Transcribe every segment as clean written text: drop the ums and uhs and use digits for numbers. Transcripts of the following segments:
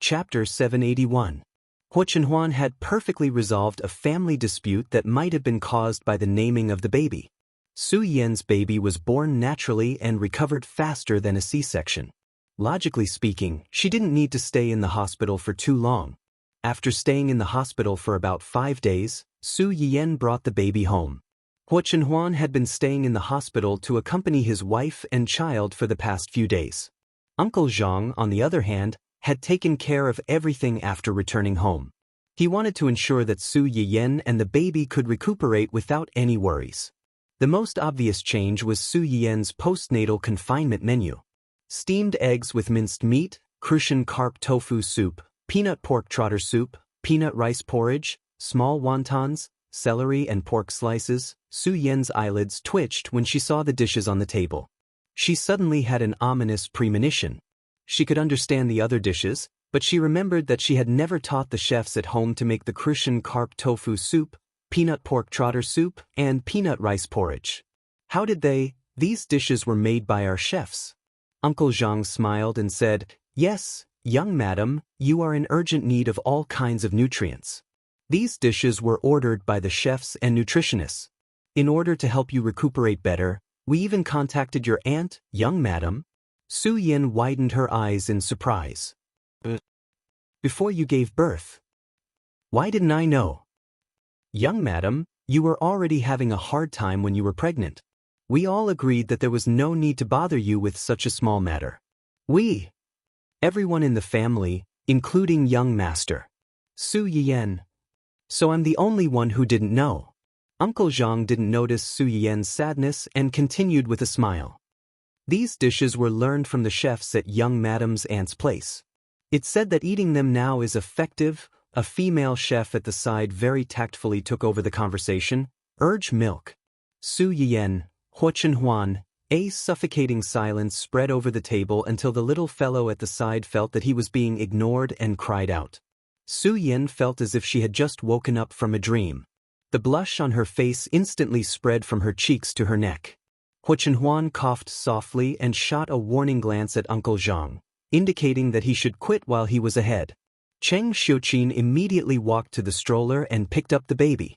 Chapter 781. Hua Chenhuan had perfectly resolved a family dispute that might have been caused by the naming of the baby. Su Yan's baby was born naturally and recovered faster than a C-section. Logically speaking, she didn't need to stay in the hospital for too long. After staying in the hospital for about 5 days, Su Yan brought the baby home. Hua Chenhuan had been staying in the hospital to accompany his wife and child for the past few days. Uncle Zhang, on the other hand, had taken care of everything after returning home. He wanted to ensure that Su Yan and the baby could recuperate without any worries. The most obvious change was Su Yan's postnatal confinement menu. Steamed eggs with minced meat, Crucian carp tofu soup, peanut pork trotter soup, peanut rice porridge, small wontons, celery and pork slices. Su Yan's eyelids twitched when she saw the dishes on the table. She suddenly had an ominous premonition. She could understand the other dishes, but she remembered that she had never taught the chefs at home to make the Crucian carp tofu soup, peanut pork trotter soup, and peanut rice porridge. How did they? These dishes were made by our chefs. Uncle Zhang smiled and said, "Yes, young madam, you are in urgent need of all kinds of nutrients. These dishes were ordered by the chefs and nutritionists. In order to help you recuperate better, we even contacted your aunt, young madam." Su Yan widened her eyes in surprise. "Before you gave birth? Why didn't I know?" "Young madam, you were already having a hard time when you were pregnant. We all agreed that there was no need to bother you with such a small matter. Everyone in the family, including young master. Su Yan. So I'm the only one who didn't know." Uncle Zhang didn't notice Su Yan's sadness and continued with a smile. "These dishes were learned from the chefs at young madam's aunt's place. It's said that eating them now is effective." A female chef at the side very tactfully took over the conversation. "Urge milk." Su Yan, Hua Chenhuan. A suffocating silence spread over the table until the little fellow at the side felt that he was being ignored and cried out. Su Yan felt as if she had just woken up from a dream. The blush on her face instantly spread from her cheeks to her neck. Hua Chenhuan coughed softly and shot a warning glance at Uncle Zhang, indicating that he should quit while he was ahead. Cheng Xiuqin immediately walked to the stroller and picked up the baby.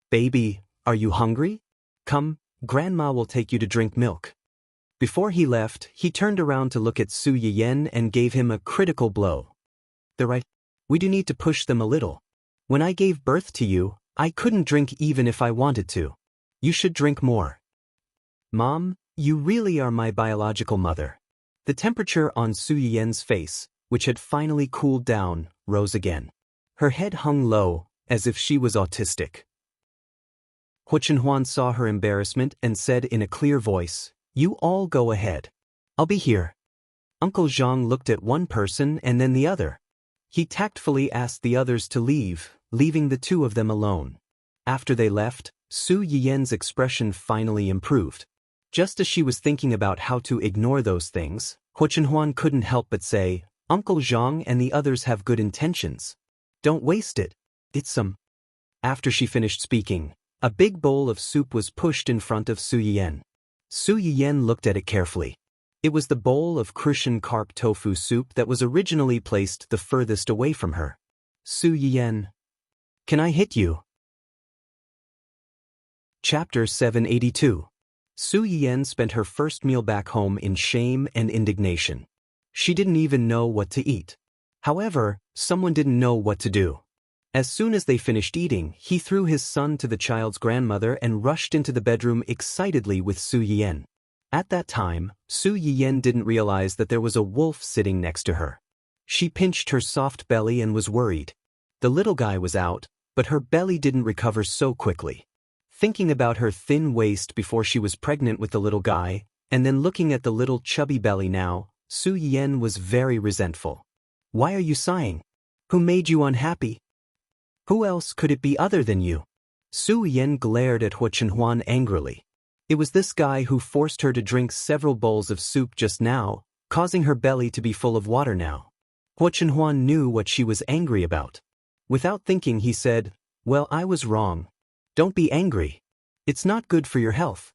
"Baby, are you hungry? Come, Grandma will take you to drink milk." Before he left, he turned around to look at Su Yan and gave him a critical blow. "They're right. We do need to push them a little. When I gave birth to you, I couldn't drink even if I wanted to. You should drink more." "Mom, you really are my biological mother." The temperature on Su Yan's face, which had finally cooled down, rose again. Her head hung low, as if she was autistic. Hua Chenhuan saw her embarrassment and said in a clear voice, "You all go ahead. I'll be here." Uncle Zhang looked at one person and then the other. He tactfully asked the others to leave, leaving the two of them alone. After they left, Su Yan's expression finally improved. Just as she was thinking about how to ignore those things, Hua Chenhuan couldn't help but say, "Uncle Zhang and the others have good intentions. Don't waste it. It's some." After she finished speaking, a big bowl of soup was pushed in front of Su Yan. Su Yan looked at it carefully. It was the bowl of Crucian carp tofu soup that was originally placed the furthest away from her. "Su Yan, can I hit you?" Chapter 782. Su Yan spent her first meal back home in shame and indignation. She didn't even know what to eat. However, someone didn't know what to do. As soon as they finished eating, he threw his son to the child's grandmother and rushed into the bedroom excitedly with Su Yan. At that time, Su Yan didn't realize that there was a wolf sitting next to her. She pinched her soft belly and was worried. The little guy was out, but her belly didn't recover so quickly. Thinking about her thin waist before she was pregnant with the little guy, and then looking at the little chubby belly now, Su Yan was very resentful. "Why are you sighing? Who made you unhappy? Who else could it be other than you?" Su Yan glared at Hua Chenhuan angrily. It was this guy who forced her to drink several bowls of soup just now, causing her belly to be full of water now. Hua Chenhuan knew what she was angry about. Without thinking, he said, "Well, I was wrong. Don't be angry. It's not good for your health."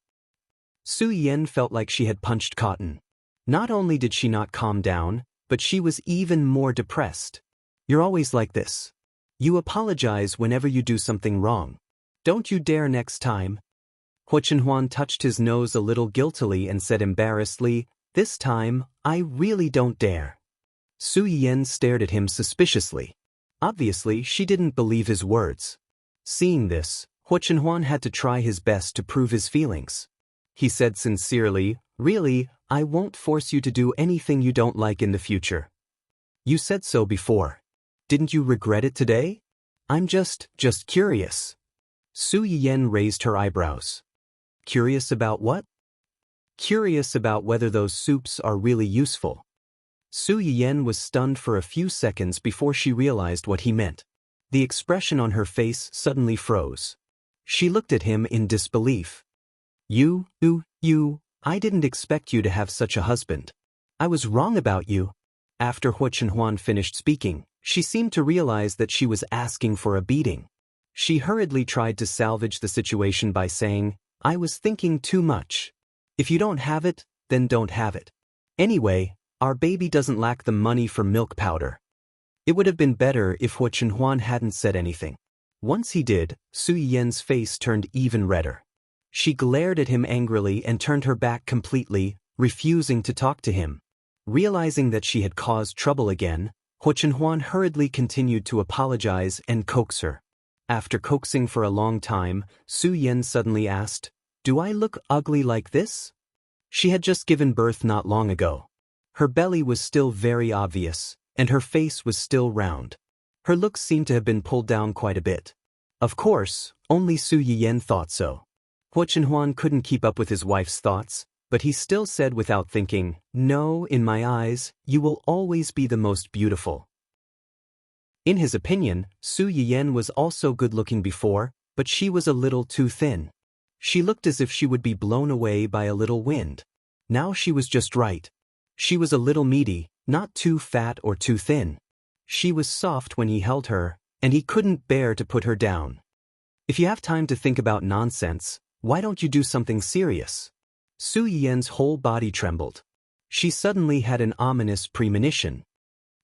Su Yan felt like she had punched cotton. Not only did she not calm down, but she was even more depressed. You're always like this. You apologize whenever you do something wrong. Don't you dare next time. Hua Chenhuan touched his nose a little guiltily and said embarrassedly, "This time, I really don't dare." Su Yiyan stared at him suspiciously. Obviously, she didn't believe his words. Seeing this, Hua Chenhuan had to try his best to prove his feelings. He said sincerely, "Really, I won't force you to do anything you don't like in the future. You said so before. Didn't you regret it today? I'm just curious." Su Yiyan raised her eyebrows. Curious about what? Curious about whether those soups are really useful. Su Yiyan was stunned for a few seconds before she realized what he meant. The expression on her face suddenly froze. She looked at him in disbelief. You, I didn't expect you to have such a husband. I was wrong about you." After Hua Chenhuan finished speaking, she seemed to realize that she was asking for a beating. She hurriedly tried to salvage the situation by saying, "I was thinking too much. If you don't have it, then don't have it. Anyway, our baby doesn't lack the money for milk powder." It would have been better if Hua Chenhuan hadn't said anything. Once he did, Su Yiyan's face turned even redder. She glared at him angrily and turned her back completely, refusing to talk to him. Realizing that she had caused trouble again, Hua Chenhuan hurriedly continued to apologize and coax her. After coaxing for a long time, Su Yiyan suddenly asked, "Do I look ugly like this?" She had just given birth not long ago. Her belly was still very obvious, and her face was still round. Her looks seemed to have been pulled down quite a bit. Of course, only Su Yiyan thought so. Hua Chenhuan couldn't keep up with his wife's thoughts, but he still said without thinking, "No, in my eyes, you will always be the most beautiful." In his opinion, Su Yiyan was also good-looking before, but she was a little too thin. She looked as if she would be blown away by a little wind. Now she was just right. She was a little meaty, not too fat or too thin. She was soft when he held her, and he couldn't bear to put her down. If you have time to think about nonsense, why don't you do something serious? Su Yiyan's whole body trembled. She suddenly had an ominous premonition.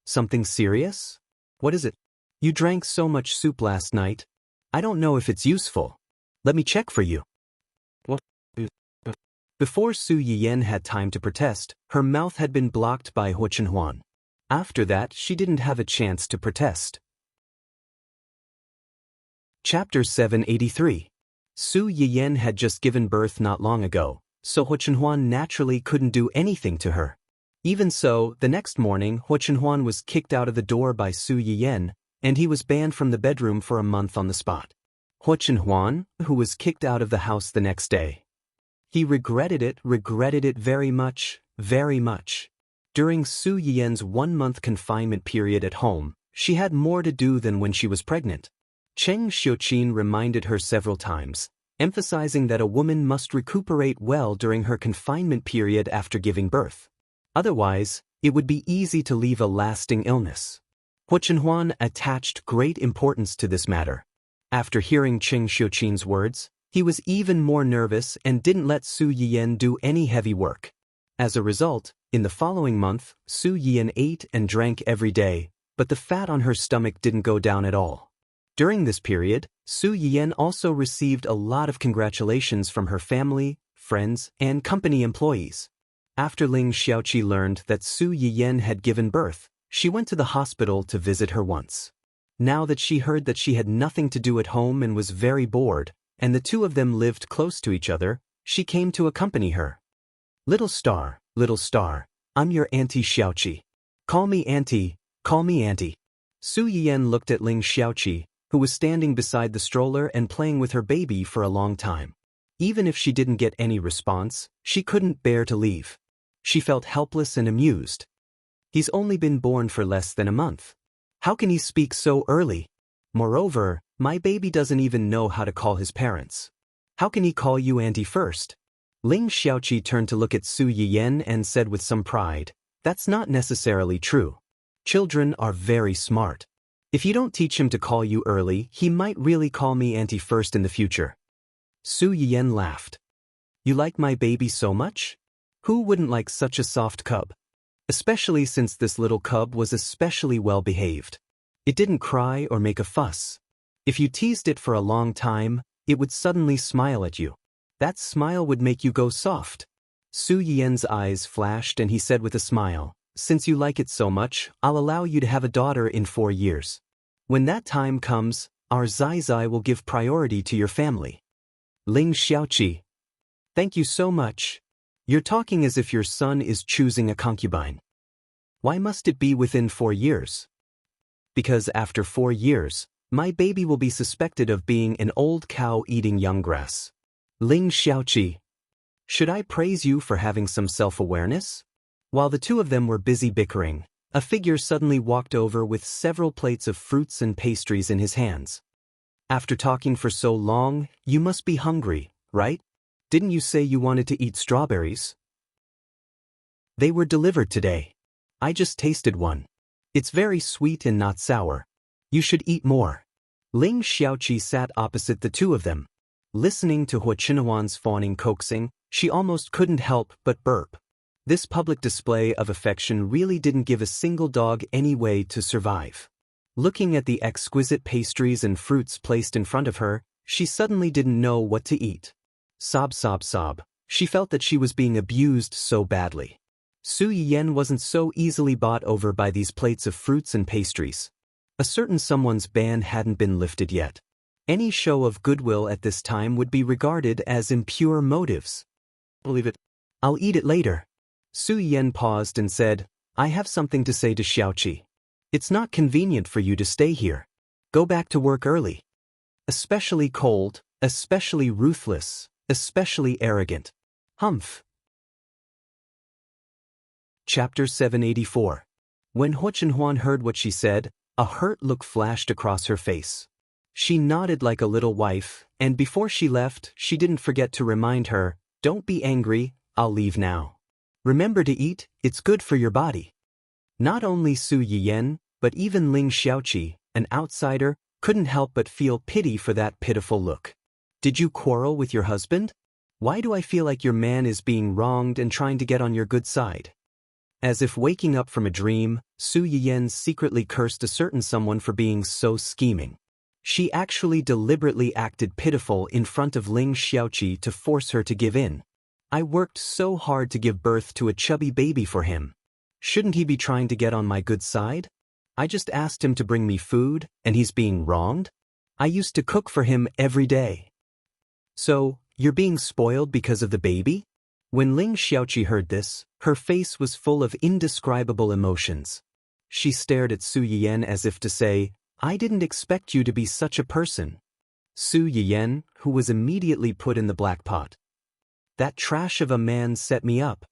Something serious? What is it? You drank so much soup last night. I don't know if it's useful. Let me check for you. What? Before Su Yiyan had time to protest, her mouth had been blocked by Hua Chenhuan. After that, she didn't have a chance to protest. Chapter 783. Su Yiyan had just given birth not long ago, so Hua Chenhuan naturally couldn't do anything to her. Even so, the next morning Hua Chenhuan was kicked out of the door by Su Yiyan, and he was banned from the bedroom for a month on the spot. Hua Chenhuan, who was kicked out of the house the next day. He regretted it very much, very much. During Su Yiyan's 1-month confinement period at home, she had more to do than when she was pregnant. Cheng Xiuqin reminded her several times, emphasizing that a woman must recuperate well during her confinement period after giving birth. Otherwise, it would be easy to leave a lasting illness. Hua Chenhuan attached great importance to this matter. After hearing Cheng Xiuqin's words, he was even more nervous and didn't let Su Yiyan do any heavy work. As a result, in the following month, Su Yiyan ate and drank every day, but the fat on her stomach didn't go down at all. During this period, Su Yiyan also received a lot of congratulations from her family, friends, and company employees. After Ling Xiaoqi learned that Su Yiyan had given birth, she went to the hospital to visit her once. Now that she heard that she had nothing to do at home and was very bored, and the two of them lived close to each other, she came to accompany her. Little star, I'm your Auntie Xiaoqi. Call me Auntie, call me Auntie." Su Yiyan looked at Ling Xiaoqi, who was standing beside the stroller and playing with her baby for a long time. Even if she didn't get any response, she couldn't bear to leave. She felt helpless and amused. He's only been born for less than a month. How can he speak so early? Moreover, my baby doesn't even know how to call his parents. How can he call you Auntie first? Ling Xiaoqi turned to look at Su Yiyan and said with some pride, "That's not necessarily true. Children are very smart. If you don't teach him to call you early, he might really call me Auntie first in the future." Su Yiyan laughed. "You like my baby so much? Who wouldn't like such a soft cub? Especially since this little cub was especially well behaved." It didn't cry or make a fuss. If you teased it for a long time, it would suddenly smile at you. That smile would make you go soft. Su Yian's eyes flashed and he said with a smile, "Since you like it so much, I'll allow you to have a daughter in 4 years. When that time comes, our Zai Zai will give priority to your family." Ling Xiaoqi. Thank you so much. You're talking as if your son is choosing a concubine. Why must it be within 4 years? Because after 4 years, my baby will be suspected of being an old cow eating young grass. Ling Xiaoqi. Should I praise you for having some self-awareness? While the two of them were busy bickering, a figure suddenly walked over with several plates of fruits and pastries in his hands. After talking for so long, you must be hungry, right? Didn't you say you wanted to eat strawberries? They were delivered today. I just tasted one. It's very sweet and not sour. You should eat more. Ling Xiaoqi sat opposite the two of them. Listening to Hua Qinhuan's fawning coaxing, she almost couldn't help but burp. This public display of affection really didn't give a single dog any way to survive. Looking at the exquisite pastries and fruits placed in front of her, she suddenly didn't know what to eat. Sob, sob, sob. She felt that she was being abused so badly. Su Yiyan wasn't so easily bought over by these plates of fruits and pastries. A certain someone's ban hadn't been lifted yet. Any show of goodwill at this time would be regarded as impure motives. Believe it. I'll eat it later. Su Yiyan paused and said, I have something to say to Xiaoqi. It's not convenient for you to stay here. Go back to work early. Especially cold, especially ruthless, especially arrogant. Humph. Chapter 784. When Hua Qinhuan heard what she said, a hurt look flashed across her face. She nodded like a little wife, and before she left, she didn't forget to remind her, don't be angry, I'll leave now. Remember to eat, it's good for your body. Not only Su Yiyan, but even Ling Xiaoqi, an outsider, couldn't help but feel pity for that pitiful look. Did you quarrel with your husband? Why do I feel like your man is being wronged and trying to get on your good side? As if waking up from a dream, Su Yiyan secretly cursed a certain someone for being so scheming. She actually deliberately acted pitiful in front of Ling Xiaoqi to force her to give in. I worked so hard to give birth to a chubby baby for him. Shouldn't he be trying to get on my good side? I just asked him to bring me food, and he's being wronged? I used to cook for him every day. So, you're being spoiled because of the baby? When Ling Xiaoqi heard this, her face was full of indescribable emotions. She stared at Su Yiyan as if to say, I didn't expect you to be such a person. Su Yiyan, who was immediately put in the black pot. That trash of a man set me up.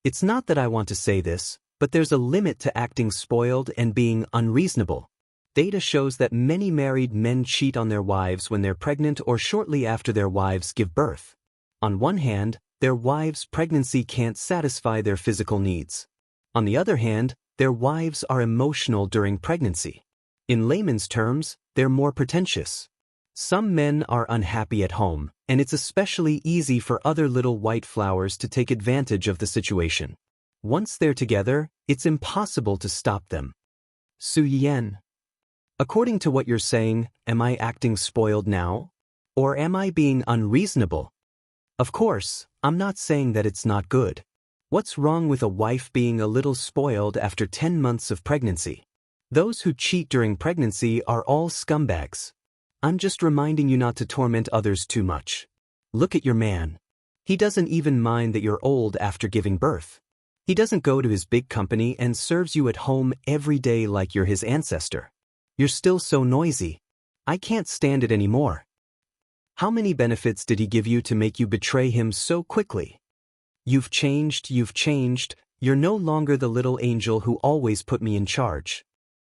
It's not that I want to say this, but there's a limit to acting spoiled and being unreasonable. Data shows that many married men cheat on their wives when they're pregnant or shortly after their wives give birth. On one hand, their wives' pregnancy can't satisfy their physical needs. On the other hand, their wives are emotional during pregnancy. In layman's terms, they're more pretentious. Some men are unhappy at home, and it's especially easy for other little white flowers to take advantage of the situation. Once they're together, it's impossible to stop them. Su Yiyan. According to what you're saying, am I acting spoiled now? Or am I being unreasonable? Of course, I'm not saying that it's not good. What's wrong with a wife being a little spoiled after 10 months of pregnancy? Those who cheat during pregnancy are all scumbags. I'm just reminding you not to torment others too much. Look at your man. He doesn't even mind that you're old after giving birth. He doesn't go to his big company and serves you at home every day like you're his ancestor. You're still so noisy. I can't stand it anymore. How many benefits did he give you to make you betray him so quickly? You've changed, you're no longer the little angel who always put me in charge.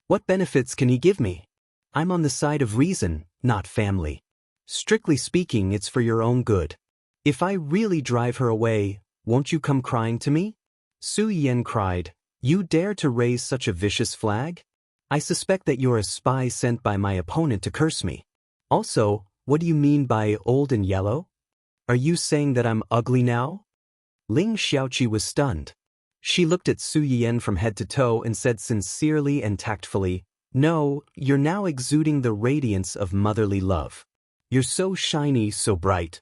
What benefits can he give me? I'm on the side of reason, not family. Strictly speaking, it's for your own good. If I really drive her away, won't you come crying to me? Su Yiyan cried, you dare to raise such a vicious flag? I suspect that you're a spy sent by my opponent to curse me. Also, what do you mean by old and yellow? Are you saying that I'm ugly now? Ling Xiaoqi was stunned. She looked at Su Yiyan from head to toe and said sincerely and tactfully, No, you're now exuding the radiance of motherly love. You're so shiny, so bright.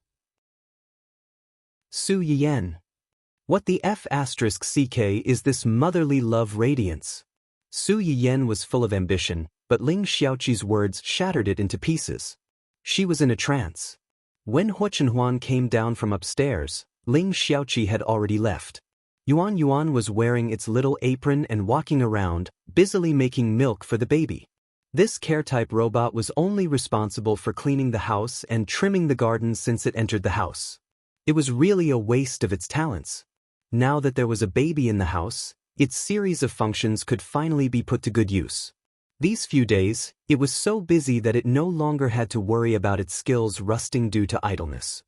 Su Yiyan. What the F***ck is this motherly love radiance? Su Yiyan was full of ambition, but Ling Xiaoqi's words shattered it into pieces. She was in a trance. When Hua Chenhuan came down from upstairs, Ling Xiaoqi had already left. Yuan Yuan was wearing its little apron and walking around, busily making milk for the baby. This care-type robot was only responsible for cleaning the house and trimming the garden since it entered the house. It was really a waste of its talents. Now that there was a baby in the house, its series of functions could finally be put to good use. These few days, it was so busy that it no longer had to worry about its skills rusting due to idleness.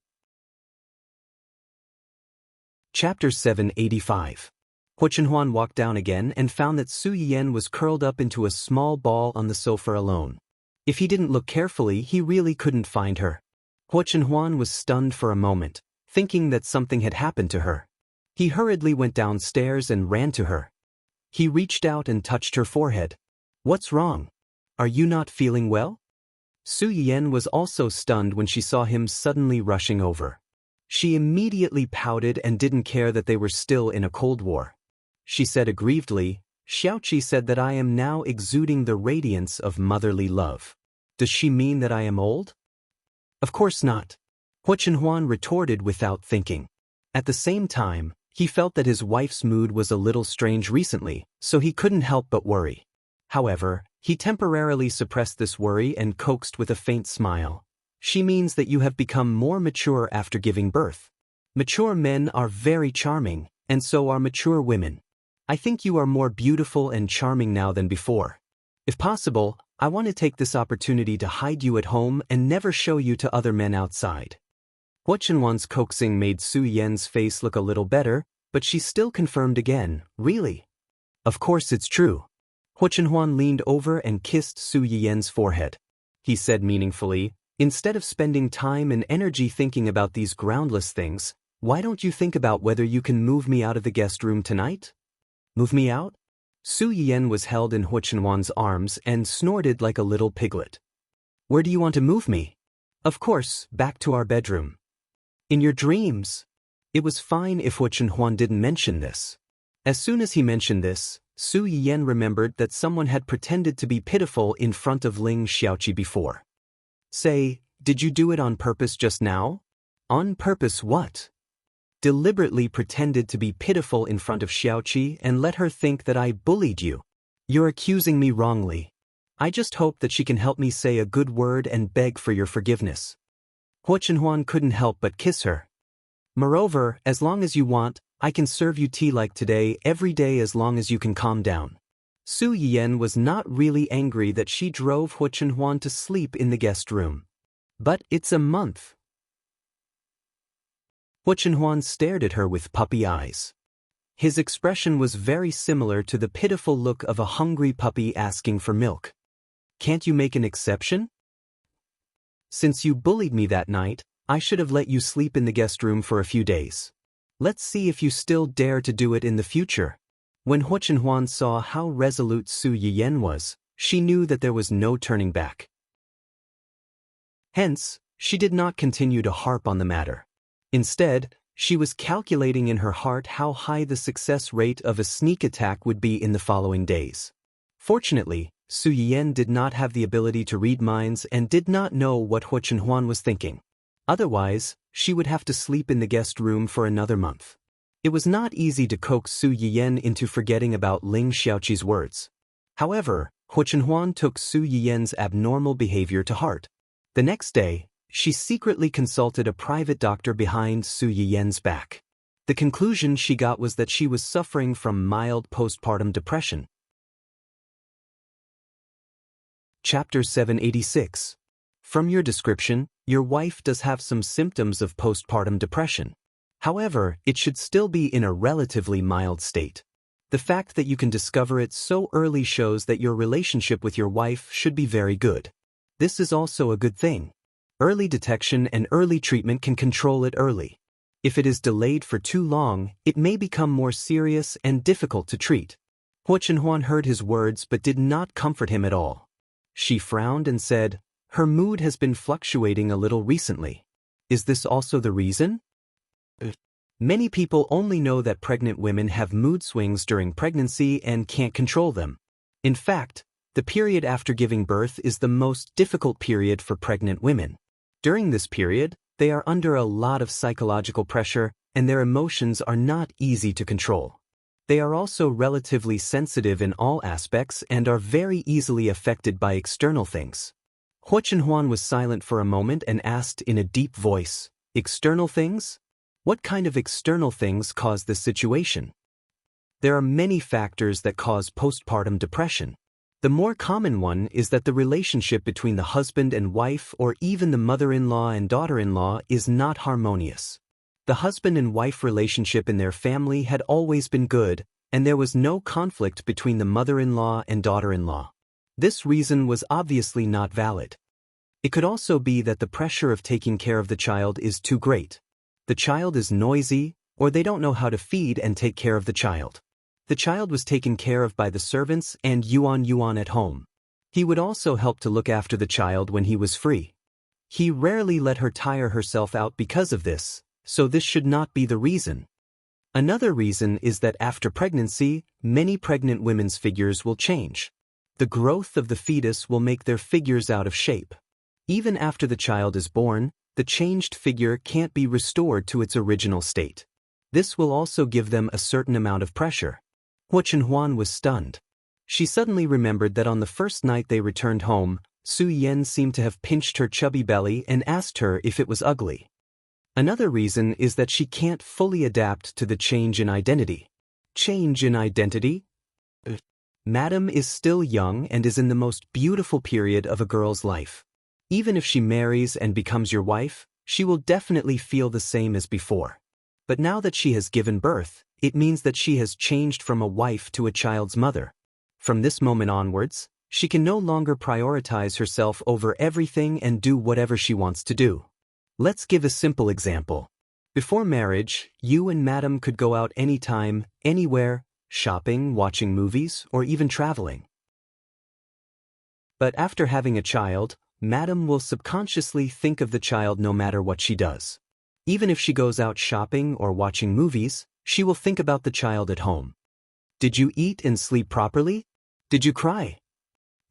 Chapter 785. Hua Chenhuan walked down again and found that Su Yiyan was curled up into a small ball on the sofa alone. If he didn't look carefully, he really couldn't find her. Hua Chenhuan was stunned for a moment, thinking that something had happened to her. He hurriedly went downstairs and ran to her. He reached out and touched her forehead. "What's wrong? Are you not feeling well?" Su Yiyan was also stunned when she saw him suddenly rushing over. She immediately pouted and didn't care that they were still in a cold war. She said aggrievedly, "Xiaoqi said that I am now exuding the radiance of motherly love. Does she mean that I am old?" "Of course not," Hua Chenhuan retorted without thinking. At the same time, he felt that his wife's mood was a little strange recently, so he couldn't help but worry. However, he temporarily suppressed this worry and coaxed with a faint smile. "She means that you have become more mature after giving birth. Mature men are very charming, and so are mature women. I think you are more beautiful and charming now than before. If possible, I want to take this opportunity to hide you at home and never show you to other men outside." Hua Chenhuan's coaxing made Su Yiyan's face look a little better, but she still confirmed again, "Really?" "Of course it's true." Hua Chenhuan leaned over and kissed Su Yiyan's forehead. He said meaningfully, "Instead of spending time and energy thinking about these groundless things, why don't you think about whether you can move me out of the guest room tonight?" "Move me out?" Su Yiyan was held in Hua Chenhuan's arms and snorted like a little piglet. "Where do you want to move me?" "Of course, back to our bedroom." "In your dreams?" It was fine if Hua Chenhuan didn't mention this. As soon as he mentioned this, Su Yiyan remembered that someone had pretended to be pitiful in front of Ling Xiaoqi before. "Say, did you do it on purpose just now?" "On purpose what?" "Deliberately pretended to be pitiful in front of Xiaoqi and let her think that I bullied you." "You're accusing me wrongly. I just hope that she can help me say a good word and beg for your forgiveness." Hua Chenhuan couldn't help but kiss her. "Moreover, as long as you want, I can serve you tea like today every day as long as you can calm down." Su Yiyan was not really angry that she drove Hua Chenhuan to sleep in the guest room. "But it's a month." Hua Chenhuan stared at her with puppy eyes. His expression was very similar to the pitiful look of a hungry puppy asking for milk. "Can't you make an exception? Since you bullied me that night, I should have let you sleep in the guest room for a few days. Let's see if you still dare to do it in the future." When Hua Chenhuan saw how resolute Su Yiyan was, she knew that there was no turning back. Hence, she did not continue to harp on the matter. Instead, she was calculating in her heart how high the success rate of a sneak attack would be in the following days. Fortunately, Su Yiyan did not have the ability to read minds and did not know what Hua Chenhuan was thinking. Otherwise, she would have to sleep in the guest room for another month. It was not easy to coax Su Yiyan into forgetting about Ling Xiaoqi's words. However, Hua Chenhuan took Su Yiyan's abnormal behavior to heart. The next day, she secretly consulted a private doctor behind Su Yiyan's back. The conclusion she got was that she was suffering from mild postpartum depression. Chapter 786. From your description, your wife does have some symptoms of postpartum depression. However, it should still be in a relatively mild state. The fact that you can discover it so early shows that your relationship with your wife should be very good. This is also a good thing. Early detection and early treatment can control it early. If it is delayed for too long, it may become more serious and difficult to treat. Hua Chenhuan heard his words but did not comfort him at all. She frowned and said, "Her mood has been fluctuating a little recently. Is this also the reason?" Many people only know that pregnant women have mood swings during pregnancy and can't control them. In fact, the period after giving birth is the most difficult period for pregnant women. During this period, they are under a lot of psychological pressure, and their emotions are not easy to control. They are also relatively sensitive in all aspects and are very easily affected by external things. Hua Chenhuan was silent for a moment and asked in a deep voice, "External things? What kind of external things cause this situation?" There are many factors that cause postpartum depression. The more common one is that the relationship between the husband and wife or even the mother-in-law and daughter-in-law is not harmonious. The husband and wife relationship in their family had always been good, and there was no conflict between the mother-in-law and daughter-in-law. This reason was obviously not valid. It could also be that the pressure of taking care of the child is too great. The child is noisy, or they don't know how to feed and take care of the child. The child was taken care of by the servants and Yuan at home. He would also help to look after the child when he was free. He rarely let her tire herself out because of this, so this should not be the reason. Another reason is that after pregnancy, many pregnant women's figures will change. The growth of the fetus will make their figures out of shape. Even after the child is born, the changed figure can't be restored to its original state. This will also give them a certain amount of pressure. Hua Chenhuan was stunned. She suddenly remembered that on the first night they returned home, Su Yan seemed to have pinched her chubby belly and asked her if it was ugly. Another reason is that she can't fully adapt to the change in identity. Change in identity? Madam is still young and is in the most beautiful period of a girl's life. Even if she marries and becomes your wife, she will definitely feel the same as before. But now that she has given birth, it means that she has changed from a wife to a child's mother. From this moment onwards, she can no longer prioritize herself over everything and do whatever she wants to do. Let's give a simple example. Before marriage, you and Madam could go out anytime, anywhere, shopping, watching movies, or even traveling. But after having a child, Madam will subconsciously think of the child no matter what she does. Even if she goes out shopping or watching movies, she will think about the child at home. Did you eat and sleep properly? Did you cry?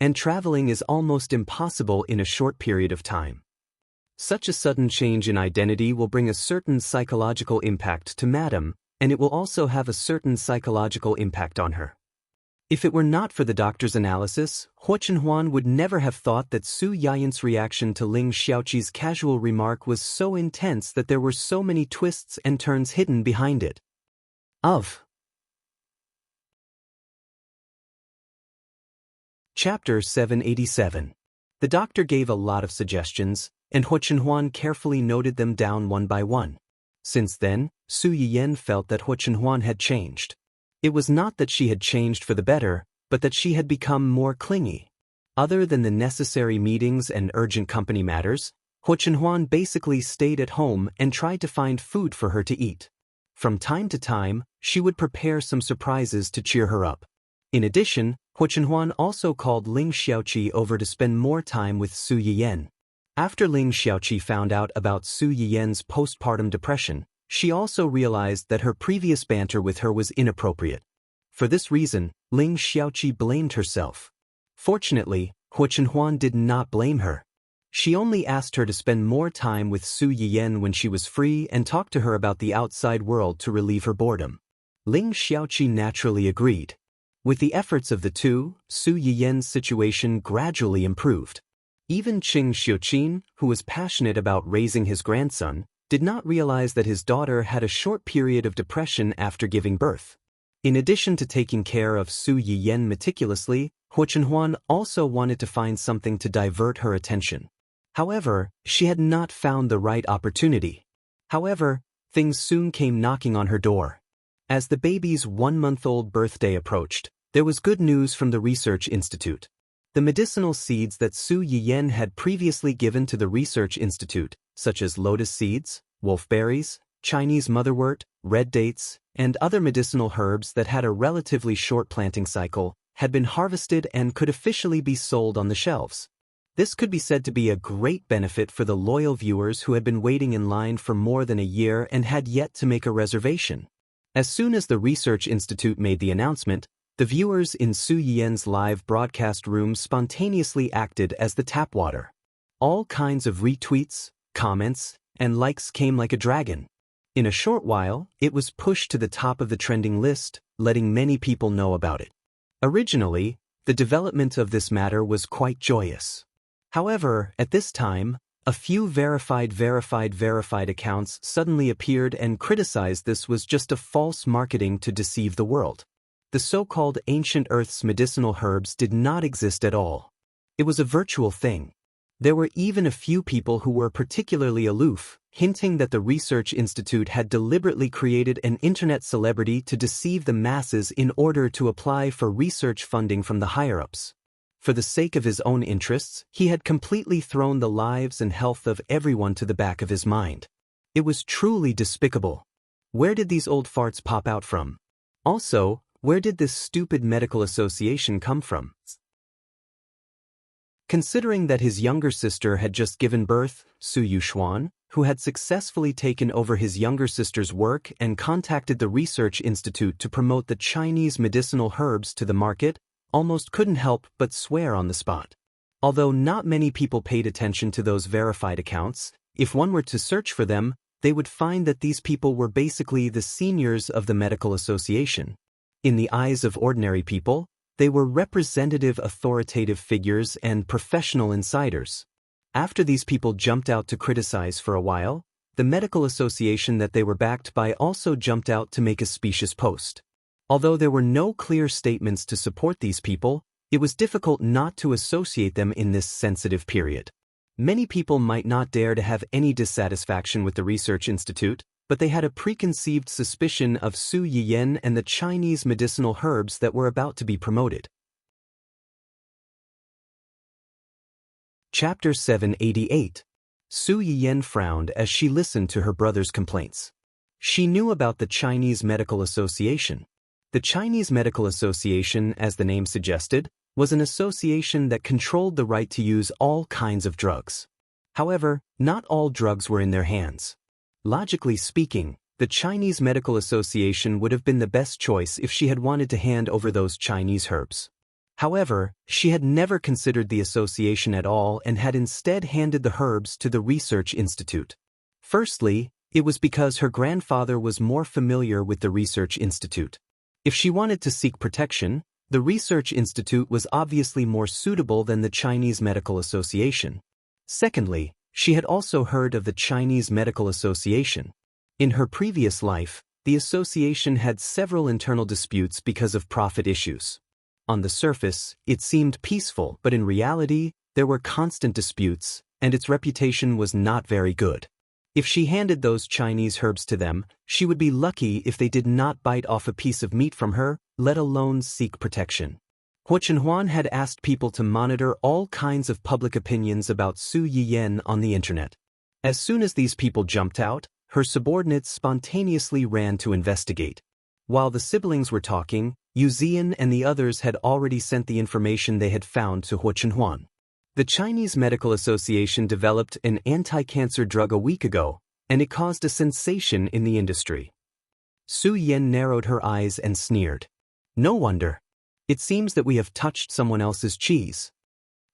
And traveling is almost impossible in a short period of time. Such a sudden change in identity will bring a certain psychological impact to Madam, and it will also have a certain psychological impact on her. If it were not for the doctor's analysis, Hua Chenhuan would never have thought that Su Yayan's reaction to Ling Xiaoqi's casual remark was so intense that there were so many twists and turns hidden behind it. Chapter 787. The doctor gave a lot of suggestions, and Hua Chenhuan carefully noted them down one by one. Since then, Su Yiyan felt that Hua Chenhuan had changed. It was not that she had changed for the better, but that she had become more clingy. Other than the necessary meetings and urgent company matters, Hua Chenhuan basically stayed at home and tried to find food for her to eat. From time to time, she would prepare some surprises to cheer her up. In addition, Hua Chenhuan also called Ling Xiaoqi over to spend more time with Su Yiyan. After Ling Xiaoqi found out about Su Yiyan's postpartum depression, she also realized that her previous banter with her was inappropriate. For this reason, Ling Xiaoqi blamed herself. Fortunately, Hua Chenhuan did not blame her. She only asked her to spend more time with Su Yiyan when she was free and talk to her about the outside world to relieve her boredom. Ling Xiaoqi naturally agreed. With the efforts of the two, Su Yiyan's situation gradually improved. Even Qing Xiuqin, who was passionate about raising his grandson, did not realize that his daughter had a short period of depression after giving birth. In addition to taking care of Su Yiyan meticulously, Hua Chenhuan also wanted to find something to divert her attention. However, she had not found the right opportunity. However, things soon came knocking on her door. As the baby's 1-month-old birthday approached, there was good news from the research institute. The medicinal seeds that Su Yiyan had previously given to the research institute, such as lotus seeds, wolfberries, Chinese motherwort, red dates, and other medicinal herbs that had a relatively short planting cycle, had been harvested and could officially be sold on the shelves. This could be said to be a great benefit for the loyal viewers who had been waiting in line for more than a year and had yet to make a reservation. As soon as the Research Institute made the announcement, the viewers in Su Yian's live broadcast room spontaneously acted as the tap water. All kinds of retweets, comments, and likes came like a dragon. In a short while, it was pushed to the top of the trending list, letting many people know about it. Originally, the development of this matter was quite joyous. However, at this time, a few verified accounts suddenly appeared and criticized this was just a false marketing to deceive the world. The so-called ancient Earth's medicinal herbs did not exist at all. It was a virtual thing. There were even a few people who were particularly aloof, hinting that the Research Institute had deliberately created an internet celebrity to deceive the masses in order to apply for research funding from the higher-ups. For the sake of his own interests, he had completely thrown the lives and health of everyone to the back of his mind. It was truly despicable. Where did these old farts pop out from? Also, where did this stupid medical association come from? Considering that his younger sister had just given birth, Su Yuxuan, who had successfully taken over his younger sister's work and contacted the Research Institute to promote the Chinese medicinal herbs to the market, almost couldn't help but swear on the spot. Although not many people paid attention to those verified accounts, if one were to search for them, they would find that these people were basically the seniors of the medical association. In the eyes of ordinary people, they were representative authoritative figures and professional insiders. After these people jumped out to criticize for a while, the medical association that they were backed by also jumped out to make a specious post. Although there were no clear statements to support these people, it was difficult not to associate them in this sensitive period. Many people might not dare to have any dissatisfaction with the Research Institute, but they had a preconceived suspicion of Su Yiyan and the Chinese medicinal herbs that were about to be promoted. Chapter 788. Su Yiyan frowned as she listened to her brother's complaints. She knew about the Chinese Medical Association. The Chinese Medical Association, as the name suggested, was an association that controlled the right to use all kinds of drugs. However, not all drugs were in their hands. Logically speaking, the Chinese Medical Association would have been the best choice if she had wanted to hand over those Chinese herbs. However, she had never considered the association at all and had instead handed the herbs to the Research Institute. Firstly, it was because her grandfather was more familiar with the Research Institute. If she wanted to seek protection, the Research Institute was obviously more suitable than the Chinese Medical Association. Secondly, she had also heard of the Chinese Medical Association. In her previous life, the association had several internal disputes because of profit issues. On the surface, it seemed peaceful, but in reality, there were constant disputes, and its reputation was not very good. If she handed those Chinese herbs to them, she would be lucky if they did not bite off a piece of meat from her, let alone seek protection. Huo Chenhuan had asked people to monitor all kinds of public opinions about Su Yiyan on the internet. As soon as these people jumped out, her subordinates spontaneously ran to investigate. While the siblings were talking, Yu Zian and the others had already sent the information they had found to Huo Chenhuan. The Chinese Medical Association developed an anti-cancer drug a week ago, and it caused a sensation in the industry. Su Yiyan narrowed her eyes and sneered. No wonder. It seems that we have touched someone else's cheese.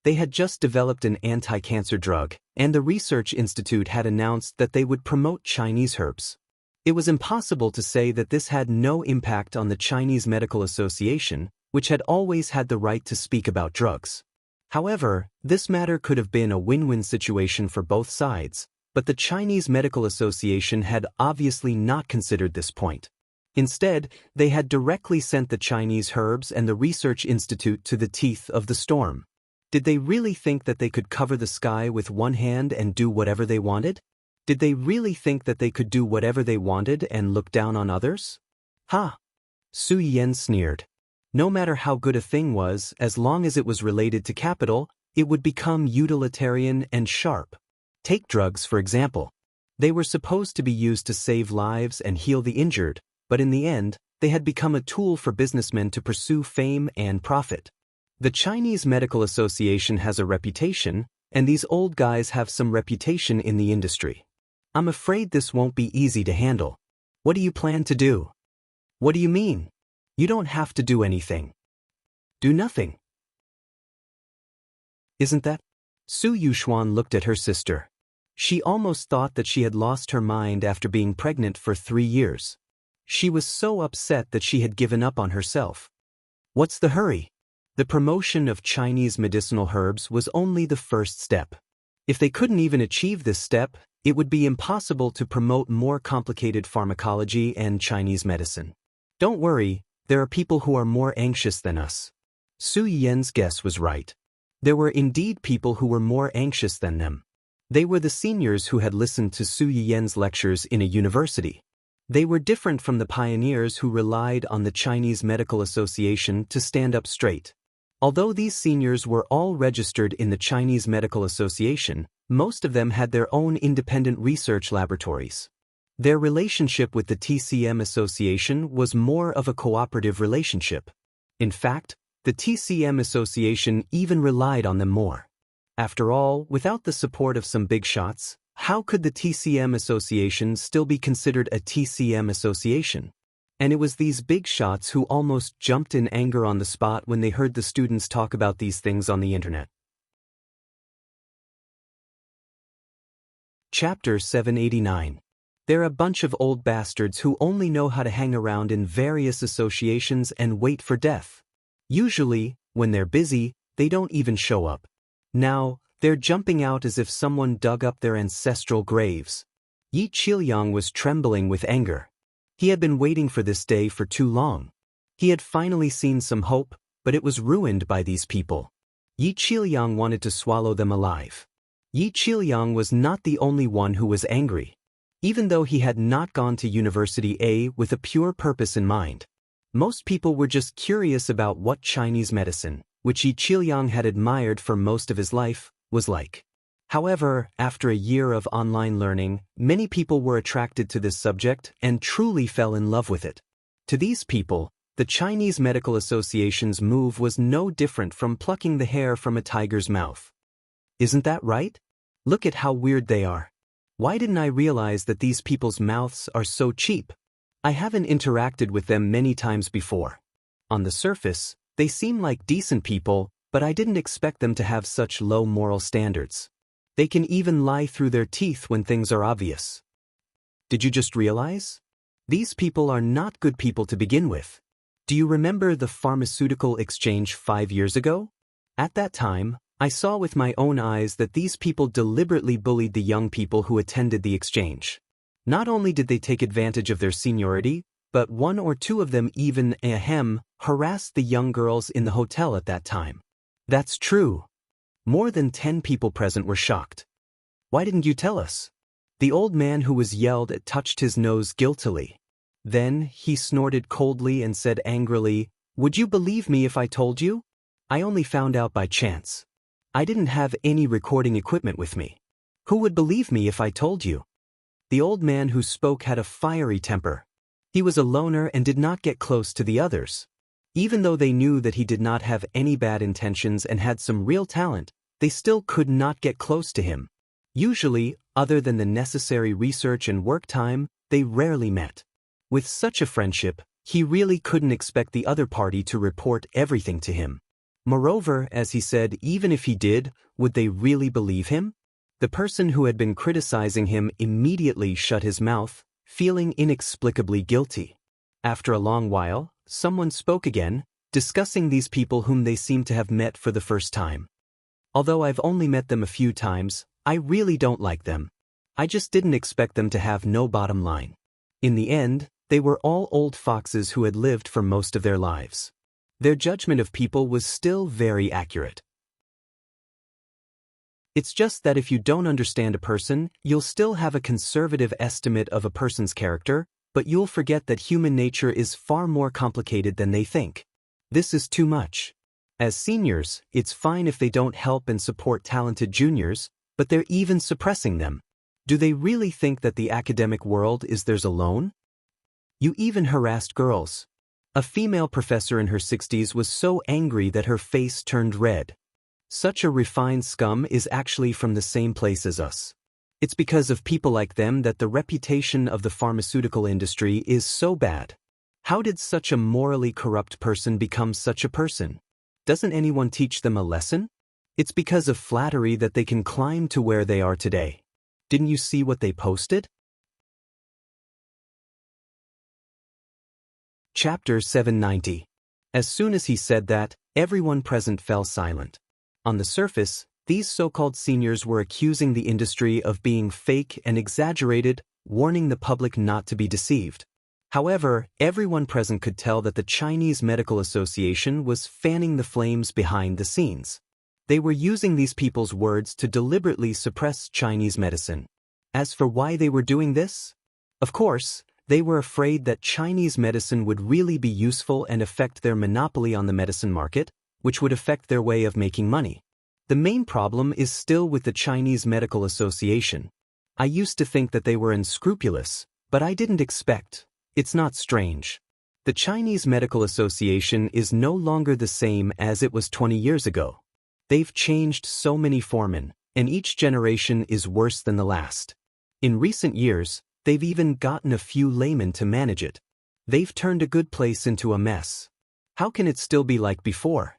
They had just developed an anti-cancer drug, and the Research Institute had announced that they would promote Chinese herbs. It was impossible to say that this had no impact on the Chinese Medical Association, which had always had the right to speak about drugs. However, this matter could have been a win-win situation for both sides, but the Chinese Medical Association had obviously not considered this point. Instead, they had directly sent the Chinese herbs and the Research Institute to the teeth of the storm. Did they really think that they could cover the sky with one hand and do whatever they wanted? Did they really think that they could do whatever they wanted and look down on others? Ha! Su Yiyan sneered. No matter how good a thing was, as long as it was related to capital, it would become utilitarian and sharp. Take drugs, for example. They were supposed to be used to save lives and heal the injured, but in the end, they had become a tool for businessmen to pursue fame and profit. The Chinese Medical Association has a reputation, and these old guys have some reputation in the industry. I'm afraid this won't be easy to handle. What do you plan to do? What do you mean? You don't have to do anything. Do nothing. Isn't that? Su Yuxuan looked at her sister. She almost thought that she had lost her mind after being pregnant for 3 years. She was so upset that she had given up on herself. What's the hurry? The promotion of Chinese medicinal herbs was only the first step. If they couldn't even achieve this step, it would be impossible to promote more complicated pharmacology and Chinese medicine. Don't worry, there are people who are more anxious than us. Su Yiyen's guess was right. There were indeed people who were more anxious than them. They were the seniors who had listened to Su Yiyen's lectures in a university. They were different from the pioneers who relied on the Chinese Medical Association to stand up straight. Although these seniors were all registered in the Chinese Medical Association, most of them had their own independent research laboratories. Their relationship with the TCM Association was more of a cooperative relationship. In fact, the TCM Association even relied on them more. After all, without the support of some big shots, how could the TCM Association still be considered a TCM Association? And it was these big shots who almost jumped in anger on the spot when they heard the students talk about these things on the internet. Chapter 789. They're a bunch of old bastards who only know how to hang around in various associations and wait for death. Usually, when they're busy, they don't even show up. Now, they're jumping out as if someone dug up their ancestral graves. Yi Qilyang was trembling with anger. He had been waiting for this day for too long. He had finally seen some hope, but it was ruined by these people. Yi Qilyang wanted to swallow them alive. Yi Qilyang was not the only one who was angry. Even though he had not gone to University A with a pure purpose in mind. Most people were just curious about what Chinese medicine, which Yi Qilyang had admired for most of his life, was like. However, after a year of online learning, many people were attracted to this subject and truly fell in love with it. To these people, the Chinese Medical Association's move was no different from plucking the hair from a tiger's mouth. Isn't that right? Look at how weird they are. Why didn't I realize that these people's mouths are so cheap? I haven't interacted with them many times before. On the surface, they seem like decent people, but I didn't expect them to have such low moral standards. They can even lie through their teeth when things are obvious. Did you just realize? These people are not good people to begin with. Do you remember the pharmaceutical exchange 5 years ago? At that time, I saw with my own eyes that these people deliberately bullied the young people who attended the exchange. Not only did they take advantage of their seniority, but 1 or 2 of them even harassed the young girls in the hotel at that time. That's true. More than 10 people present were shocked. Why didn't you tell us? The old man who was yelled at touched his nose guiltily. Then he snorted coldly and said angrily, "Would you believe me if I told you? I only found out by chance. I didn't have any recording equipment with me. Who would believe me if I told you?" The old man who spoke had a fiery temper. He was a loner and did not get close to the others. Even though they knew that he did not have any bad intentions and had some real talent, they still could not get close to him. Usually, other than the necessary research and work time, they rarely met. With such a friendship, he really couldn't expect the other party to report everything to him. Moreover, as he said, even if he did, would they really believe him? The person who had been criticizing him immediately shut his mouth, feeling inexplicably guilty. After a long while, someone spoke again, discussing these people whom they seemed to have met for the first time. Although I've only met them a few times, I really don't like them. I just didn't expect them to have no bottom line. In the end, they were all old foxes who had lived for most of their lives. Their judgment of people was still very accurate. It's just that if you don't understand a person, you'll still have a conservative estimate of a person's character, but you'll forget that human nature is far more complicated than they think. This is too much. As seniors, it's fine if they don't help and support talented juniors, but they're even suppressing them. Do they really think that the academic world is theirs alone? You even harassed girls. A female professor in her 60s was so angry that her face turned red. Such a refined scum is actually from the same place as us. It's because of people like them that the reputation of the pharmaceutical industry is so bad. How did such a morally corrupt person become such a person? Doesn't anyone teach them a lesson? It's because of flattery that they can climb to where they are today. Didn't you see what they posted? Chapter 790. As soon as he said that, everyone present fell silent. On the surface, these so-called seniors were accusing the industry of being fake and exaggerated, warning the public not to be deceived. However, everyone present could tell that the Chinese Medical Association was fanning the flames behind the scenes. They were using these people's words to deliberately suppress Chinese medicine. As for why they were doing this? Of course, they were afraid that Chinese medicine would really be useful and affect their monopoly on the medicine market, which would affect their way of making money. The main problem is still with the Chinese Medical Association. I used to think that they were unscrupulous, but I didn't expect. It's not strange. The Chinese Medical Association is no longer the same as it was 20 years ago. They've changed so many foremen, and each generation is worse than the last. In recent years, they've even gotten a few laymen to manage it. They've turned a good place into a mess. How can it still be like before?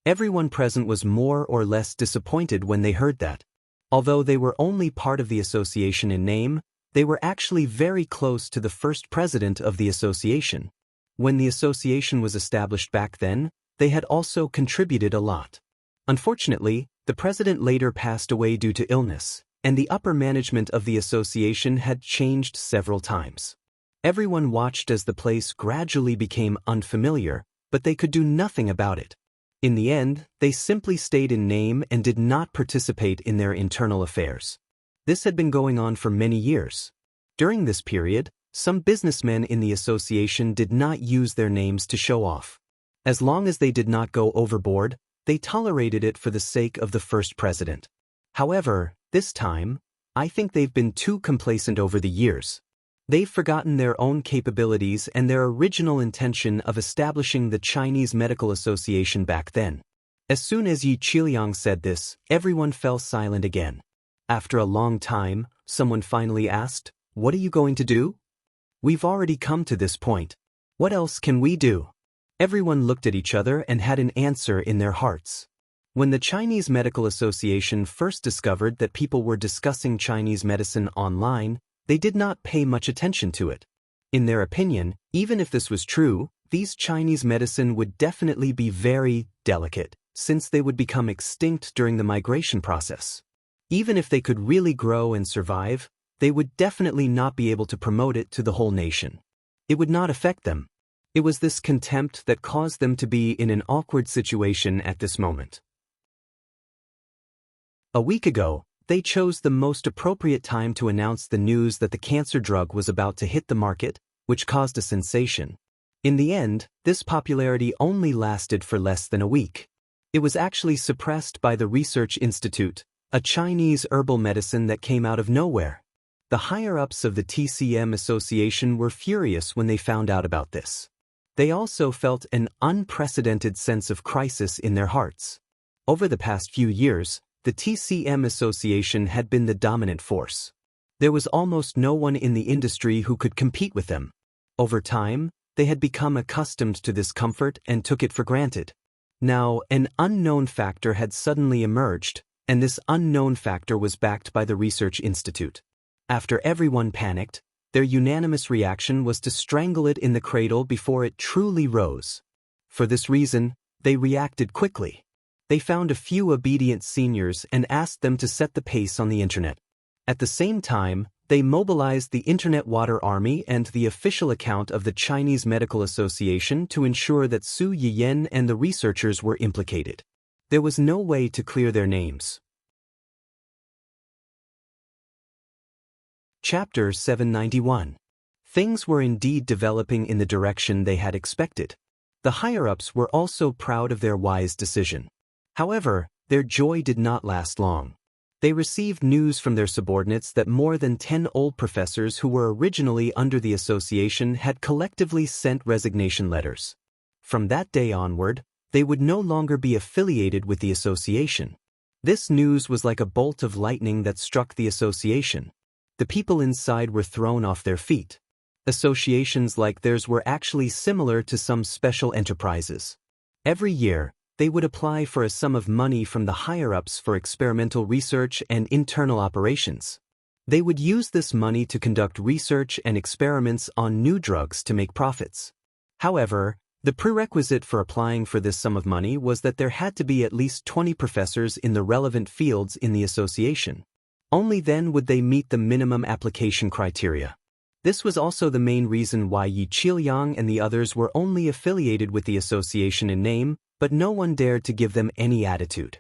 Everyone present was more or less disappointed when they heard that. Although they were only part of the association in name, they were actually very close to the first president of the association. When the association was established back then, they had also contributed a lot. Unfortunately, the president later passed away due to illness, and the upper management of the association had changed several times. Everyone watched as the place gradually became unfamiliar, but they could do nothing about it. In the end, they simply stayed in name and did not participate in their internal affairs. This had been going on for many years. During this period, some businessmen in the association did not use their names to show off. As long as they did not go overboard, they tolerated it for the sake of the first president. However, this time, I think they've been too complacent over the years. They've forgotten their own capabilities and their original intention of establishing the Chinese Medical Association back then. As soon as Yi Qiliang said this, everyone fell silent again. After a long time, someone finally asked, "What are you going to do?" "We've already come to this point. What else can we do?" Everyone looked at each other and had an answer in their hearts. When the Chinese Medical Association first discovered that people were discussing Chinese medicine online, they did not pay much attention to it. In their opinion, even if this was true, these Chinese medicine would definitely be very delicate, since they would become extinct during the migration process. Even if they could really grow and survive, they would definitely not be able to promote it to the whole nation. It would not affect them. It was this contempt that caused them to be in an awkward situation at this moment. A week ago, they chose the most appropriate time to announce the news that the cancer drug was about to hit the market, which caused a sensation. In the end, this popularity only lasted for less than a week. It was actually suppressed by the Research Institute, a Chinese herbal medicine that came out of nowhere. The higher-ups of the TCM Association were furious when they found out about this. They also felt an unprecedented sense of crisis in their hearts. Over the past few years, the TCM Association had been the dominant force. There was almost no one in the industry who could compete with them. Over time, they had become accustomed to this comfort and took it for granted. Now, an unknown factor had suddenly emerged, and this unknown factor was backed by the Research Institute. After everyone panicked, their unanimous reaction was to strangle it in the cradle before it truly rose. For this reason, they reacted quickly. They found a few obedient seniors and asked them to set the pace on the internet. At the same time, they mobilized the Internet Water Army and the official account of the Chinese Medical Association to ensure that Su Yiyan and the researchers were implicated. There was no way to clear their names. Chapter 791. Things were indeed developing in the direction they had expected. The higher-ups were also proud of their wise decision. However, their joy did not last long. They received news from their subordinates that more than 10 old professors who were originally under the association had collectively sent resignation letters. From that day onward, they would no longer be affiliated with the association. This news was like a bolt of lightning that struck the association. The people inside were thrown off their feet. Associations like theirs were actually similar to some special enterprises. Every year, they would apply for a sum of money from the higher-ups for experimental research and internal operations. They would use this money to conduct research and experiments on new drugs to make profits. However, the prerequisite for applying for this sum of money was that there had to be at least 20 professors in the relevant fields in the association. Only then would they meet the minimum application criteria. This was also the main reason why Yi Qiliang and the others were only affiliated with the association in name, but no one dared to give them any attitude.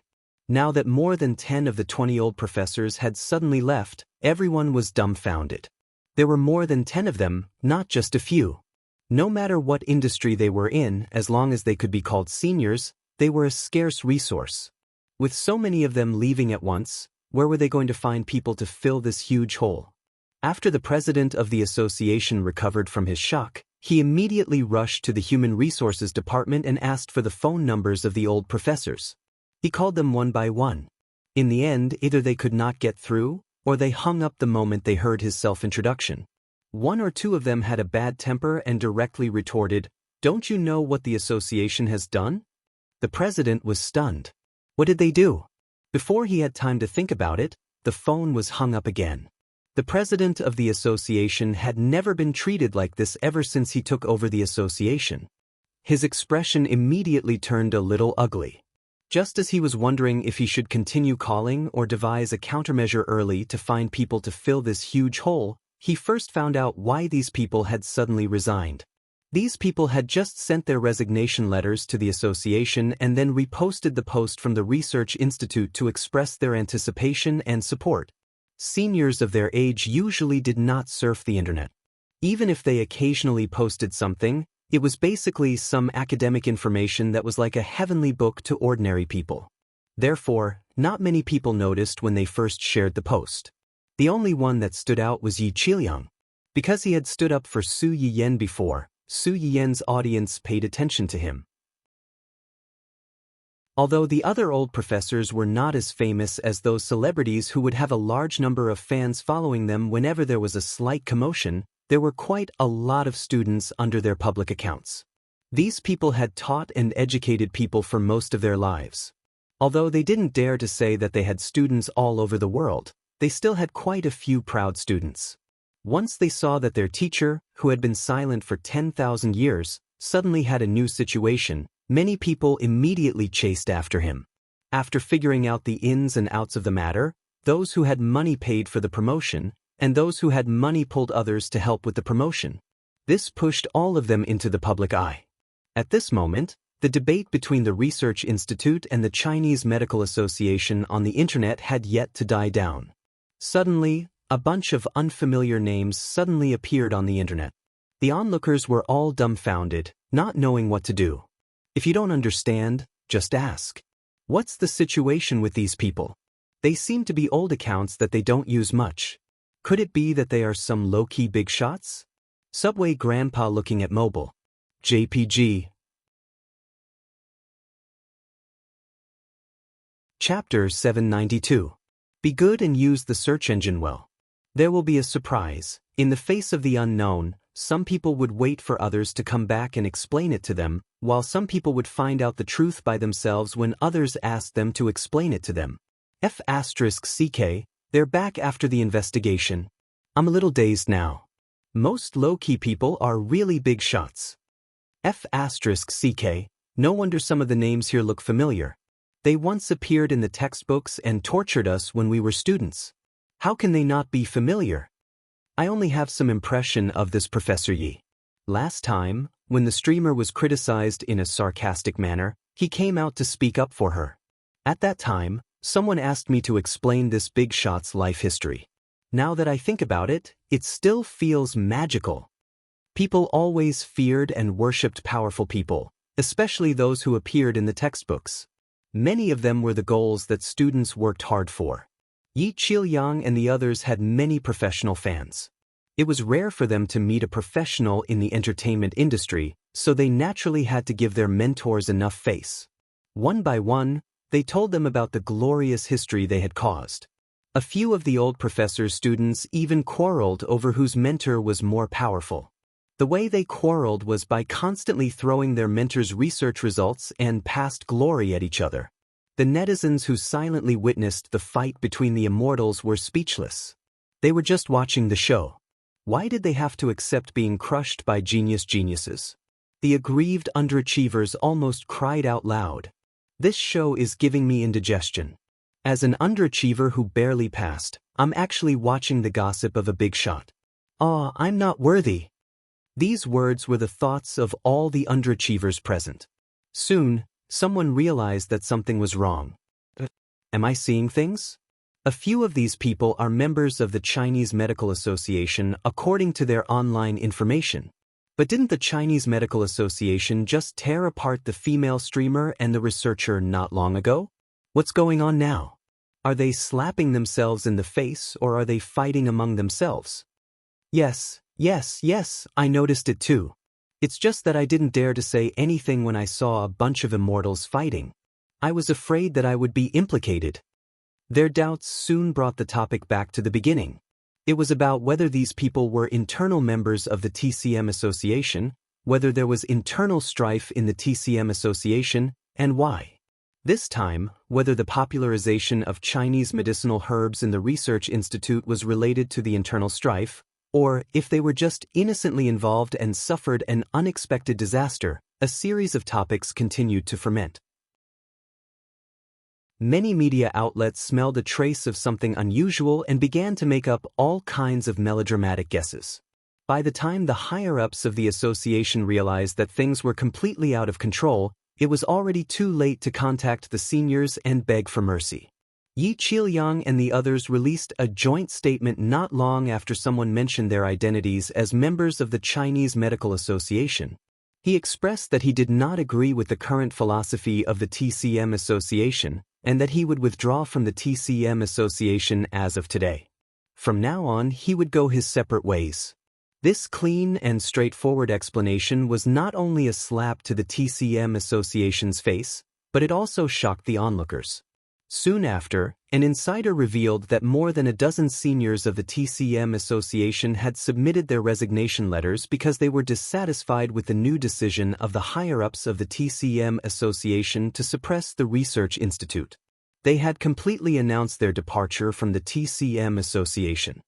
Now that more than 10 of the 20 old professors had suddenly left, everyone was dumbfounded. There were more than 10 of them, not just a few. No matter what industry they were in, as long as they could be called seniors, they were a scarce resource. With so many of them leaving at once, where were they going to find people to fill this huge hole? After the president of the association recovered from his shock, he immediately rushed to the Human Resources Department and asked for the phone numbers of the old professors. He called them one by one. In the end, either they could not get through, or they hung up the moment they heard his self-introduction. One or two of them had a bad temper and directly retorted, "Don't you know what the association has done?" The president was stunned. What did they do? Before he had time to think about it, the phone was hung up again. The president of the association had never been treated like this ever since he took over the association. His expression immediately turned a little ugly. Just as he was wondering if he should continue calling or devise a countermeasure early to find people to fill this huge hole, he first found out why these people had suddenly resigned. These people had just sent their resignation letters to the association and then reposted the post from the Research Institute to express their anticipation and support. Seniors of their age usually did not surf the internet. Even if they occasionally posted something, it was basically some academic information that was like a heavenly book to ordinary people. Therefore, not many people noticed when they first shared the post. The only one that stood out was Yi Qiliang. Because he had stood up for Su Yiyan before, Su Yiyan's audience paid attention to him. Although the other old professors were not as famous as those celebrities who would have a large number of fans following them whenever there was a slight commotion, there were quite a lot of students under their public accounts. These people had taught and educated people for most of their lives. Although they didn't dare to say that they had students all over the world, they still had quite a few proud students. Once they saw that their teacher, who had been silent for 10,000 years, suddenly had a new situation, many people immediately chased after him. After figuring out the ins and outs of the matter, those who had money paid for the promotion, and those who had money pulled others to help with the promotion. This pushed all of them into the public eye. At this moment, the debate between the Research Institute and the Chinese Medical Association on the internet had yet to die down. Suddenly, a bunch of unfamiliar names suddenly appeared on the internet. The onlookers were all dumbfounded, not knowing what to do. If you don't understand, just ask. What's the situation with these people? They seem to be old accounts that they don't use much. Could it be that they are some low-key big shots? Subway Grandpa looking at mobile. JPG. Chapter 792. Be good and use the search engine well. There will be a surprise. In the face of the unknown, some people would wait for others to come back and explain it to them, while some people would find out the truth by themselves when others asked them to explain it to them. F***CK, they're back after the investigation. I'm a little dazed now. Most low-key people are really big shots. F***CK, no wonder some of the names here look familiar. They once appeared in the textbooks and tortured us when we were students. How can they not be familiar? I only have some impression of this Professor Yi. Last time, when the streamer was criticized in a sarcastic manner, he came out to speak up for her. At that time, someone asked me to explain this big shot's life history. Now that I think about it, it still feels magical. People always feared and worshipped powerful people, especially those who appeared in the textbooks. Many of them were the goals that students worked hard for. Yi Qiuyang and the others had many professional fans. It was rare for them to meet a professional in the entertainment industry, so they naturally had to give their mentors enough face. One by one, they told them about the glorious history they had caused. A few of the old professor's students even quarreled over whose mentor was more powerful. The way they quarreled was by constantly throwing their mentor's research results and past glory at each other. The netizens who silently witnessed the fight between the immortals were speechless. They were just watching the show. Why did they have to accept being crushed by geniuses? The aggrieved underachievers almost cried out loud. This show is giving me indigestion. As an underachiever who barely passed, I'm actually watching the gossip of a big shot. "Aw, I'm not worthy." These words were the thoughts of all the underachievers present. Soon, someone realized that something was wrong. Am I seeing things? A few of these people are members of the Chinese Medical Association according to their online information. But didn't the Chinese Medical Association just tear apart the female streamer and the researcher not long ago? What's going on now? Are they slapping themselves in the face or are they fighting among themselves? Yes, I noticed it too. It's just that I didn't dare to say anything when I saw a bunch of immortals fighting. I was afraid that I would be implicated. Their doubts soon brought the topic back to the beginning. It was about whether these people were internal members of the TCM Association, whether there was internal strife in the TCM Association, and why. This time, whether the popularization of Chinese medicinal herbs in the Research Institute was related to the internal strife, or if they were just innocently involved and suffered an unexpected disaster. A series of topics continued to ferment. Many media outlets smelled a trace of something unusual and began to make up all kinds of melodramatic guesses. By the time the higher-ups of the association realized that things were completely out of control, it was already too late to contact the seniors and beg for mercy. Yi Qiuyang and the others released a joint statement not long after someone mentioned their identities as members of the Chinese Medical Association. He expressed that he did not agree with the current philosophy of the TCM Association, and that he would withdraw from the TCM Association as of today. From now on, he would go his separate ways. This clean and straightforward explanation was not only a slap to the TCM Association's face, but it also shocked the onlookers. Soon after, an insider revealed that more than a dozen seniors of the TCM Association had submitted their resignation letters because they were dissatisfied with the new decision of the higher-ups of the TCM Association to suppress the Research Institute. They had completely announced their departure from the TCM Association.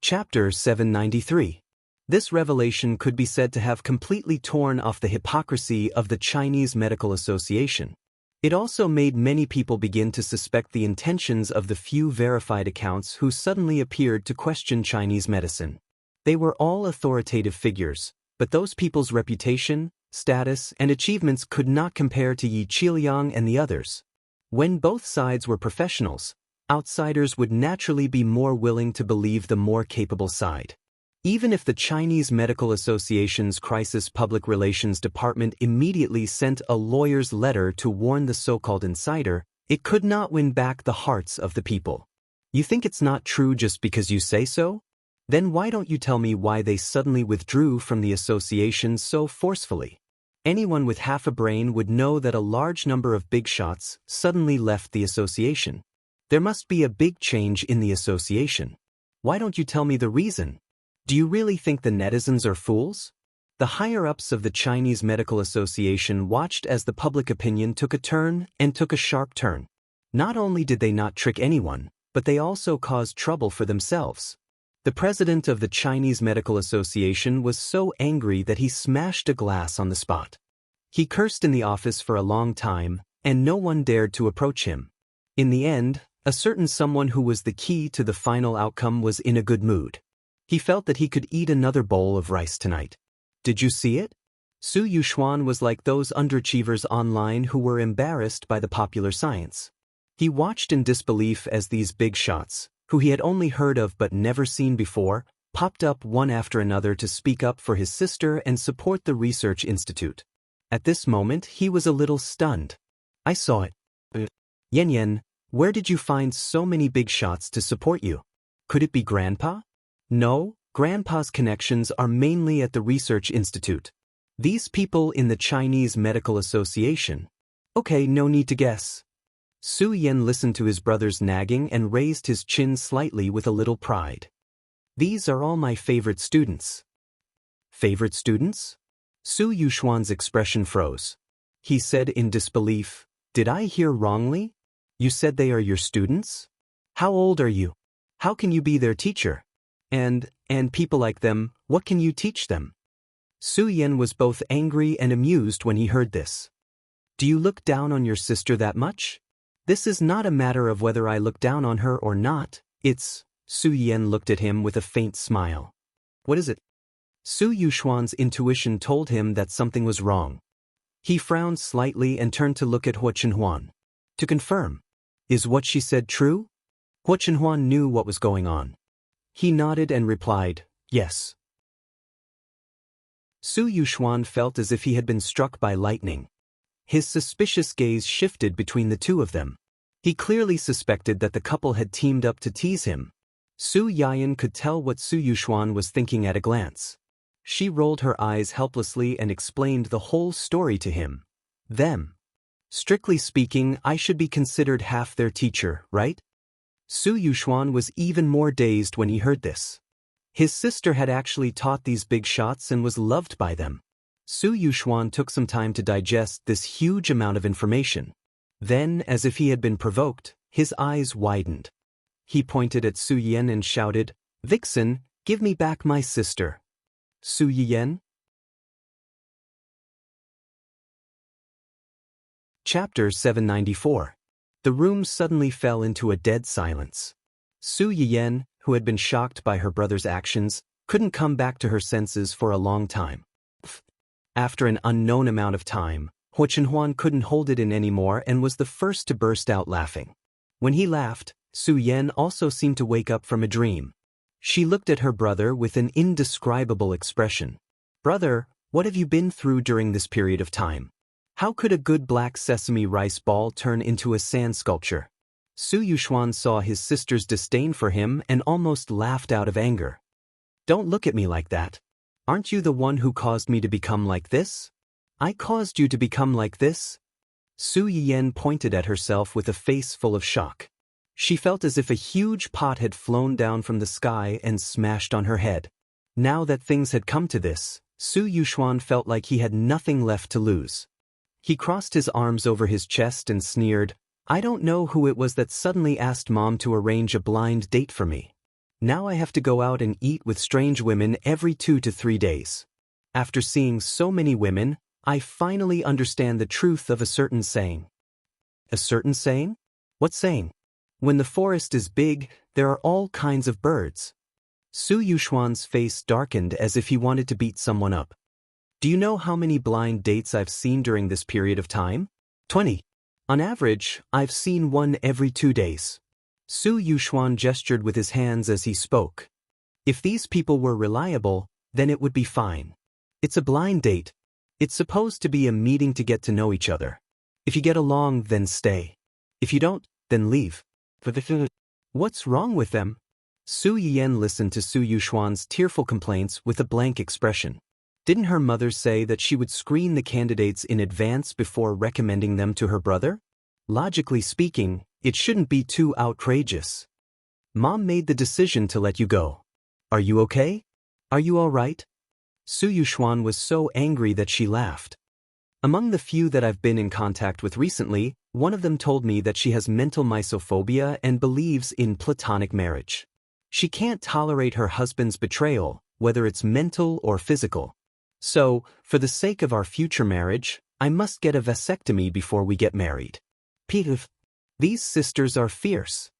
Chapter 793. This revelation could be said to have completely torn off the hypocrisy of the Chinese Medical Association. It also made many people begin to suspect the intentions of the few verified accounts who suddenly appeared to question Chinese medicine. They were all authoritative figures, but those people's reputation, status, and achievements could not compare to Yi Qiuyang and the others. When both sides were professionals, outsiders would naturally be more willing to believe the more capable side. Even if the Chinese Medical Association's Crisis Public Relations Department immediately sent a lawyer's letter to warn the so-called insider, it could not win back the hearts of the people. You think it's not true just because you say so? Then why don't you tell me why they suddenly withdrew from the association so forcefully? Anyone with half a brain would know that a large number of big shots suddenly left the association. There must be a big change in the association. Why don't you tell me the reason? Do you really think the netizens are fools? The higher-ups of the Chinese Medical Association watched as the public opinion took a turn and took a sharp turn. Not only did they not trick anyone, but they also caused trouble for themselves. The president of the Chinese Medical Association was so angry that he smashed a glass on the spot. He cursed in the office for a long time, and no one dared to approach him. In the end, a certain someone who was the key to the final outcome was in a good mood. He felt that he could eat another bowl of rice tonight. Did you see it? Su Yuxuan was like those underachievers online who were embarrassed by the popular science. He watched in disbelief as these big shots, who he had only heard of but never seen before, popped up one after another to speak up for his sister and support the Research Institute. At this moment, he was a little stunned. I saw it. Yen Yen, where did you find so many big shots to support you? Could it be Grandpa? No, Grandpa's connections are mainly at the Research Institute. These people in the Chinese Medical Association. Okay, no need to guess. Su Yen listened to his brother's nagging and raised his chin slightly with a little pride. These are all my favorite students. Favorite students? Su Yuxuan's expression froze. He said in disbelief, Did I hear wrongly? You said they are your students? How old are you? How can you be their teacher? And people like them, what can you teach them? Su Yen was both angry and amused when he heard this. Do you look down on your sister that much? This is not a matter of whether I look down on her or not, it's… Su Yen looked at him with a faint smile. What is it? Su Yuxuan's intuition told him that something was wrong. He frowned slightly and turned to look at Huo Chenhuan. To confirm, is what she said true? Huo Chenhuan knew what was going on. He nodded and replied, yes. Su Yuxuan felt as if he had been struck by lightning. His suspicious gaze shifted between the two of them. He clearly suspected that the couple had teamed up to tease him. Su Yayan could tell what Su Yuxuan was thinking at a glance. She rolled her eyes helplessly and explained the whole story to him. Them. Strictly speaking, I should be considered half their teacher, right? Su Yuxuan was even more dazed when he heard this. His sister had actually taught these big shots and was loved by them. Su Yuxuan took some time to digest this huge amount of information. Then, as if he had been provoked, his eyes widened. He pointed at Su Yen and shouted, Vixen, give me back my sister. Su Yen? Chapter 794. The room suddenly fell into a dead silence. Su Yen, who had been shocked by her brother's actions, couldn't come back to her senses for a long time. After an unknown amount of time, Huo Chenhuan couldn't hold it in anymore and was the first to burst out laughing. When he laughed, Su Yen also seemed to wake up from a dream. She looked at her brother with an indescribable expression. Brother, what have you been through during this period of time? How could a good black sesame rice ball turn into a sand sculpture? Su Yuxuan saw his sister's disdain for him and almost laughed out of anger. Don't look at me like that. Aren't you the one who caused me to become like this? I caused you to become like this? Su Yen pointed at herself with a face full of shock. She felt as if a huge pot had flown down from the sky and smashed on her head. Now that things had come to this, Su Yuxuan felt like he had nothing left to lose. He crossed his arms over his chest and sneered, I don't know who it was that suddenly asked Mom to arrange a blind date for me. Now I have to go out and eat with strange women every 2 to 3 days. After seeing so many women, I finally understand the truth of a certain saying. A certain saying? What saying? When the forest is big, there are all kinds of birds. Su Yuxuan's face darkened as if he wanted to beat someone up. Do you know how many blind dates I've seen during this period of time? 20. On average, I've seen one every 2 days. Su Yuxuan gestured with his hands as he spoke. If these people were reliable, then it would be fine. It's a blind date. It's supposed to be a meeting to get to know each other. If you get along, then stay. If you don't, then leave. What's wrong with them? Su Yen listened to Su Yuxuan's tearful complaints with a blank expression. Didn't her mother say that she would screen the candidates in advance before recommending them to her brother? Logically speaking, it shouldn't be too outrageous. Mom made the decision to let you go. Are you okay? Are you all right? Su Yuxuan was so angry that she laughed. Among the few that I've been in contact with recently, one of them told me that she has mental misophobia and believes in platonic marriage. She can't tolerate her husband's betrayal, whether it's mental or physical. So, for the sake of our future marriage, I must get a vasectomy before we get married. Pif. These sisters are fierce.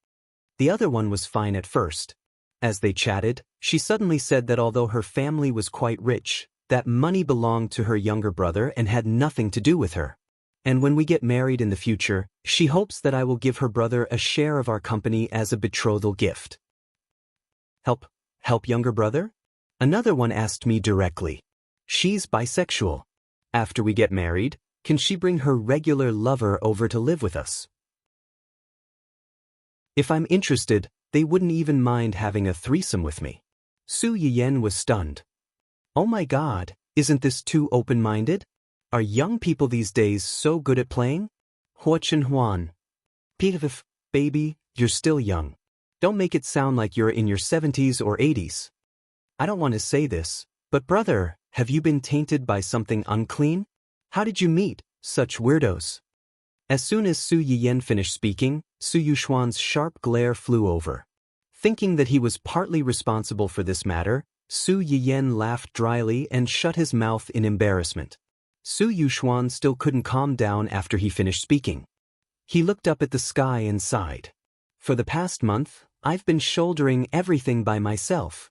The other one was fine at first. As they chatted, she suddenly said that although her family was quite rich, that money belonged to her younger brother and had nothing to do with her. And when we get married in the future, she hopes that I will give her brother a share of our company as a betrothal gift. Help younger brother? Another one asked me directly. She's bisexual. After we get married, Can she bring her regular lover over to live with us? If I'm interested, they wouldn't even mind having a threesome with me. Su Yiyan was stunned. Oh my god, isn't this too open-minded? Are young people these days so good at playing? Hua Chen Huan. Pivif, baby, you're still young. Don't make it sound like you're in your 70s or 80s. I don't want to say this, but brother, have you been tainted by something unclean? How did you meet such weirdos? As soon as Su Yiyan finished speaking, Su Yuxuan's sharp glare flew over. Thinking that he was partly responsible for this matter, Su Yiyan laughed dryly and shut his mouth in embarrassment. Su Yuxuan still couldn't calm down after he finished speaking. He looked up at the sky and sighed. For the past month, I've been shouldering everything by myself.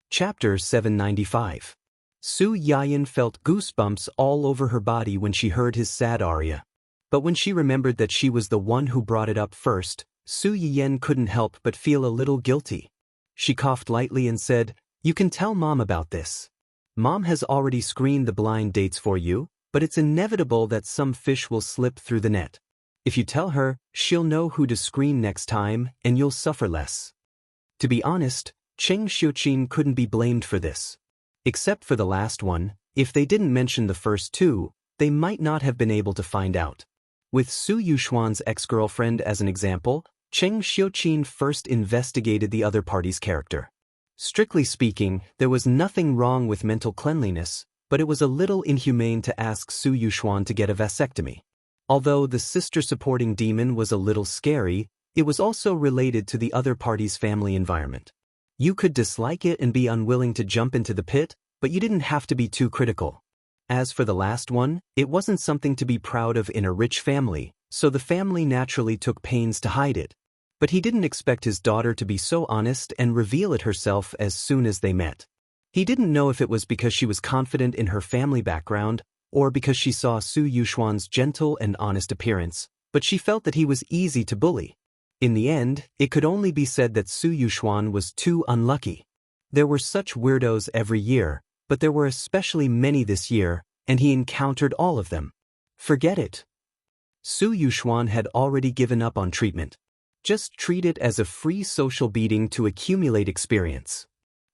Chapter 795. Su Yiyan felt goosebumps all over her body when she heard his sad aria. But when she remembered that she was the one who brought it up first, Su Yiyan couldn't help but feel a little guilty. She coughed lightly and said, "You can tell Mom about this. Mom has already screened the blind dates for you, but it's inevitable that some fish will slip through the net. If you tell her, she'll know who to screen next time and you'll suffer less." To be honest, Cheng Xiuqin couldn't be blamed for this. Except for the last one, if they didn't mention the first two, they might not have been able to find out. With Su Yuxuan's ex-girlfriend as an example, Cheng Xiuqin first investigated the other party's character. Strictly speaking, there was nothing wrong with mental cleanliness, but it was a little inhumane to ask Su Yuxuan to get a vasectomy. Although the sister-supporting demon was a little scary, it was also related to the other party's family environment. You could dislike it and be unwilling to jump into the pit, but you didn't have to be too critical. As for the last one, it wasn't something to be proud of in a rich family, so the family naturally took pains to hide it. But he didn't expect his daughter to be so honest and reveal it herself as soon as they met. He didn't know if it was because she was confident in her family background, or because she saw Su Yuxuan's gentle and honest appearance, but she felt that he was easy to bully. In the end, it could only be said that Su Yuxuan was too unlucky. There were such weirdos every year, but there were especially many this year, and he encountered all of them. Forget it. Su Yuxuan had already given up on treatment. Just treat it as a free social beating to accumulate experience.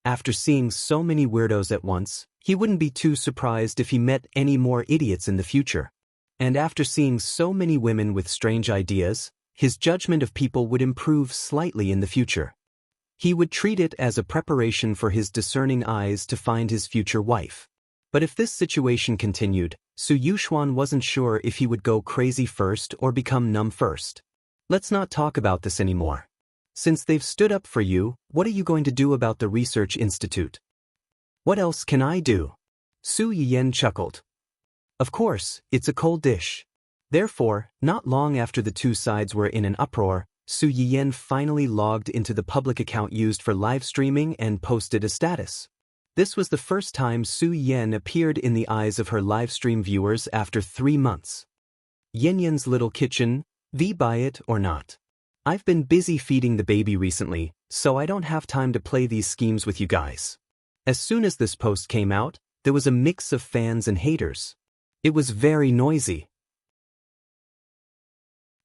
After seeing so many weirdos at once, he wouldn't be too surprised if he met any more idiots in the future. And after seeing so many women with strange ideas, his judgment of people would improve slightly in the future. He would treat it as a preparation for his discerning eyes to find his future wife. But if this situation continued, Su Yuxuan wasn't sure if he would go crazy first or become numb first. Let's not talk about this anymore. Since they've stood up for you, what are you going to do about the research institute? What else can I do? Su Yiyan chuckled. Of course, it's a cold dish. Therefore, not long after the two sides were in an uproar, Su Yiyan finally logged into the public account used for live streaming and posted a status. This was the first time Su Yiyan appeared in the eyes of her live stream viewers after 3 months. Yanyan's little kitchen, buy it or not. I've been busy feeding the baby recently, so I don't have time to play these schemes with you guys. As soon as this post came out, there was a mix of fans and haters. It was very noisy.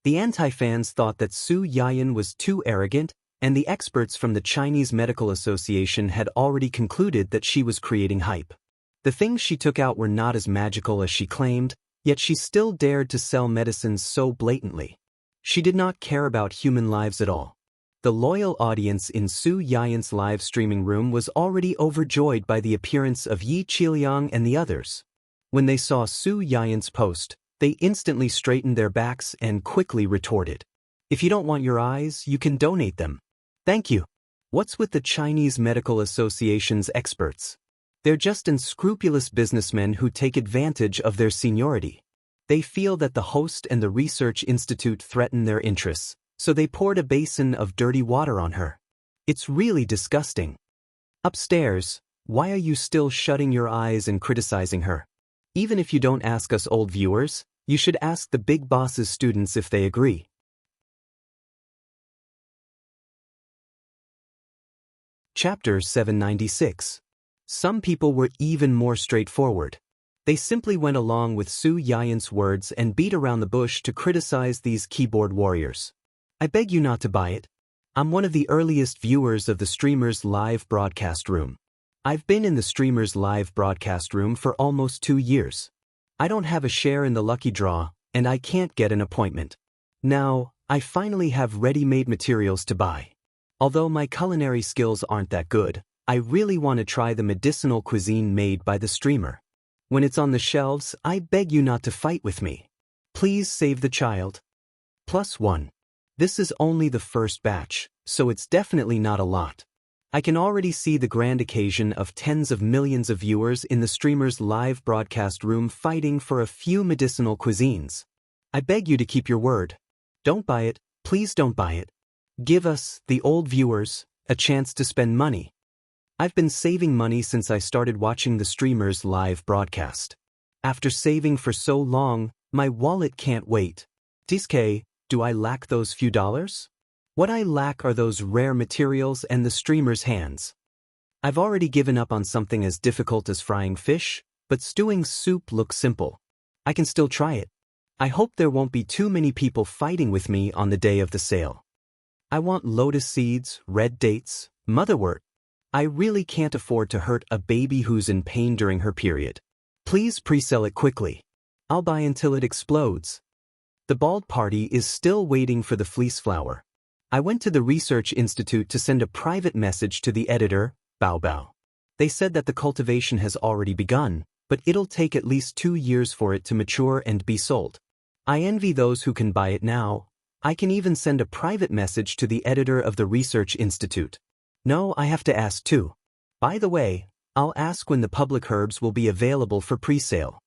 The anti-fans thought that Su Yiyan was too arrogant, and the experts from the Chinese Medical Association had already concluded that she was creating hype. The things she took out were not as magical as she claimed, yet she still dared to sell medicines so blatantly. She did not care about human lives at all. The loyal audience in Su Yiyan's live streaming room was already overjoyed by the appearance of Yi Qiliang and the others. When they saw Su Yiyan's post, they instantly straightened their backs and quickly retorted. If you don't want your eyes, you can donate them. Thank you. What's with the Chinese Medical Association's experts? They're just unscrupulous businessmen who take advantage of their seniority. They feel that the host and the research institute threaten their interests, so they poured a basin of dirty water on her. It's really disgusting. Upstairs, why are you still shutting your eyes and criticizing her? Even if you don't ask us old viewers, you should ask the big boss's students if they agree. Chapter 796. Some people were even more straightforward. They simply went along with Su Yian's words and beat around the bush to criticize these keyboard warriors. I beg you not to buy it. I'm one of the earliest viewers of the streamer's live broadcast room. I've been in the streamer's live broadcast room for almost 2 years. I don't have a share in the lucky draw, and I can't get an appointment. Now, I finally have ready-made materials to buy. Although my culinary skills aren't that good, I really want to try the medicinal cuisine made by the streamer. When it's on the shelves, I beg you not to fight with me. Please save the child. +1. This is only the first batch, so it's definitely not a lot. I can already see the grand occasion of tens of millions of viewers in the streamer's live broadcast room fighting for a few medicinal cuisines. I beg you to keep your word. Don't buy it, please don't buy it. Give us, the old viewers, a chance to spend money. I've been saving money since I started watching the streamer's live broadcast. After saving for so long, my wallet can't wait. Diske, do I lack those few dollars? What I lack are those rare materials and the streamer's hands. I've already given up on something as difficult as frying fish, but stewing soup looks simple. I can still try it. I hope there won't be too many people fighting with me on the day of the sale. I want lotus seeds, red dates, motherwort. I really can't afford to hurt a baby who's in pain during her period. Please pre-sell it quickly. I'll buy until it explodes. The bald party is still waiting for the fleece flower. I went to the research institute to send a private message to the editor, Bao Bao. They said that the cultivation has already begun, but it'll take at least 2 years for it to mature and be sold. I envy those who can buy it now. I can even send a private message to the editor of the research institute. No, I have to ask too. By the way, I'll ask when the public herbs will be available for pre-sale.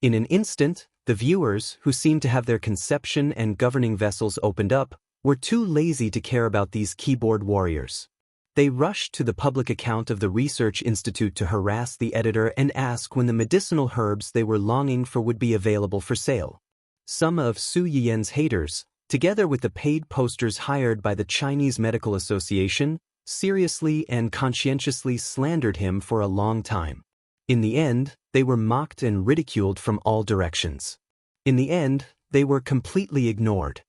In an instant, the viewers, who seemed to have their conception and governing vessels opened up, were too lazy to care about these keyboard warriors. They rushed to the public account of the research institute to harass the editor and ask when the medicinal herbs they were longing for would be available for sale. Some of Su Yian's haters, together with the paid posters hired by the Chinese Medical Association, seriously and conscientiously slandered him for a long time. In the end, they were mocked and ridiculed from all directions. In the end, they were completely ignored.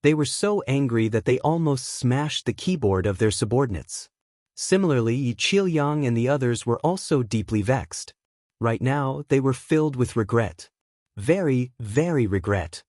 They were so angry that they almost smashed the keyboard of their subordinates. Similarly, Yi Qiuyang and the others were also deeply vexed. Right now, they were filled with regret. Very, very regret.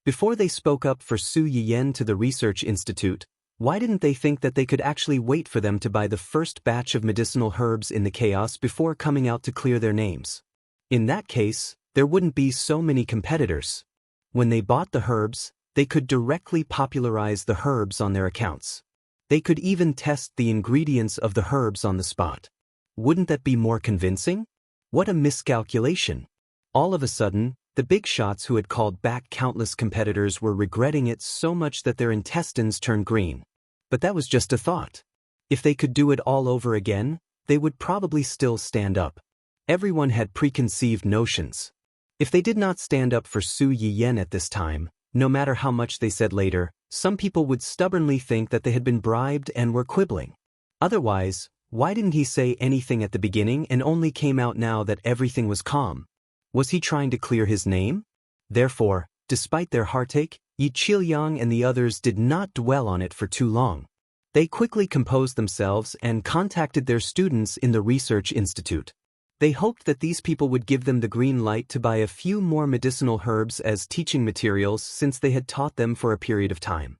Before they spoke up for Su Yiyan to the research institute, why didn't they think that they could actually wait for them to buy the first batch of medicinal herbs in the chaos before coming out to clear their names? In that case, there wouldn't be so many competitors. When they bought the herbs, they could directly popularize the herbs on their accounts. They could even test the ingredients of the herbs on the spot. Wouldn't that be more convincing? What a miscalculation. All of a sudden, the big shots who had called back countless competitors were regretting it so much that their intestines turned green. But that was just a thought. If they could do it all over again, they would probably still stand up. Everyone had preconceived notions. If they did not stand up for Su Yiyan at this time, no matter how much they said later, some people would stubbornly think that they had been bribed and were quibbling. Otherwise, why didn't he say anything at the beginning and only came out now that everything was calm? Was he trying to clear his name? Therefore, despite their heartache, Yi Qiuyang and the others did not dwell on it for too long. They quickly composed themselves and contacted their students in the research institute. They hoped that these people would give them the green light to buy a few more medicinal herbs as teaching materials since they had taught them for a period of time.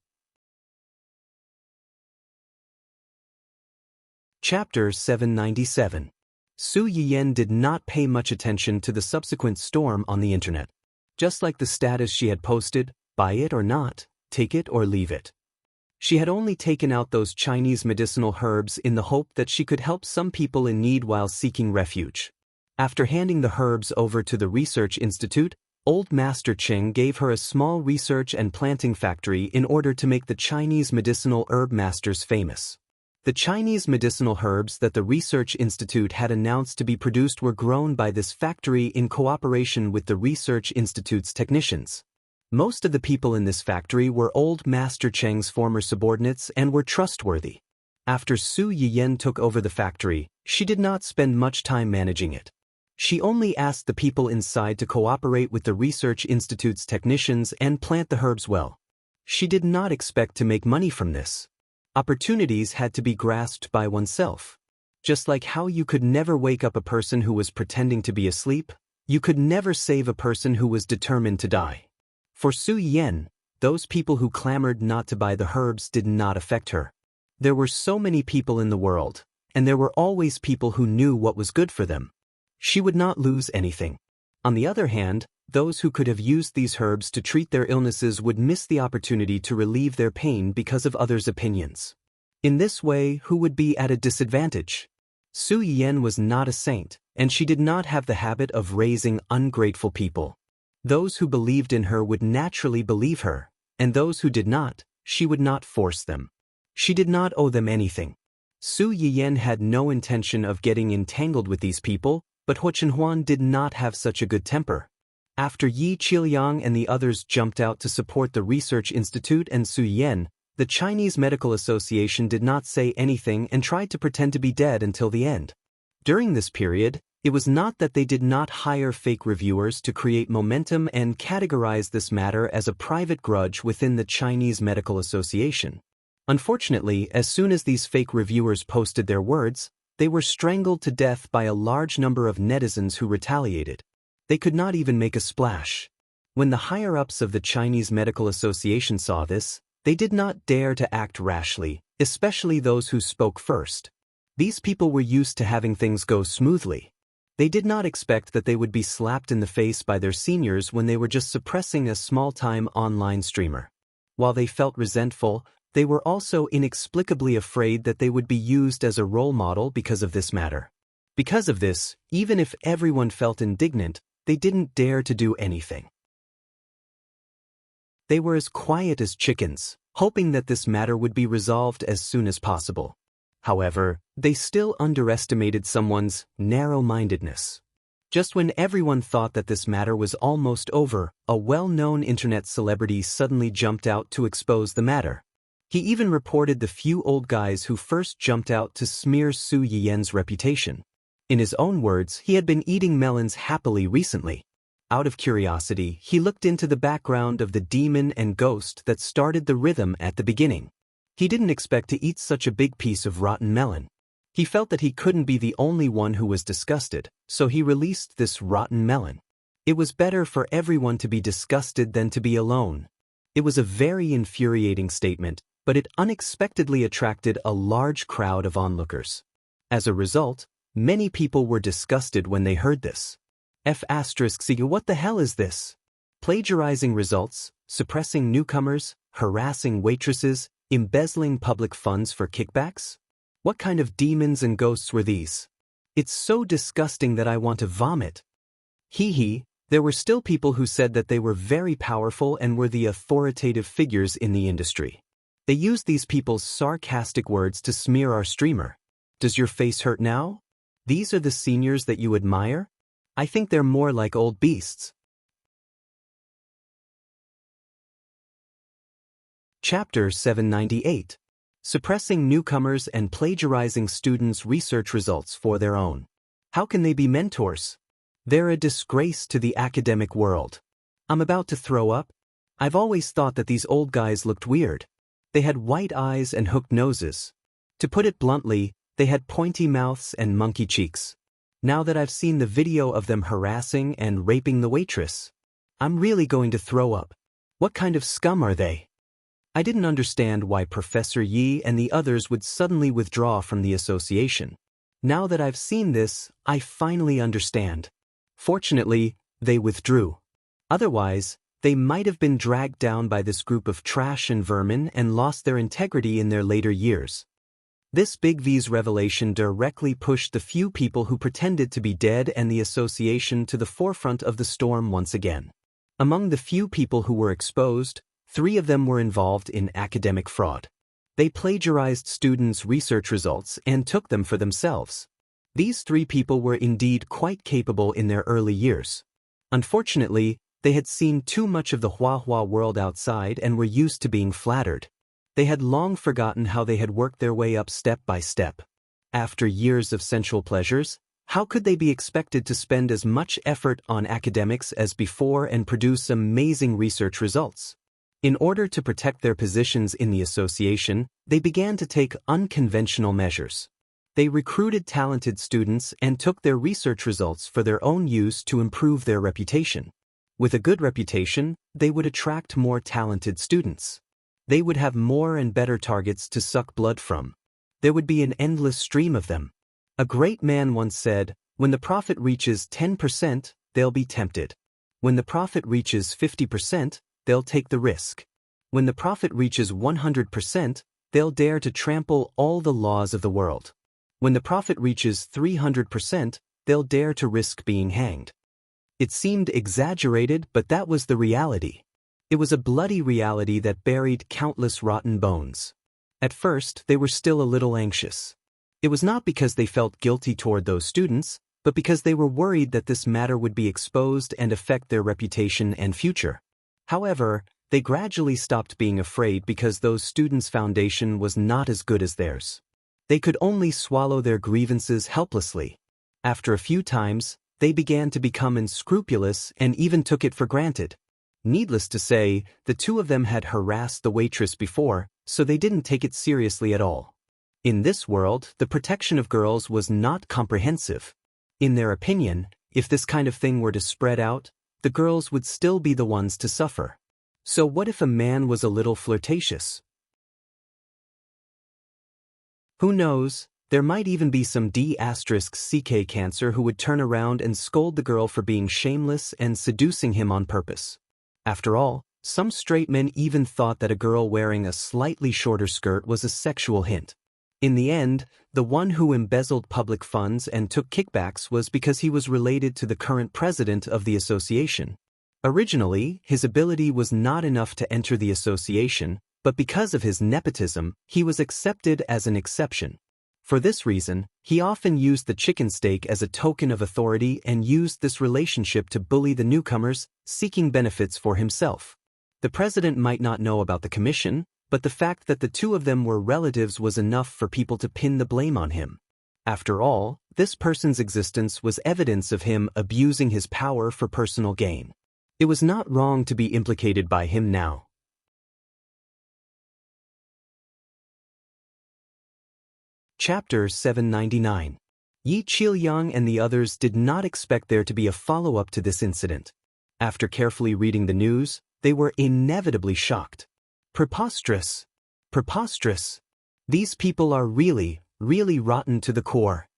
Chapter 797. Su Yiyan did not pay much attention to the subsequent storm on the internet. Just like the status she had posted, buy it or not, take it or leave it. She had only taken out those Chinese medicinal herbs in the hope that she could help some people in need while seeking refuge. After handing the herbs over to the research institute, Old Master Cheng gave her a small research and planting factory in order to make the Chinese medicinal herb masters famous. The Chinese medicinal herbs that the Research Institute had announced to be produced were grown by this factory in cooperation with the Research Institute's technicians. Most of the people in this factory were Old Master Cheng's former subordinates and were trustworthy. After Su Yiyan took over the factory, she did not spend much time managing it. She only asked the people inside to cooperate with the research institute's technicians and plant the herbs well. She did not expect to make money from this. Opportunities had to be grasped by oneself. Just like how you could never wake up a person who was pretending to be asleep, you could never save a person who was determined to die. For Su Yiyan, those people who clamored not to buy the herbs did not affect her. There were so many people in the world, and there were always people who knew what was good for them. She would not lose anything. On the other hand, those who could have used these herbs to treat their illnesses would miss the opportunity to relieve their pain because of others' opinions. In this way, who would be at a disadvantage? Su Yiyan was not a saint, and she did not have the habit of raising ungrateful people. Those who believed in her would naturally believe her, and those who did not, she would not force them. She did not owe them anything. Su Yiyan had no intention of getting entangled with these people, but Huo Chenhuan did not have such a good temper. After Yi Qiliang and the others jumped out to support the Research Institute and Su Yiyan, the Chinese Medical Association did not say anything and tried to pretend to be dead until the end. During this period, it was not that they did not hire fake reviewers to create momentum and categorize this matter as a private grudge within the Chinese Medical Association. Unfortunately, as soon as these fake reviewers posted their words, they were strangled to death by a large number of netizens who retaliated. They could not even make a splash. When the higher-ups of the Chinese Medical Association saw this, they did not dare to act rashly, especially those who spoke first. These people were used to having things go smoothly. They did not expect that they would be slapped in the face by their seniors when they were just suppressing a small-time online streamer. While they felt resentful, they were also inexplicably afraid that they would be used as a role model because of this matter. Because of this, even if everyone felt indignant, they didn't dare to do anything. They were as quiet as chickens, hoping that this matter would be resolved as soon as possible. However, they still underestimated someone's narrow-mindedness. Just when everyone thought that this matter was almost over, a well-known internet celebrity suddenly jumped out to expose the matter. He even reported the few old guys who first jumped out to smear Su Yiyan's reputation. In his own words, he had been eating melons happily recently. Out of curiosity, he looked into the background of the demon and ghost that started the rhythm at the beginning. He didn't expect to eat such a big piece of rotten melon. He felt that he couldn't be the only one who was disgusted, so he released this rotten melon. It was better for everyone to be disgusted than to be alone. It was a very infuriating statement, but it unexpectedly attracted a large crowd of onlookers. As a result, many people were disgusted when they heard this. What the hell is this? Plagiarizing results, suppressing newcomers, harassing waitresses, embezzling public funds for kickbacks? What kind of demons and ghosts were these? It's so disgusting that I want to vomit. There were still people who said that they were very powerful and were the authoritative figures in the industry. They used these people's sarcastic words to smear our streamer. Does your face hurt now? These are the seniors that you admire? I think they're more like old beasts. Chapter 798. Suppressing newcomers and plagiarizing students' research results for their own. How can they be mentors? They're a disgrace to the academic world. I'm about to throw up. I've always thought that these old guys looked weird. They had white eyes and hooked noses. To put it bluntly, they had pointy mouths and monkey cheeks. Now that I've seen the video of them harassing and raping the waitress, I'm really going to throw up. What kind of scum are they? I didn't understand why Professor Yi and the others would suddenly withdraw from the association. Now that I've seen this, I finally understand. Fortunately, they withdrew. Otherwise, they might have been dragged down by this group of trash and vermin and lost their integrity in their later years. This Big V's revelation directly pushed the few people who pretended to be dead and the association to the forefront of the storm once again. Among the few people who were exposed, 3 of them were involved in academic fraud. They plagiarized students' research results and took them for themselves. These 3 people were indeed quite capable in their early years. Unfortunately, they had seen too much of the Huahua world outside and were used to being flattered. They had long forgotten how they had worked their way up step by step. After years of sensual pleasures, how could they be expected to spend as much effort on academics as before and produce amazing research results? In order to protect their positions in the association, they began to take unconventional measures. They recruited talented students and took their research results for their own use to improve their reputation. With a good reputation, they would attract more talented students. They would have more and better targets to suck blood from. There would be an endless stream of them. A great man once said, "When the profit reaches 10%, they'll be tempted. When the profit reaches 50%, they'll take the risk. When the profit reaches 100%, they'll dare to trample all the laws of the world. When the profit reaches 300%, they'll dare to risk being hanged." It seemed exaggerated, but that was the reality. It was a bloody reality that buried countless rotten bones. At first, they were still a little anxious. It was not because they felt guilty toward those students, but because they were worried that this matter would be exposed and affect their reputation and future. However, they gradually stopped being afraid because those students' foundation was not as good as theirs. They could only swallow their grievances helplessly. After a few times, they began to become unscrupulous and even took it for granted. Needless to say, the two of them had harassed the waitress before, so they didn't take it seriously at all. In this world, the protection of girls was not comprehensive. In their opinion, if this kind of thing were to spread out, the girls would still be the ones to suffer. So what if a man was a little flirtatious? Who knows, there might even be some D**CK cancer who would turn around and scold the girl for being shameless and seducing him on purpose. After all, some straight men even thought that a girl wearing a slightly shorter skirt was a sexual hint. In the end, the one who embezzled public funds and took kickbacks was because he was related to the current president of the association. Originally, his ability was not enough to enter the association, but because of his nepotism, he was accepted as an exception. For this reason, he often used the chicken steak as a token of authority and used this relationship to bully the newcomers, seeking benefits for himself. The president might not know about the commission, but the fact that the two of them were relatives was enough for people to pin the blame on him. After all, this person's existence was evidence of him abusing his power for personal gain. It was not wrong to be implicated by him now. Chapter 799. Yi Qilyang and the others did not expect there to be a follow-up to this incident. After carefully reading the news, they were inevitably shocked. Preposterous! Preposterous! These people are really, really rotten to the core.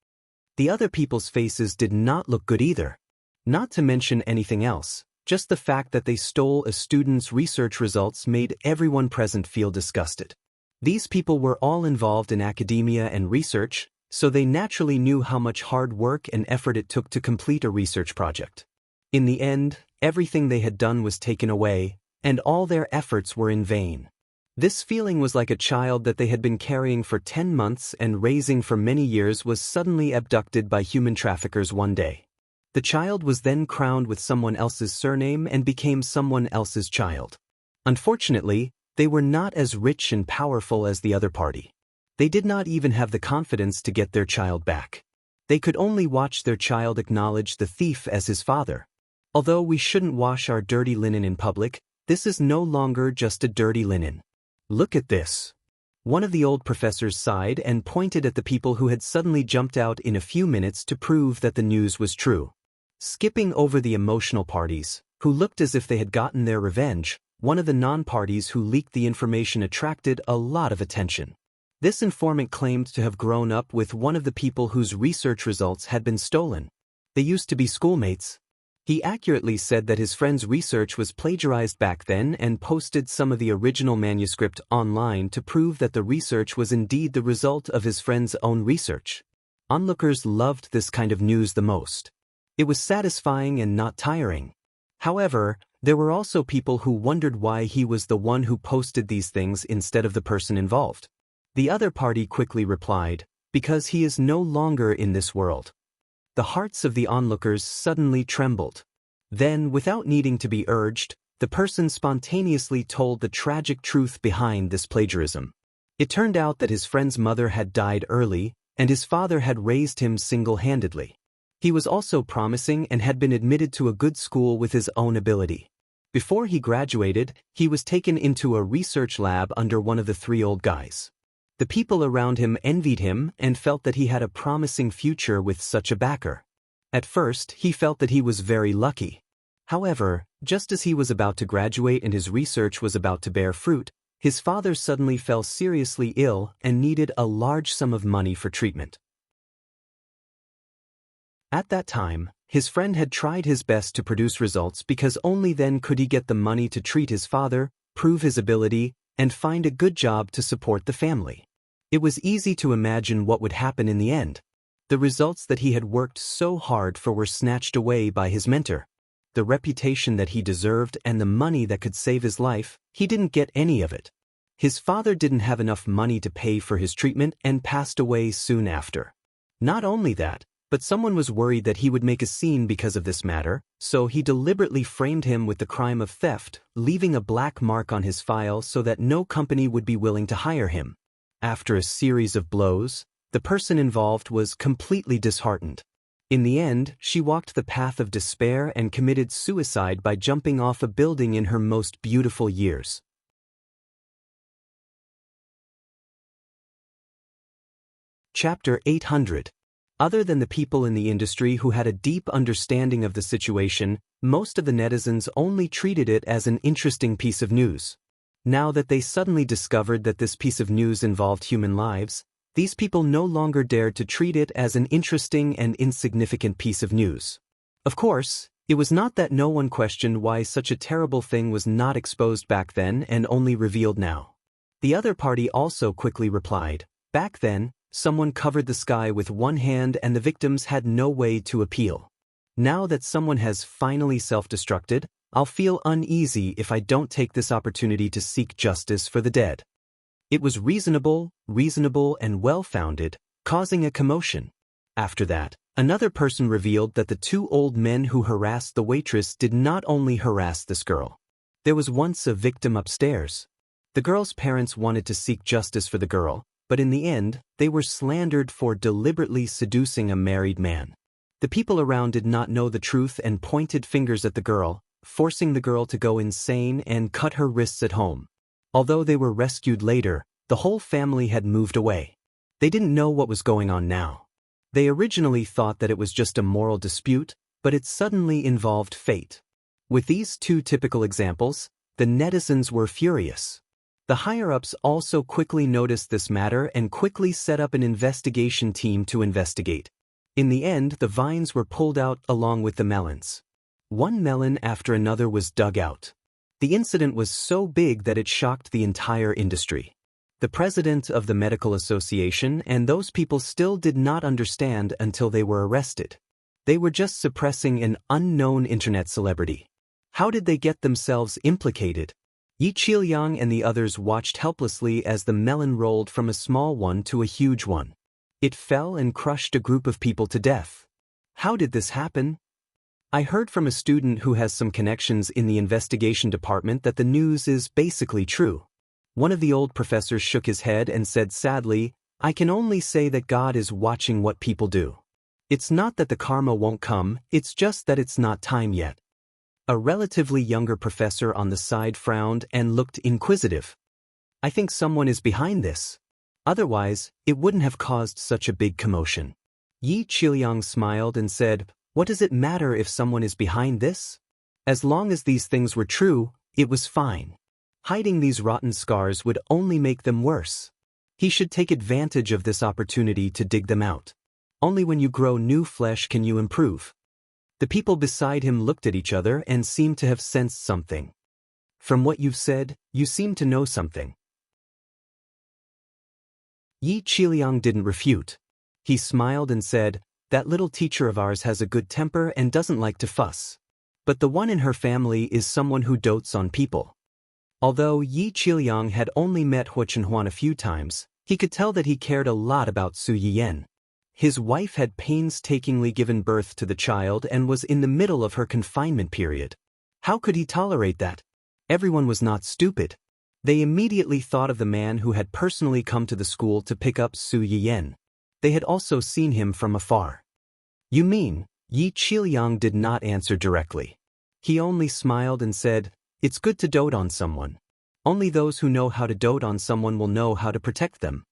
The other people's faces did not look good either. Not to mention anything else, just the fact that they stole a student's research results made everyone present feel disgusted. These people were all involved in academia and research, so they naturally knew how much hard work and effort it took to complete a research project. In the end, everything they had done was taken away, and all their efforts were in vain. This feeling was like a child that they had been carrying for 10 months and raising for many years was suddenly abducted by human traffickers one day. The child was then crowned with someone else's surname and became someone else's child. Unfortunately, they were not as rich and powerful as the other party. They did not even have the confidence to get their child back. They could only watch their child acknowledge the thief as his father. Although we shouldn't wash our dirty linen in public, this is no longer just a dirty linen. Look at this. One of the old professors sighed and pointed at the people who had suddenly jumped out in a few minutes to prove that the news was true. Skipping over the emotional parties, who looked as if they had gotten their revenge, one of the non-parties who leaked the information attracted a lot of attention. This informant claimed to have grown up with one of the people whose research results had been stolen. They used to be schoolmates. He accurately said that his friend's research was plagiarized back then and posted some of the original manuscript online to prove that the research was indeed the result of his friend's own research. Onlookers loved this kind of news the most. It was satisfying and not tiring. However, there were also people who wondered why he was the one who posted these things instead of the person involved. The other party quickly replied, "Because he is no longer in this world." The hearts of the onlookers suddenly trembled. Then, without needing to be urged, The person spontaneously told the tragic truth behind this plagiarism. It turned out that his friend's mother had died early, and his father had raised him single-handedly. He was also promising and had been admitted to a good school with his own ability. Before he graduated, he was taken into a research lab under one of the three old guys. The people around him envied him and felt that he had a promising future with such a backer. At first, he felt that he was very lucky. However, just as he was about to graduate and his research was about to bear fruit, his father suddenly fell seriously ill and needed a large sum of money for treatment. At that time, his friend had tried his best to produce results because only then could he get the money to treat his father, prove his ability, and find a good job to support the family. It was easy to imagine what would happen in the end. The results that he had worked so hard for were snatched away by his mentor. The reputation that he deserved and the money that could save his life, he didn't get any of it. His father didn't have enough money to pay for his treatment and passed away soon after. Not only that, but someone was worried that he would make a scene because of this matter, so he deliberately framed him with the crime of theft, leaving a black mark on his file so that no company would be willing to hire him. After a series of blows, the person involved was completely disheartened. In the end, she walked the path of despair and committed suicide by jumping off a building in her most beautiful years. Chapter 800. Other than the people in the industry who had a deep understanding of the situation, most of the netizens only treated it as an interesting piece of news. Now that they suddenly discovered that this piece of news involved human lives, these people no longer dared to treat it as an interesting and insignificant piece of news. Of course, it was not that no one questioned why such a terrible thing was not exposed back then and only revealed now. The other party also quickly replied, "Back then, someone covered the sky with one hand and the victims had no way to appeal. Now that someone has finally self-destructed, I'll feel uneasy if I don't take this opportunity to seek justice for the dead." It was reasonable, and well-founded, causing a commotion. After that, another person revealed that the two old men who harassed the waitress did not only harass this girl. There was once a victim upstairs. The girl's parents wanted to seek justice for the girl, but in the end, they were slandered for deliberately seducing a married man. The people around did not know the truth and pointed fingers at the girl, forcing the girl to go insane and cut her wrists at home. Although they were rescued later, the whole family had moved away. They didn't know what was going on now. They originally thought that it was just a moral dispute, but it suddenly involved fate. With these two typical examples, the netizens were furious. The higher-ups also quickly noticed this matter and quickly set up an investigation team to investigate. In the end, the vines were pulled out along with the melons. One melon after another was dug out. The incident was so big that it shocked the entire industry. The president of the medical association and those people still did not understand until they were arrested. They were just suppressing an unknown internet celebrity. How did they get themselves implicated? Yi Qilyang and the others watched helplessly as the melon rolled from a small one to a huge one. It fell and crushed a group of people to death. How did this happen? I heard from a student who has some connections in the investigation department that the news is basically true. One of the old professors shook his head and said sadly, "I can only say that God is watching what people do. It's not that the karma won't come, it's just that it's not time yet." A relatively younger professor on the side frowned and looked inquisitive. "I think someone is behind this. Otherwise, it wouldn't have caused such a big commotion." Yi Qilyang smiled and said, "What does it matter if someone is behind this? As long as these things were true, it was fine. Hiding these rotten scars would only make them worse. He should take advantage of this opportunity to dig them out. Only when you grow new flesh can you improve." The people beside him looked at each other and seemed to have sensed something. "From what you've said, you seem to know something." Yi Qilyang didn't refute. He smiled and said, "That little teacher of ours has a good temper and doesn't like to fuss. But the one in her family is someone who dotes on people." Although Yi Qilyang had only met Hua Chenhuan a few times, he could tell that he cared a lot about Su Yiyan. His wife had painstakingly given birth to the child and was in the middle of her confinement period. How could he tolerate that? Everyone was not stupid. They immediately thought of the man who had personally come to the school to pick up Su Yiyan. They had also seen him from afar. You mean? Yi Qiliang did not answer directly. He only smiled and said, "It's good to dote on someone. Only those who know how to dote on someone will know how to protect them."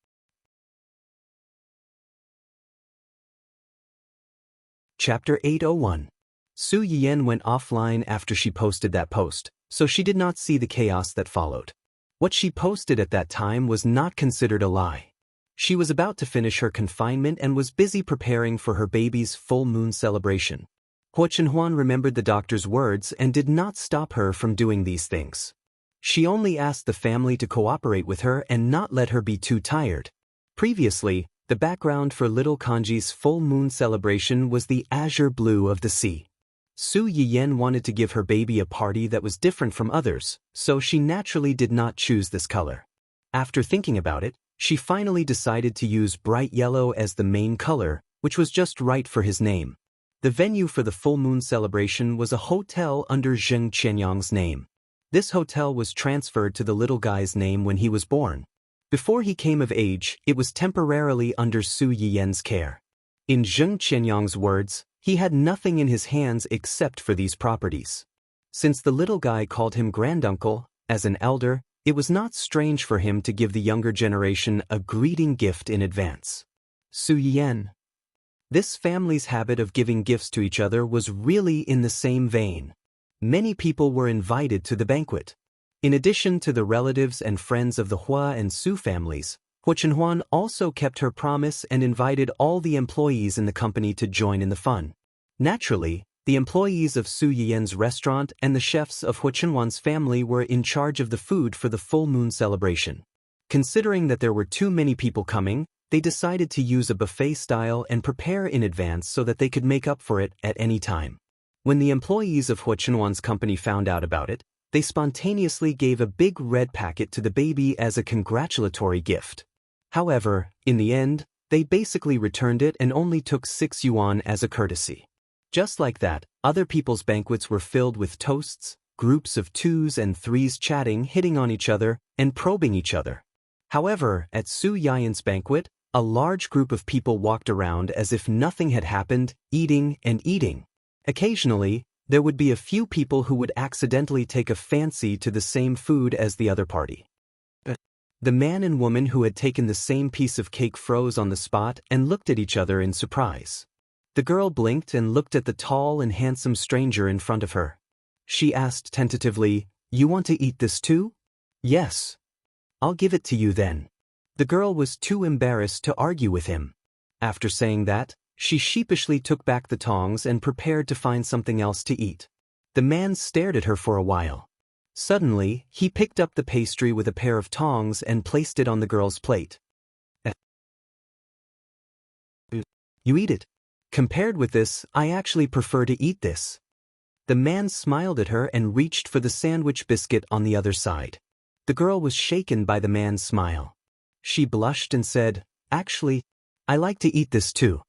Chapter 801. Su Yiyan went offline after she posted that post, so she did not see the chaos that followed. What she posted at that time was not considered a lie. She was about to finish her confinement and was busy preparing for her baby's full moon celebration. Huo Chenhuan remembered the doctor's words and did not stop her from doing these things. She only asked the family to cooperate with her and not let her be too tired. Previously, the background for little Kanji's full moon celebration was the azure blue of the sea. Su Yiyan wanted to give her baby a party that was different from others, so she naturally did not choose this color. After thinking about it, she finally decided to use bright yellow as the main color, which was just right for his name. The venue for the full moon celebration was a hotel under Zheng Qianyang's name. This hotel was transferred to the little guy's name when he was born. Before he came of age, it was temporarily under Su Yiyan's care. In Zheng Qianyang's words, he had nothing in his hands except for these properties. Since the little guy called him granduncle, as an elder, it was not strange for him to give the younger generation a greeting gift in advance. Su Yiyan. This family's habit of giving gifts to each other was really in the same vein. Many people were invited to the banquet. In addition to the relatives and friends of the Hua and Su families, Huo Chenhuan also kept her promise and invited all the employees in the company to join in the fun. Naturally, the employees of Su Yiyan's restaurant and the chefs of Huo Chenhuan's family were in charge of the food for the full moon celebration. Considering that there were too many people coming, they decided to use a buffet style and prepare in advance so that they could make up for it at any time. When the employees of Huo Chenhuan's company found out about it, they spontaneously gave a big red packet to the baby as a congratulatory gift. However, in the end, they basically returned it and only took 6 yuan as a courtesy. Just like that, other people's banquets were filled with toasts, groups of 2s and 3s chatting, hitting on each other, and probing each other. However, at Su Yiyan's banquet, a large group of people walked around as if nothing had happened, eating and eating. Occasionally, there would be a few people who would accidentally take a fancy to the same food as the other party. The man and woman who had taken the same piece of cake froze on the spot and looked at each other in surprise. The girl blinked and looked at the tall and handsome stranger in front of her. She asked tentatively, "You want to eat this too?" "Yes." "I'll give it to you then." The girl was too embarrassed to argue with him. After saying that, she sheepishly took back the tongs and prepared to find something else to eat. The man stared at her for a while. Suddenly, he picked up the pastry with a pair of tongs and placed it on the girl's plate. "You eat it. Compared with this, I actually prefer to eat this." The man smiled at her and reached for the sandwich biscuit on the other side. The girl was shaken by the man's smile. She blushed and said, "Actually, I like to eat this too."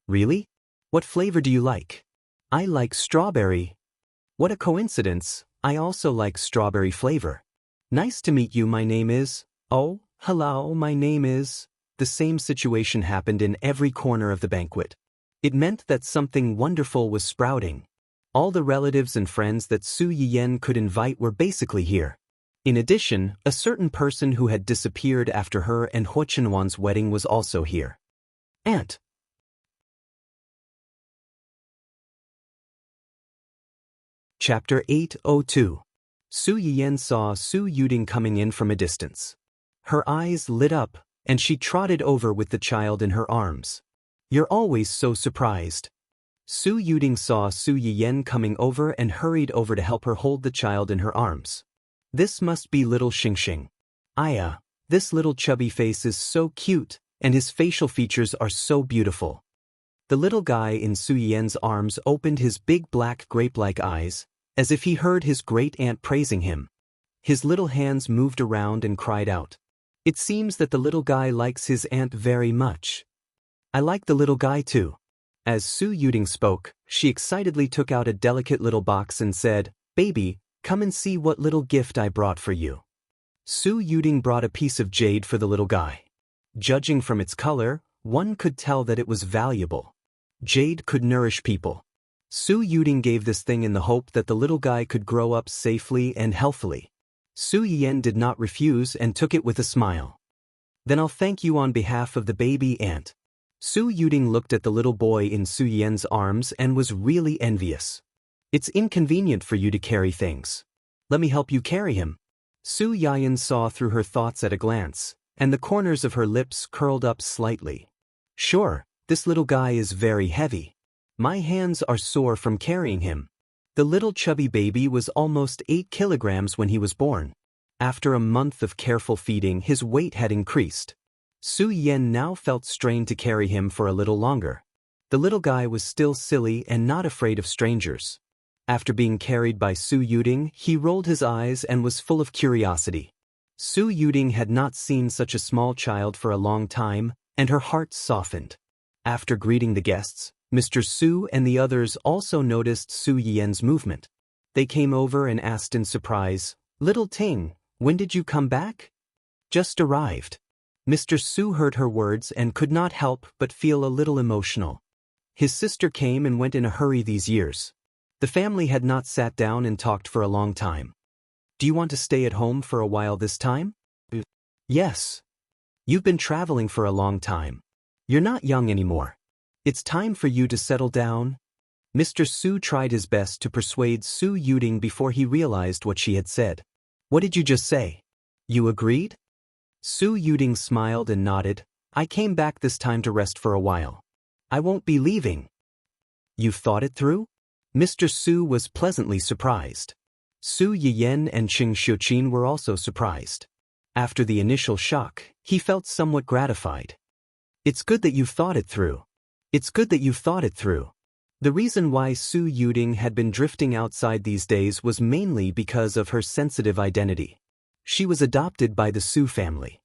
"Really? What flavor do you like?" "I like strawberry." "What a coincidence, I also like strawberry flavor." "Nice to meet you, my name is..." "Oh, hello, my name is..." The same situation happened in every corner of the banquet. It meant that something wonderful was sprouting. All the relatives and friends that Su Yiyan could invite were basically here. In addition, a certain person who had disappeared after her and Huo Chenhuan's wedding was also here. Aunt. Chapter 802. Su Yiyan saw Su Yuding coming in from a distance. Her eyes lit up, and she trotted over with the child in her arms. "You're always so surprised." Su Yuding saw Su Yiyan coming over and hurried over to help her hold the child in her arms. "This must be little Xingxing. Aya, this little chubby face is so cute, and his facial features are so beautiful." The little guy in Su Yiyan's arms opened his big black grape-like eyes, as if he heard his great-aunt praising him. His little hands moved around and cried out. It seems that the little guy likes his aunt very much. "I like the little guy too." As Su Yuding spoke, she excitedly took out a delicate little box and said, "Baby, Come and see what little gift I brought for you. Su Yuding brought a piece of jade for the little guy. Judging from its color, one could tell that it was valuable. Jade could nourish people. Su Yuding gave this thing in the hope that the little guy could grow up safely and healthily. Su Yiyan did not refuse and took it with a smile. Then I'll thank you on behalf of the baby ant. Su Yuding looked at the little boy in Su Yiyan's arms and was really envious. It's inconvenient for you to carry things. Let me help you carry him. Su Yiyan saw through her thoughts at a glance, and the corners of her lips curled up slightly. Sure, this little guy is very heavy. My hands are sore from carrying him. The little chubby baby was almost 8 kilograms when he was born. After a month of careful feeding, his weight had increased. Su Yiyan now felt strained to carry him for a little longer. The little guy was still silly and not afraid of strangers. After being carried by Su Yuding, he rolled his eyes and was full of curiosity. Su Yuding had not seen such a small child for a long time, and her heart softened. After greeting the guests, Mr. Su and the others also noticed Su Yiyan's movement. They came over and asked in surprise, "Little Ting, when did you come back?" "Just arrived." Mr. Su heard her words and could not help but feel a little emotional. His sister came and went in a hurry these years. The family had not sat down and talked for a long time. "Do you want to stay at home for a while this time?" "Yes. You've been traveling for a long time. You're not young anymore. It's time for you to settle down." Mr. Su tried his best to persuade Su Yuding before he realized what she had said. "What did you just say? You agreed?" Su Yuding smiled and nodded. "I came back this time to rest for a while. I won't be leaving." "You've thought it through?" Mr. Su was pleasantly surprised. Su Yiyan and Qing Xiuqin were also surprised. After the initial shock, he felt somewhat gratified. "It's good that you've thought it through. It's good that you've thought it through." The reason why Su Yuding had been drifting outside these days was mainly because of her sensitive identity. She was adopted by the Su family.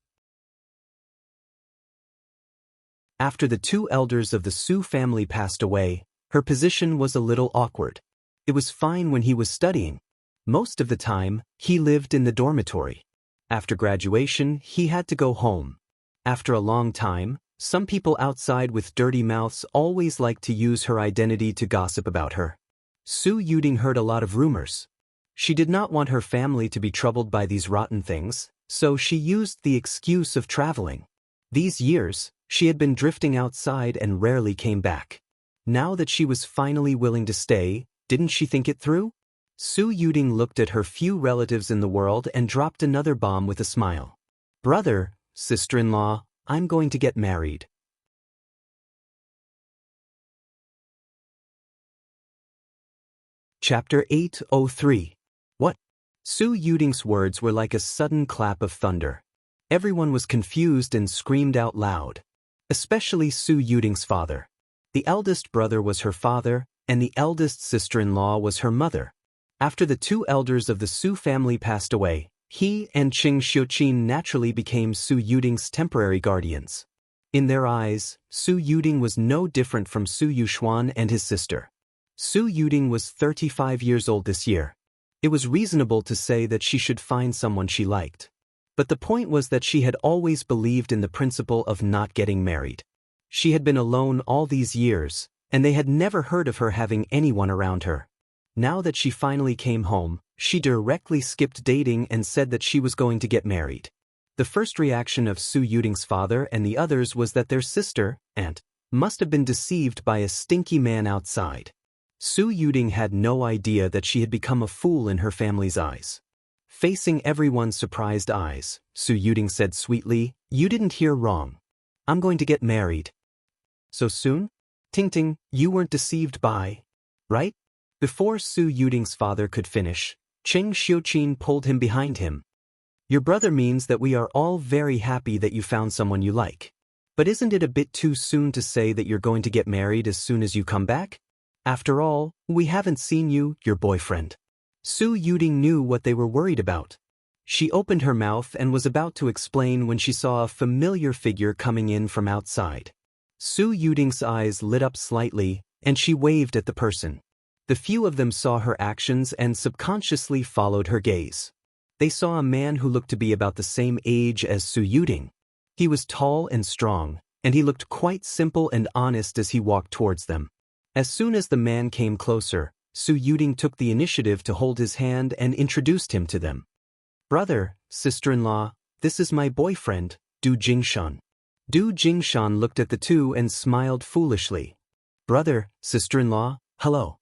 After the 2 elders of the Su family passed away, her position was a little awkward. It was fine when he was studying. Most of the time, he lived in the dormitory. After graduation, he had to go home. After a long time, some people outside with dirty mouths always liked to use her identity to gossip about her. Su Yuding heard a lot of rumors. She did not want her family to be troubled by these rotten things, so she used the excuse of traveling. These years, she had been drifting outside and rarely came back. Now that she was finally willing to stay, didn't she think it through? Su Yuding looked at her few relatives in the world and dropped another bomb with a smile. "Brother, sister-in-law, I'm going to get married." Chapter 803. What? Su Yuding's words were like a sudden clap of thunder. Everyone was confused and screamed out loud. Especially Su Yuding's father. The eldest brother was her father, and the eldest sister-in-law was her mother. After the 2 elders of the Su family passed away, he and Qing Xiuqin naturally became Su Yuding's temporary guardians. In their eyes, Su Yuding was no different from Su Yuxuan and his sister. Su Yuding was 35 years old this year. It was reasonable to say that she should find someone she liked. But the point was that she had always believed in the principle of not getting married. She had been alone all these years, and they had never heard of her having anyone around her. Now that she finally came home, she directly skipped dating and said that she was going to get married. The first reaction of Su Yuding's father and the others was that their sister, aunt, must have been deceived by a stinky man outside. Su Yuding had no idea that she had become a fool in her family's eyes. Facing everyone's surprised eyes, Su Yuding said sweetly, "You didn't hear wrong. I'm going to get married." "So soon? Ting Ting, you weren't deceived by, right?" Before Su Yuding's father could finish, Qing Xiuqin pulled him behind him. "Your brother means that we are all very happy that you found someone you like. But isn't it a bit too soon to say that you're going to get married as soon as you come back? After all, we haven't seen you, your boyfriend." Su Yuding knew what they were worried about. She opened her mouth and was about to explain when she saw a familiar figure coming in from outside. Su Yuding's eyes lit up slightly, and she waved at the person. The few of them saw her actions and subconsciously followed her gaze. They saw a man who looked to be about the same age as Su Yuding. He was tall and strong, and he looked quite simple and honest as he walked towards them. As soon as the man came closer, Su Yuding took the initiative to hold his hand and introduced him to them. "Brother, sister-in-law, this is my boyfriend, Du Jingshan." Du Jingshan looked at the two and smiled foolishly. "Brother, sister-in-law, hello.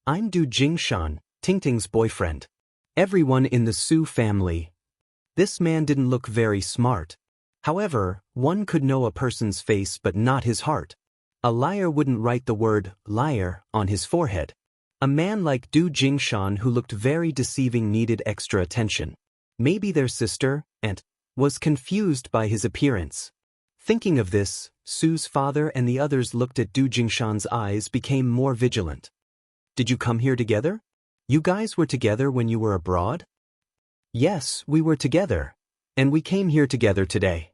I'm Du Jingshan, Tingting's boyfriend." Everyone in the Su family. This man didn't look very smart. However, one could know a person's face but not his heart. A liar wouldn't write the word liar on his forehead. A man like Du Jingshan who looked very deceiving needed extra attention. Maybe their sister, and was confused by his appearance. Thinking of this, Su's father and the others looked at Du Jingshan's eyes became more vigilant. "Did you come here together? You guys were together when you were abroad?" "Yes, we were together. And we came here together today.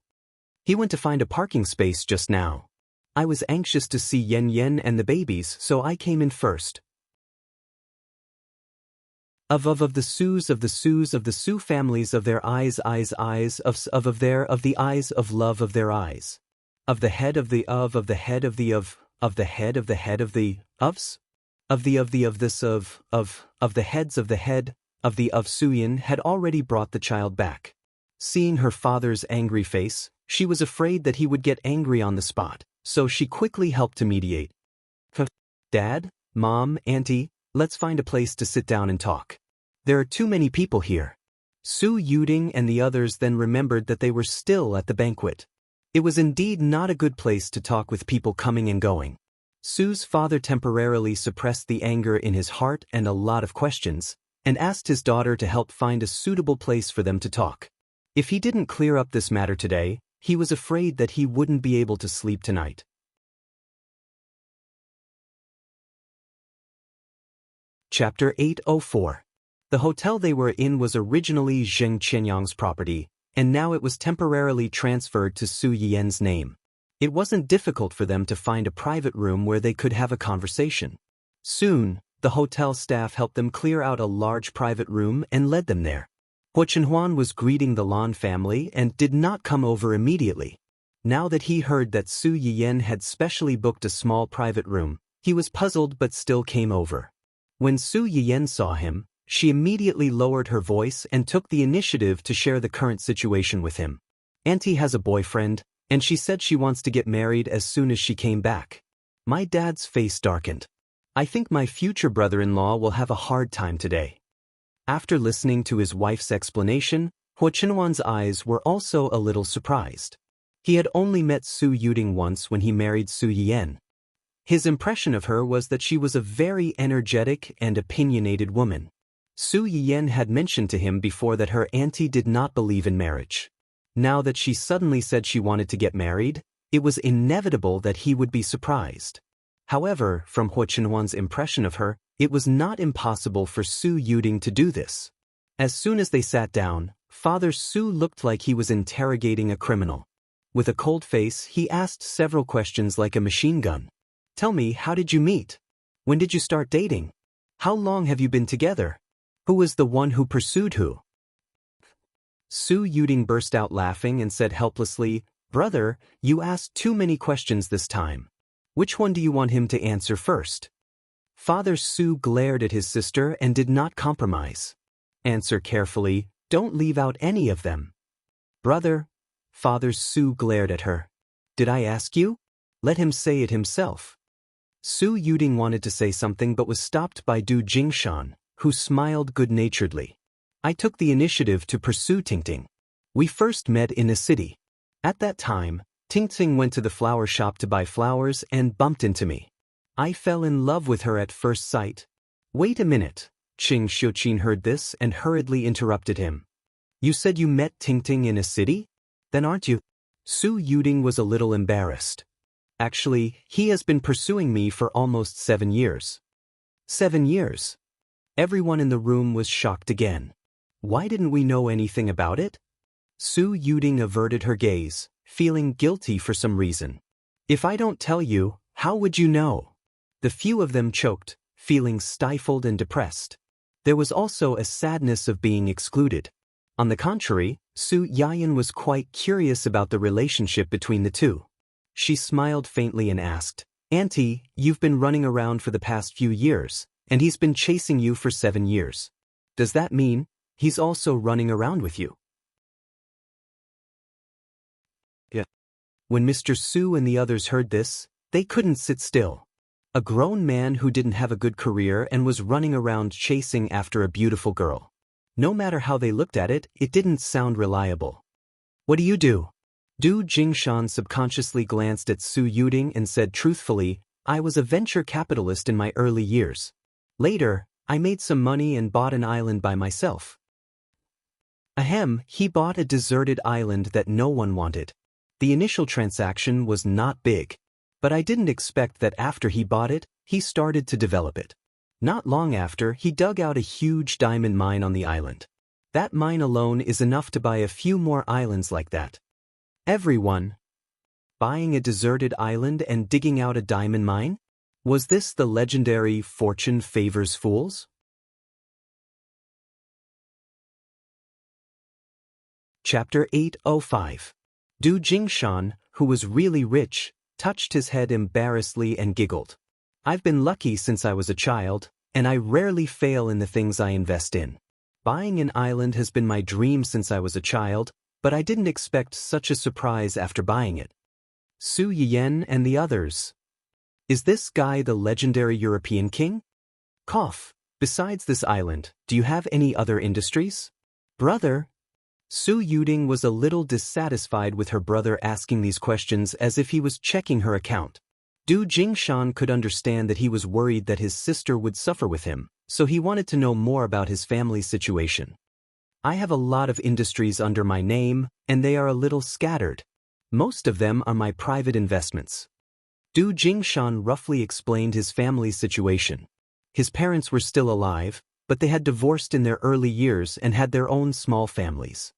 He went to find a parking space just now. I was anxious to see Yen Yen and the babies, so I came in first." Of the Sus of the Su families of their eyes of the eyes of love of their eyes. Of the head of the head of the of the head of the head of the ofs? Of the this of the heads of the head of the of Suyin had already brought the child back. Seeing her father's angry face, she was afraid that he would get angry on the spot, so she quickly helped to mediate. "Dad, Mom, Auntie, let's find a place to sit down and talk. There are too many people here." Su Yuding and the others then remembered that they were still at the banquet. It was indeed not a good place to talk with people coming and going. Su's father temporarily suppressed the anger in his heart and a lot of questions, and asked his daughter to help find a suitable place for them to talk. If he didn't clear up this matter today, he was afraid that he wouldn't be able to sleep tonight. Chapter 804. The hotel they were in was originally Zheng Qianyang's property, and now it was temporarily transferred to Su Yian's name. It wasn't difficult for them to find a private room where they could have a conversation. Soon, the hotel staff helped them clear out a large private room and led them there. Huo Chenhuan was greeting the Lan family and did not come over immediately. Now that he heard that Su Yiyan had specially booked a small private room, he was puzzled but still came over. When Su Yiyan saw him, she immediately lowered her voice and took the initiative to share the current situation with him. "Auntie has a boyfriend, and she said she wants to get married as soon as she came back." My dad's face darkened. "I think my future brother-in-law will have a hard time today." After listening to his wife's explanation, Huo Chenhuan's eyes were also a little surprised. He had only met Su Yuding once when he married Su Yiyan. His impression of her was that she was a very energetic and opinionated woman. Su Yiyan had mentioned to him before that her auntie did not believe in marriage. Now that she suddenly said she wanted to get married, it was inevitable that he would be surprised. However, from Huo Chenhuan's impression of her, it was not impossible for Su Yuding to do this. As soon as they sat down, Father Su looked like he was interrogating a criminal. With a cold face, he asked several questions like a machine gun. "Tell me, how did you meet? When did you start dating? How long have you been together? Who was the one who pursued who?" Su Yuding burst out laughing and said helplessly, "Brother, you asked too many questions this time. Which one do you want him to answer first?" Father Su glared at his sister and did not compromise. "Answer carefully, don't leave out any of them." "Brother," Father Su glared at her. "Did I ask you? Let him say it himself." Su Yuding wanted to say something but was stopped by Du Jingshan, who smiled good-naturedly. "I took the initiative to pursue Tingting. We first met in a city. At that time, Tingting went to the flower shop to buy flowers and bumped into me. I fell in love with her at first sight." "Wait a minute." Qing Xiuqin heard this and hurriedly interrupted him. "You said you met Tingting in a city? Then aren't you?" Su Yuding was a little embarrassed. "Actually, he has been pursuing me for almost 7 years." 7 years? Everyone in the room was shocked again. Why didn't we know anything about it? Su Yuding averted her gaze, feeling guilty for some reason. "If I don't tell you, how would you know?" The few of them choked, feeling stifled and depressed. There was also a sadness of being excluded. On the contrary, Su Yayan was quite curious about the relationship between the two. She smiled faintly and asked, "Auntie, you've been running around for the past few years, and he's been chasing you for 7 years. Does that mean he's also running around with you?" Yeah. When Mr. Su and the others heard this, they couldn't sit still. A grown man who didn't have a good career and was running around chasing after a beautiful girl. No matter how they looked at it, it didn't sound reliable. "What do you do?" Du Jingshan subconsciously glanced at Su Yuding and said truthfully, "I was a venture capitalist in my early years. Later, I made some money and bought an island by myself." Ahem, he bought a deserted island that no one wanted. The initial transaction was not big. But I didn't expect that after he bought it, he started to develop it. Not long after, he dug out a huge diamond mine on the island. That mine alone is enough to buy a few more islands like that. Everyone buying a deserted island and digging out a diamond mine? Was this the legendary fortune favors fools? Chapter 805. Du Jingshan, who was really rich, touched his head embarrassedly and giggled. "I've been lucky since I was a child, and I rarely fail in the things I invest in. Buying an island has been my dream since I was a child, but I didn't expect such a surprise after buying it." Su Yiyan and the others. "Is this guy the legendary European king?" Cough. "Besides this island, do you have any other industries?" "Brother." Su Yuding was a little dissatisfied with her brother asking these questions as if he was checking her account. Du Jingshan could understand that he was worried that his sister would suffer with him, so he wanted to know more about his family's situation. "I have a lot of industries under my name, and they are a little scattered. Most of them are my private investments." Du Jingshan roughly explained his family's situation. His parents were still alive, but they had divorced in their early years and had their own small families.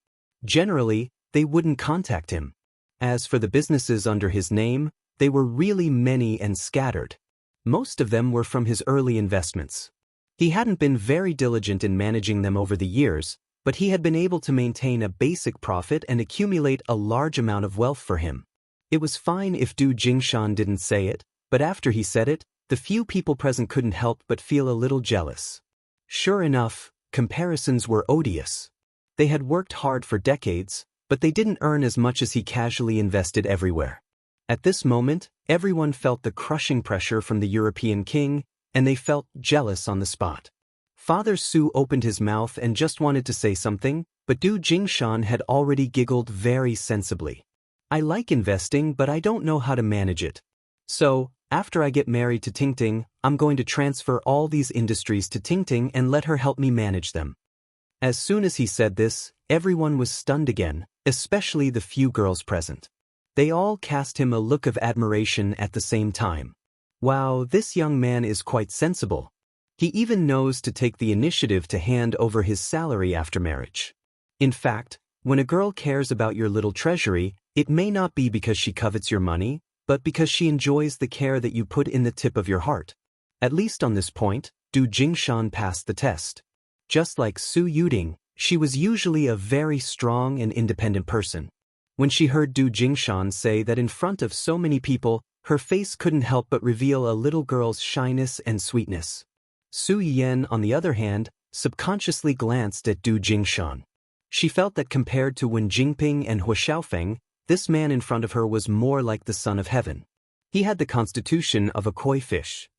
Generally, they wouldn't contact him. As for the businesses under his name, they were really many and scattered. Most of them were from his early investments. He hadn't been very diligent in managing them over the years, but he had been able to maintain a basic profit and accumulate a large amount of wealth for him. It was fine if Du Jingshan didn't say it, but after he said it, the few people present couldn't help but feel a little jealous. Sure enough, comparisons were odious. They had worked hard for decades, but they didn't earn as much as he casually invested everywhere. At this moment, everyone felt the crushing pressure from the European king, and they felt jealous on the spot. Father Su opened his mouth and just wanted to say something, but Du Jingshan had already giggled very sensibly. "I like investing, but I don't know how to manage it. So, after I get married to Tingting, I'm going to transfer all these industries to Tingting and let her help me manage them." As soon as he said this, everyone was stunned again, especially the few girls present. They all cast him a look of admiration at the same time. Wow, this young man is quite sensible. He even knows to take the initiative to hand over his salary after marriage. In fact, when a girl cares about your little treasury, it may not be because she covets your money, but because she enjoys the care that you put in the tip of your heart. At least on this point, Du Jingshan passed the test. Just like Su Yuding, she was usually a very strong and independent person. When she heard Du Jingshan say that in front of so many people, her face couldn't help but reveal a little girl's shyness and sweetness. Su Yiyan, on the other hand, subconsciously glanced at Du Jingshan. She felt that compared to Wen Jingping and Hu Xiaofeng, this man in front of her was more like the son of heaven. He had the constitution of a koi fish.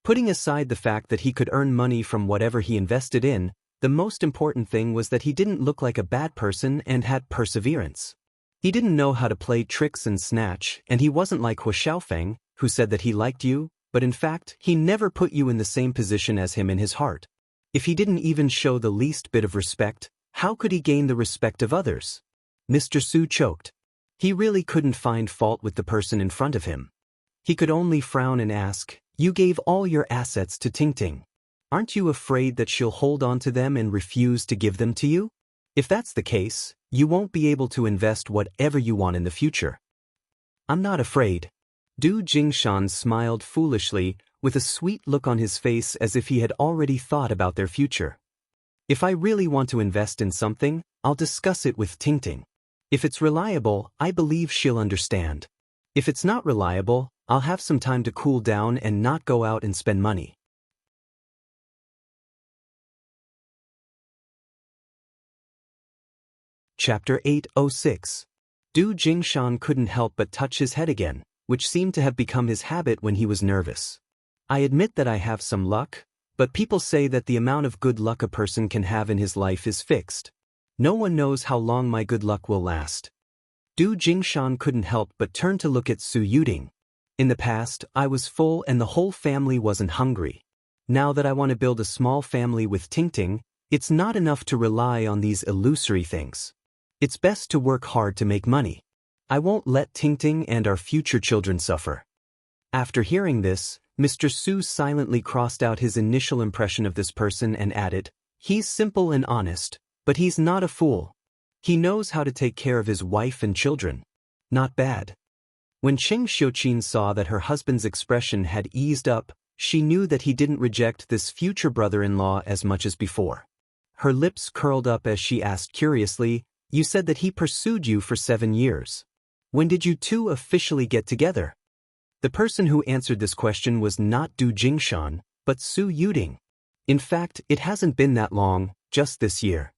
Putting aside the fact that he could earn money from whatever he invested in, the most important thing was that he didn't look like a bad person and had perseverance. He didn't know how to play tricks and snatch, and he wasn't like Hu Xiaofeng, who said that he liked you, but in fact, he never put you in the same position as him in his heart. If he didn't even show the least bit of respect, how could he gain the respect of others? Mr. Su choked. He really couldn't find fault with the person in front of him. He could only frown and ask, "You gave all your assets to Tingting. Aren't you afraid that she'll hold on to them and refuse to give them to you? If that's the case, you won't be able to invest whatever you want in the future." "I'm not afraid." Du Jingshan smiled foolishly, with a sweet look on his face as if he had already thought about their future. If I really want to invest in something, I'll discuss it with Tingting. If it's reliable, I believe she'll understand. If it's not reliable, I'll have some time to cool down and not go out and spend money. Chapter 806. Du Jingshan couldn't help but touch his head again, which seemed to have become his habit when he was nervous. I admit that I have some luck, but people say that the amount of good luck a person can have in his life is fixed. No one knows how long my good luck will last. Du Jingshan couldn't help but turn to look at Su Yuding. In the past, I was full and the whole family wasn't hungry. Now that I want to build a small family with Tingting, it's not enough to rely on these illusory things. It's best to work hard to make money. I won't let Tingting and our future children suffer. After hearing this, Mr. Su silently crossed out his initial impression of this person and added, "He's simple and honest, but he's not a fool. He knows how to take care of his wife and children. Not bad." When Cheng Xiuqin saw that her husband's expression had eased up, she knew that he didn't reject this future brother-in-law as much as before. Her lips curled up as she asked curiously, "You said that he pursued you for 7 years. When did you two officially get together?" The person who answered this question was not Du Jingshan, but Su Yuding. In fact, it hasn't been that long, just this year.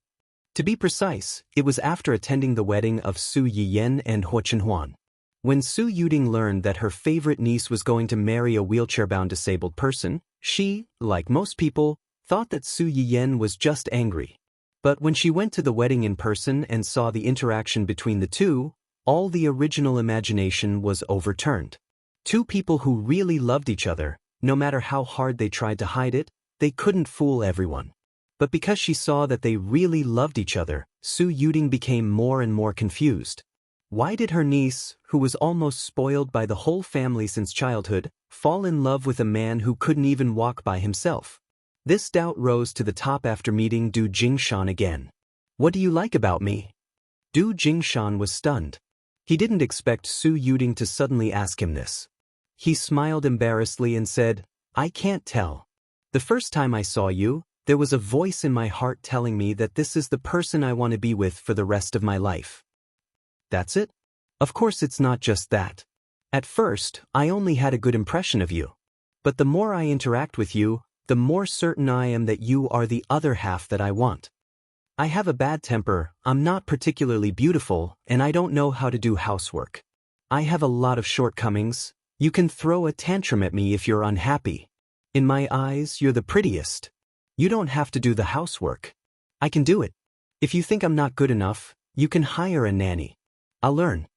To be precise, it was after attending the wedding of Su Yiyan and Huo Chenhuan. When Su Yuding learned that her favorite niece was going to marry a wheelchair-bound disabled person, she, like most people, thought that Su Yiyan was just angry. But when she went to the wedding in person and saw the interaction between the two, all the original imagination was overturned. Two people who really loved each other, no matter how hard they tried to hide it, they couldn't fool everyone. But because she saw that they really loved each other, Su Yuding became more and more confused. Why did her niece, who was almost spoiled by the whole family since childhood, fall in love with a man who couldn't even walk by himself? This doubt rose to the top after meeting Du Jingshan again. "What do you like about me?" Du Jingshan was stunned. He didn't expect Su Yuding to suddenly ask him this. He smiled embarrassedly and said, "I can't tell. The first time I saw you, there was a voice in my heart telling me that this is the person I want to be with for the rest of my life." "That's it?" "Of course it's not just that. At first, I only had a good impression of you. But the more I interact with you, the more certain I am that you are the other half that I want. I have a bad temper, I'm not particularly beautiful, and I don't know how to do housework. I have a lot of shortcomings. You can throw a tantrum at me if you're unhappy. In my eyes, you're the prettiest. You don't have to do the housework. I can do it. If you think I'm not good enough, you can hire a nanny. I'll learn."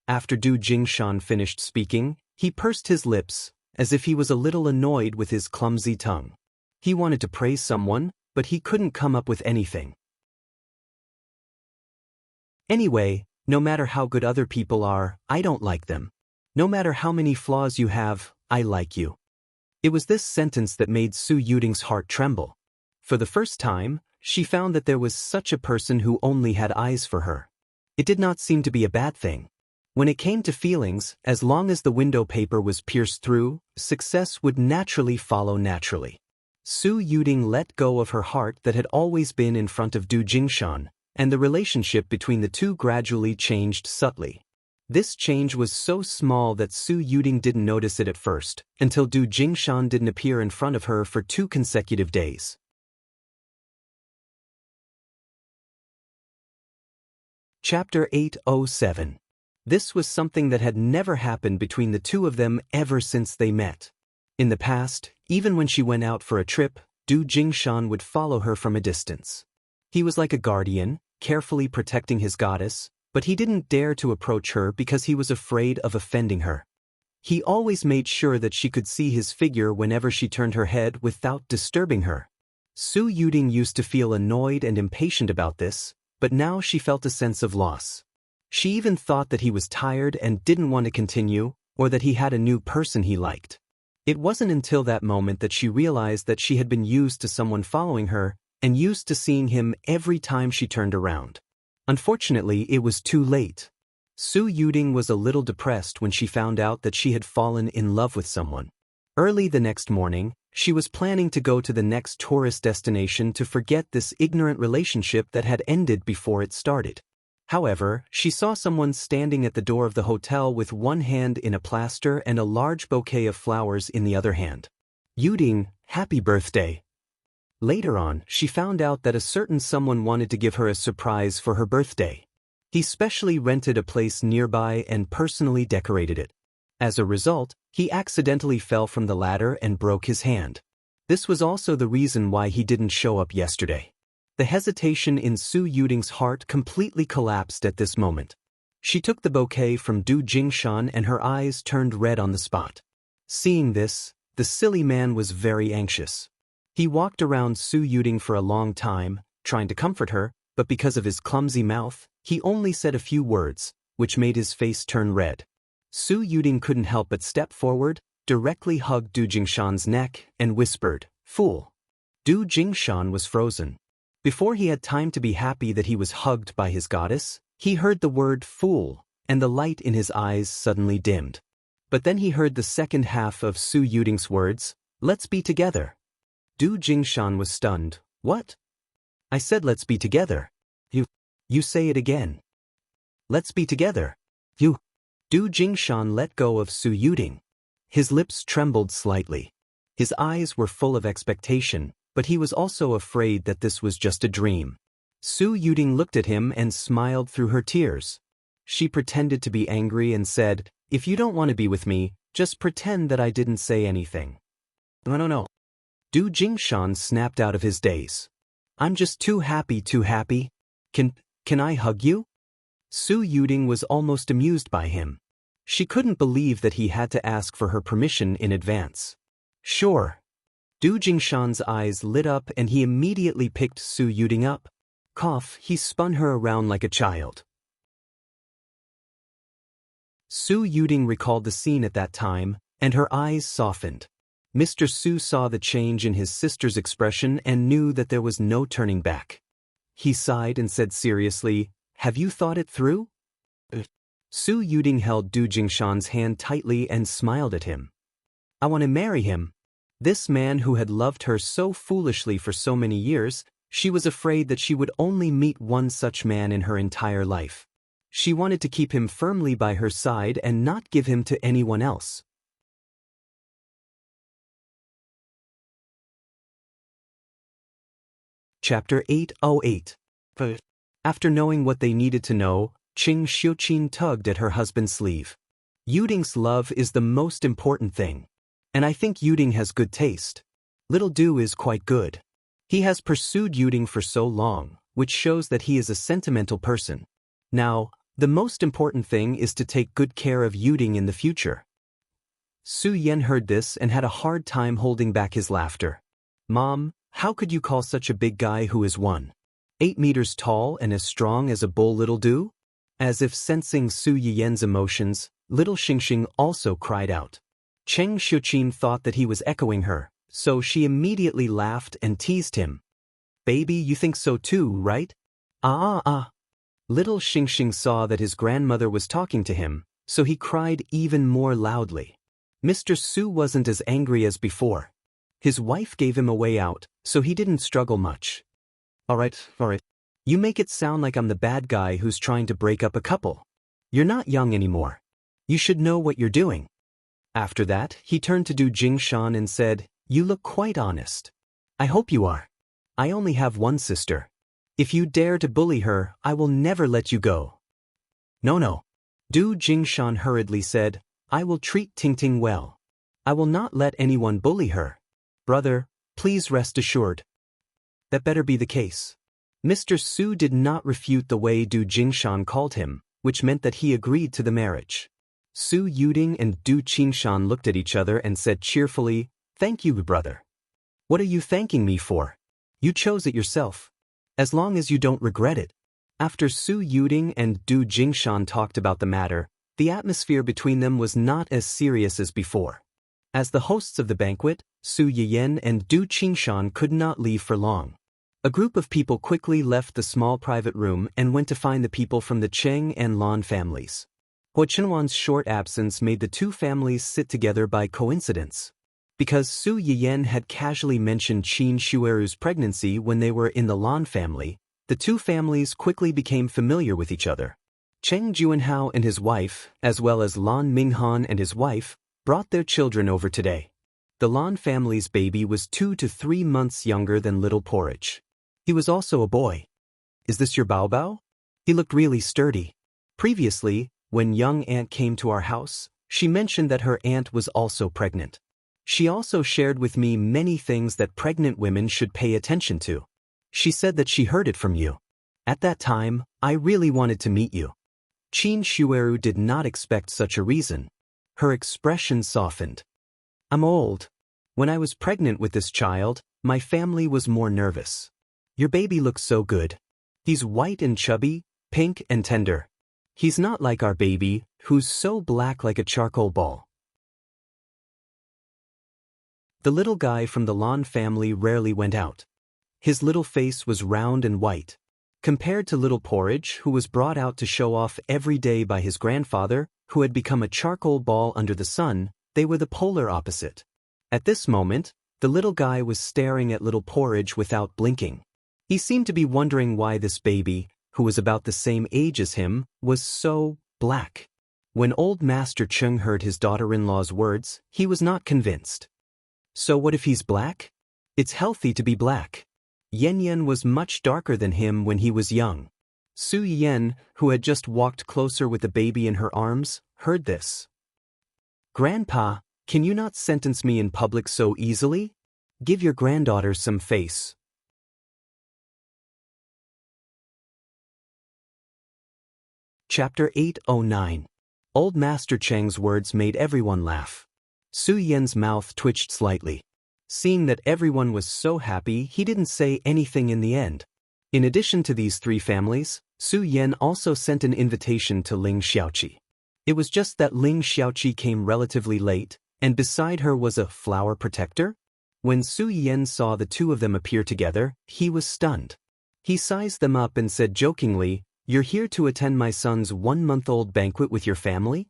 After Du Jingshan finished speaking, he pursed his lips, as if he was a little annoyed with his clumsy tongue. He wanted to praise someone, but he couldn't come up with anything. "Anyway, no matter how good other people are, I don't like them. No matter how many flaws you have, I like you." It was this sentence that made Su Yuding's heart tremble. For the first time, she found that there was such a person who only had eyes for her. It did not seem to be a bad thing. When it came to feelings, as long as the window paper was pierced through, success would naturally follow naturally. Su Yuding let go of her heart that had always been in front of Du Jingshan, and the relationship between the two gradually changed subtly. This change was so small that Su Yuding didn't notice it at first, until Du Jingshan didn't appear in front of her for 2 consecutive days. Chapter 807. This was something that had never happened between the two of them ever since they met. In the past, even when she went out for a trip, Du Jingshan would follow her from a distance. He was like a guardian, carefully protecting his goddess, but he didn't dare to approach her because he was afraid of offending her. He always made sure that she could see his figure whenever she turned her head without disturbing her. Su Yuding used to feel annoyed and impatient about this, but now she felt a sense of loss. She even thought that he was tired and didn't want to continue, or that he had a new person he liked. It wasn't until that moment that she realized that she had been used to someone following her, and used to seeing him every time she turned around. Unfortunately, it was too late. Su Yuding was a little depressed when she found out that she had fallen in love with someone. Early the next morning, she was planning to go to the next tourist destination to forget this ignorant relationship that had ended before it started. However, she saw someone standing at the door of the hotel with one hand in a plaster and a large bouquet of flowers in the other hand. Yuding, happy birthday. Later on, she found out that a certain someone wanted to give her a surprise for her birthday. He specially rented a place nearby and personally decorated it. As a result, he accidentally fell from the ladder and broke his hand. This was also the reason why he didn't show up yesterday. The hesitation in Su Yuding's heart completely collapsed at this moment. She took the bouquet from Du Jingshan and her eyes turned red on the spot. Seeing this, the silly man was very anxious. He walked around Su Yuding for a long time, trying to comfort her, but because of his clumsy mouth, he only said a few words, which made his face turn red. Su Yuding couldn't help but step forward, directly hugged Du Jingshan's neck, and whispered, "Fool." Du Jingshan was frozen. Before he had time to be happy that he was hugged by his goddess, he heard the word "fool," and the light in his eyes suddenly dimmed. But then he heard the second half of Su Yuding's words, "Let's be together." Du Jingshan was stunned. "What?" "I said let's be together." You say it again." "Let's be together." Du Jingshan let go of Su Yuding. His lips trembled slightly. His eyes were full of expectation, but he was also afraid that this was just a dream. Su Yuding looked at him and smiled through her tears. She pretended to be angry and said, "If you don't want to be with me, just pretend that I didn't say anything." No. Du Jingshan snapped out of his daze. "I'm just too happy. Can I hug you?" Su Yuding was almost amused by him. She couldn't believe that he had to ask for her permission in advance. "Sure." Du Jingshan's eyes lit up and he immediately picked Su Yuding up. He spun her around like a child. Su Yuding recalled the scene at that time, and her eyes softened. Mr. Su saw the change in his sister's expression and knew that there was no turning back. He sighed and said seriously, "Have you thought it through?" Su Yuding held Du Jingshan's hand tightly and smiled at him. "I want to marry him." This man who had loved her so foolishly for so many years, she was afraid that she would only meet one such man in her entire life. She wanted to keep him firmly by her side and not give him to anyone else. Chapter 808. After knowing what they needed to know, Qing Xiuqin tugged at her husband's sleeve. "Yuding's love is the most important thing. And I think Yuding has good taste. Little Du is quite good. He has pursued Yuding for so long, which shows that he is a sentimental person. Now, the most important thing is to take good care of Yuding in the future." Su Yen heard this and had a hard time holding back his laughter. "Mom, how could you call such a big guy who is 1.8 meters tall and as strong as a bull Little Du?" As if sensing Su Yen's emotions, little Xingxing also cried out. Cheng Xiuqin thought that he was echoing her, so she immediately laughed and teased him. "Baby, you think so too, right?" Little Xingxing saw that his grandmother was talking to him, so he cried even more loudly. Mr. Su wasn't as angry as before. His wife gave him a way out, so he didn't struggle much. All right. You make it sound like I'm the bad guy who's trying to break up a couple. You're not young anymore. You should know what you're doing." After that, he turned to Du Jingshan and said, "You look quite honest. I hope you are. I only have one sister. If you dare to bully her, I will never let you go." No. Du Jingshan hurriedly said, "I will treat Tingting well. I will not let anyone bully her. Brother, please rest assured. That better be the case." Mr. Su did not refute the way Du Jingshan called him, which meant that he agreed to the marriage. Su Yuding and Du Jingshan looked at each other and said cheerfully, "Thank you, brother." "What are you thanking me for? You chose it yourself. As long as you don't regret it." After Su Yuding and Du Jingshan talked about the matter, the atmosphere between them was not as serious as before. As the hosts of the banquet, Su Yiyen and Du Jingshan could not leave for long. A group of people quickly left the small private room and went to find the people from the Cheng and Lan families. Hua Chenhuan's short absence made the two families sit together by coincidence. Because Su Yiyan had casually mentioned Qin Shueru's pregnancy when they were in the Lan family, the two families quickly became familiar with each other. Cheng Juanhao and his wife, as well as Lan Minghan and his wife, brought their children over today. The Lan family's baby was 2 to 3 months younger than Little Porridge. He was also a boy. Is this your Bao Bao? He looked really sturdy. Previously, when young aunt came to our house, she mentioned that her aunt was also pregnant. She also shared with me many things that pregnant women should pay attention to. She said that she heard it from you. At that time, I really wanted to meet you. Qin Shueru did not expect such a reason. Her expression softened. I'm old. When I was pregnant with this child, my family was more nervous. Your baby looks so good. He's white and chubby, pink and tender. He's not like our baby, who's so black like a charcoal ball. The little guy from the Lan family rarely went out. His little face was round and white. Compared to Little Porridge, who was brought out to show off every day by his grandfather, who had become a charcoal ball under the sun, they were the polar opposite. At this moment, the little guy was staring at Little Porridge without blinking. He seemed to be wondering why this baby, who was about the same age as him, was so black. When old Master Cheng heard his daughter-in-law's words, he was not convinced. So what if he's black? It's healthy to be black. Yan Yan was much darker than him when he was young. Su Yiyan, who had just walked closer with the baby in her arms, heard this. Grandpa, can you not sentence me in public so easily? Give your granddaughter some face. Chapter 809. Old Master Cheng's words made everyone laugh. Su Yiyan's mouth twitched slightly. Seeing that everyone was so happy, he didn't say anything in the end. In addition to these three families, Su Yiyan also sent an invitation to Ling Xiaoqi. It was just that Ling Xiaoqi came relatively late, and beside her was a flower protector. When Su Yiyan saw the two of them appear together, he was stunned. He sized them up and said jokingly, "You're here to attend my son's 1-month-old banquet with your family?"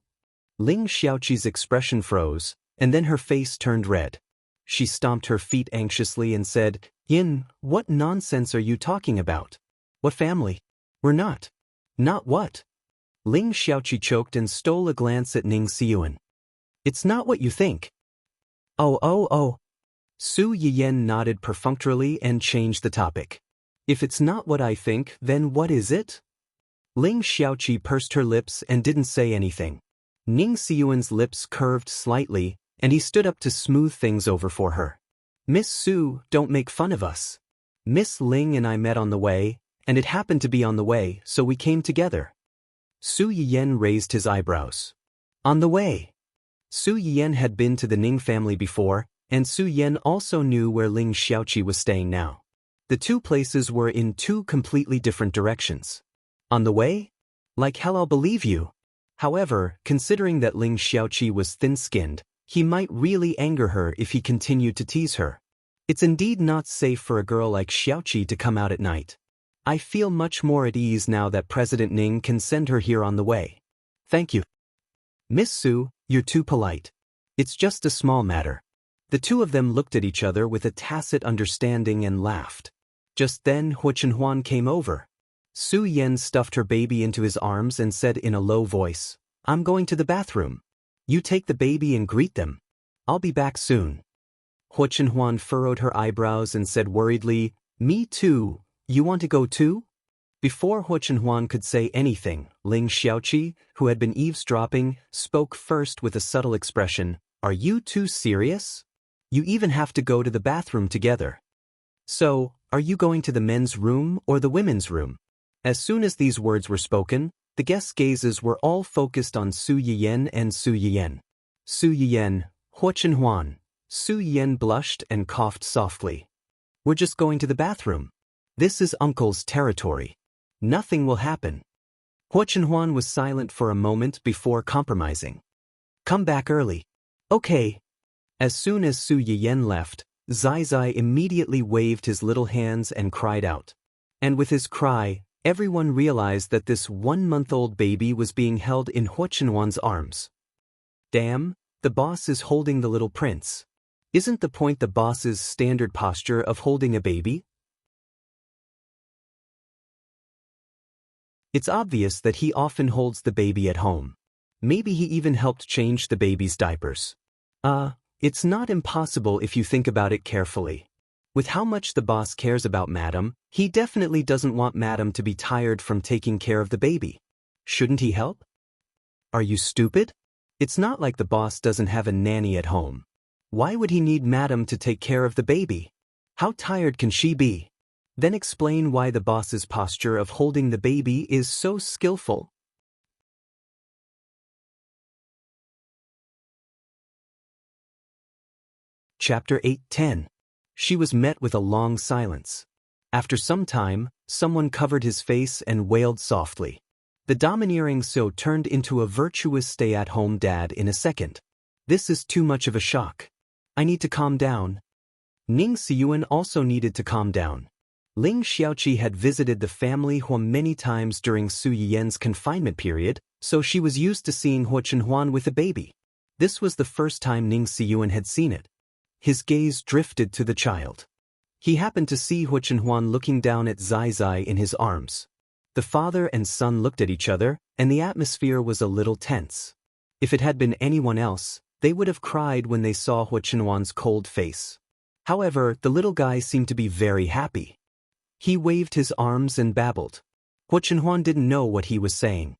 Ling Xiaoqi's expression froze, and then her face turned red. She stomped her feet anxiously and said, "Yin, what nonsense are you talking about? What family? We're not." "Not what?" Ling Xiaoqi choked and stole a glance at Ning Xiyuan. "It's not what you think." Oh. Su Yiyan nodded perfunctorily and changed the topic. "If it's not what I think, then what is it?" Ling Xiaoqi pursed her lips and didn't say anything. Ning Xiyuan's lips curved slightly, and he stood up to smooth things over for her. "Miss Su, don't make fun of us. Miss Ling and I met on the way, and it happened to be on the way, so we came together." Su Yiyan raised his eyebrows. "On the way?" Su Yiyan had been to the Ning family before, and Su Yiyan also knew where Ling Xiaoqi was staying now. The two places were in two completely different directions. On the way? Like hell I'll believe you. However, considering that Ling Xiaoqi was thin-skinned, he might really anger her if he continued to tease her. It's indeed not safe for a girl like Xiaoqi to come out at night. I feel much more at ease now that President Ning can send her here on the way. Thank you. Miss Su, you're too polite. It's just a small matter. The two of them looked at each other with a tacit understanding and laughed. Just then Hua Chenhuan came over. Su Yiyan stuffed her baby into his arms and said in a low voice, "I'm going to the bathroom. You take the baby and greet them. I'll be back soon." Hua Chenhuan furrowed her eyebrows and said worriedly, "Me too. You want to go too?" Before Hua Chenhuan could say anything, Ling Xiaoqi, who had been eavesdropping, spoke first with a subtle expression, "Are you too serious? You even have to go to the bathroom together. So, are you going to the men's room or the women's room?" As soon as these words were spoken, the guests' gazes were all focused on Su Yiyan and Su Yiyan. Su Yiyan, Hua Chenhuan. Su Yiyan blushed and coughed softly. "We're just going to the bathroom. This is Uncle's territory. Nothing will happen." Hua Chenhuan was silent for a moment before compromising. "Come back early." "Okay." As soon as Su Yiyan left, Zai Zai immediately waved his little hands and cried out. And with his cry, everyone realized that this 1-month-old baby was being held in Huo Chenhuan's arms. Damn, the boss is holding the little prince. Isn't the point the boss's standard posture of holding a baby? It's obvious that he often holds the baby at home. Maybe he even helped change the baby's diapers. It's not impossible if you think about it carefully. With how much the boss cares about Madam, he definitely doesn't want Madam to be tired from taking care of the baby. Shouldn't he help? Are you stupid? It's not like the boss doesn't have a nanny at home. Why would he need Madam to take care of the baby? How tired can she be? Then explain why the boss's posture of holding the baby is so skillful. Chapter 8:10. She was met with a long silence. After some time, someone covered his face and wailed softly. The domineering So turned into a virtuous stay-at-home dad in a second. This is too much of a shock. I need to calm down. Ning Siyuan also needed to calm down. Ling Xiaoqi had visited the family Huo many times during Su Yiyan's confinement period, so she was used to seeing Huo Chenhuan with a baby. This was the first time Ning Siyuan had seen it. His gaze drifted to the child. He happened to see Huo Chenhuan looking down at Zai Zai in his arms. The father and son looked at each other, and the atmosphere was a little tense. If it had been anyone else, they would have cried when they saw Huo Chenhuan's cold face. However, the little guy seemed to be very happy. He waved his arms and babbled. Huo Chenhuan didn't know what he was saying.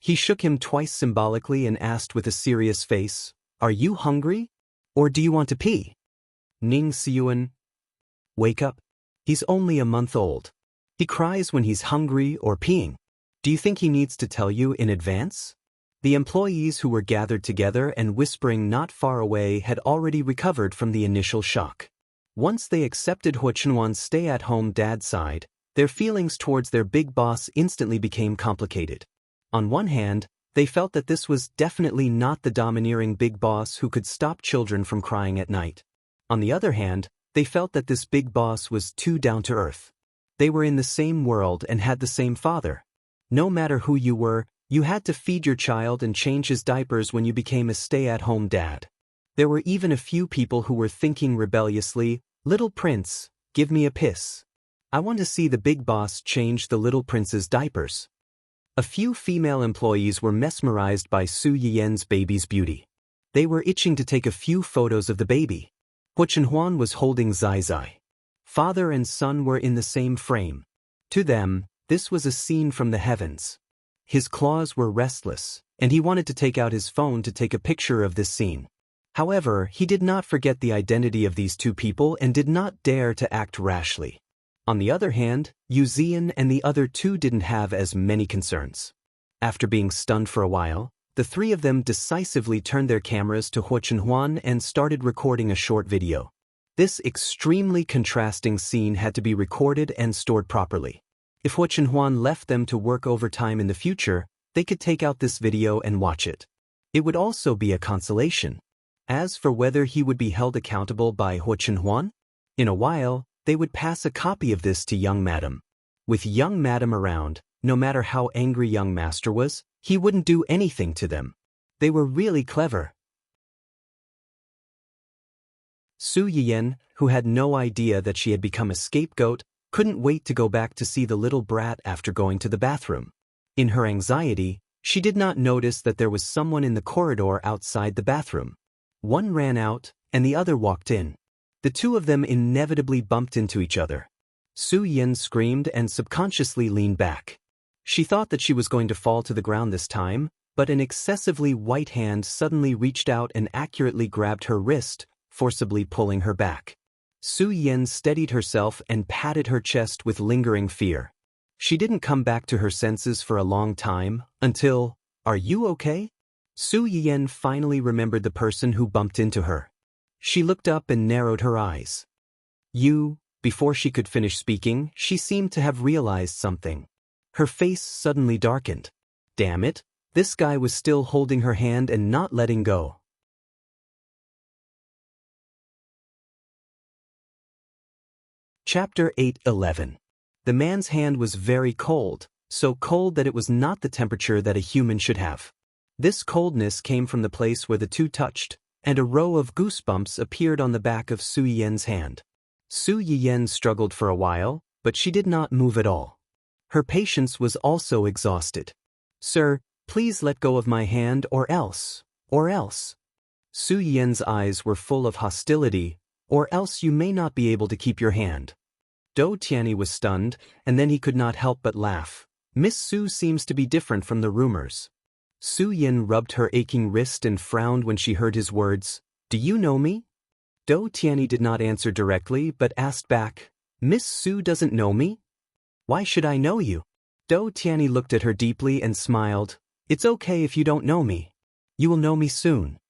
He shook him twice symbolically and asked with a serious face, "Are you hungry? Or do you want to pee?" Ning Siyuan, wake up. He's only a month old. He cries when he's hungry or peeing. Do you think he needs to tell you in advance? The employees who were gathered together and whispering not far away had already recovered from the initial shock. Once they accepted Huo Chenhuan's stay-at-home dad side, their feelings towards their big boss instantly became complicated. On one hand, they felt that this was definitely not the domineering big boss who could stop children from crying at night. On the other hand, they felt that this big boss was too down-to-earth. They were in the same world and had the same father. No matter who you were, you had to feed your child and change his diapers when you became a stay-at-home dad. There were even a few people who were thinking rebelliously, "Little prince, give me a piss. I want to see the big boss change the little prince's diapers." A few female employees were mesmerized by Su Yiyan's baby's beauty. They were itching to take a few photos of the baby. Huo Chenhuan was holding Zai Zai. Father and son were in the same frame. To them, this was a scene from the heavens. His claws were restless, and he wanted to take out his phone to take a picture of this scene. However, he did not forget the identity of these two people and did not dare to act rashly. On the other hand, Yu Ziyan and the other two didn't have as many concerns. After being stunned for a while, the three of them decisively turned their cameras to Huo Chenhuan and started recording a short video. This extremely contrasting scene had to be recorded and stored properly. If Huo Chenhuan left them to work overtime in the future, they could take out this video and watch it. It would also be a consolation. As for whether he would be held accountable by Huo Chenhuan, in a while, they would pass a copy of this to young Madam. With young Madam around, no matter how angry young master was, he wouldn't do anything to them. They were really clever. Su Yiyan, who had no idea that she had become a scapegoat, couldn't wait to go back to see the little brat after going to the bathroom. In her anxiety, she did not notice that there was someone in the corridor outside the bathroom. One ran out, and the other walked in. The two of them inevitably bumped into each other. Su Yiyan screamed and subconsciously leaned back. She thought that she was going to fall to the ground this time, but an excessively white hand suddenly reached out and accurately grabbed her wrist, forcibly pulling her back. Su Yiyan steadied herself and patted her chest with lingering fear. She didn't come back to her senses for a long time, until, "Are you okay?" Su Yiyan finally remembered the person who bumped into her. She looked up and narrowed her eyes. Before she could finish speaking, she seemed to have realized something. Her face suddenly darkened. Damn it, this guy was still holding her hand and not letting go. Chapter 8:11. The man's hand was very cold, so cold that it was not the temperature that a human should have. This coldness came from the place where the two touched, and a row of goosebumps appeared on the back of Su Yiyen's hand. Su Yiyen struggled for a while, but she did not move at all. Her patience was also exhausted. "Sir, please let go of my hand or else. Su Yiyen's eyes were full of hostility, "Or else you may not be able to keep your hand." Do Tianyi was stunned, and then he could not help but laugh. Miss Su seems to be different from the rumors. Su Yin rubbed her aching wrist and frowned when she heard his words. "Do you know me?" Do Tianyi did not answer directly but asked back, "Miss Su doesn't know me? Why should I know you?" Do Tianyi looked at her deeply and smiled. "It's okay if you don't know me. You will know me soon."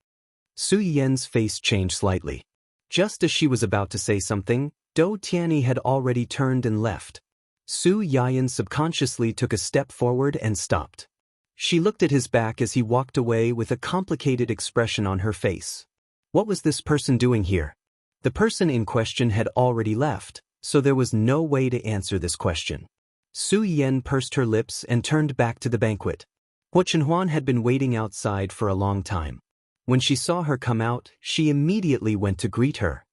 Su Yiyen's face changed slightly. Just as she was about to say something, Do Tianyi had already turned and left. Su Yiyen subconsciously took a step forward and stopped. She looked at his back as he walked away with a complicated expression on her face. What was this person doing here? The person in question had already left, so there was no way to answer this question. Su Yiyen pursed her lips and turned back to the banquet. Huo Chenhuan had been waiting outside for a long time. When she saw her come out, she immediately went to greet her.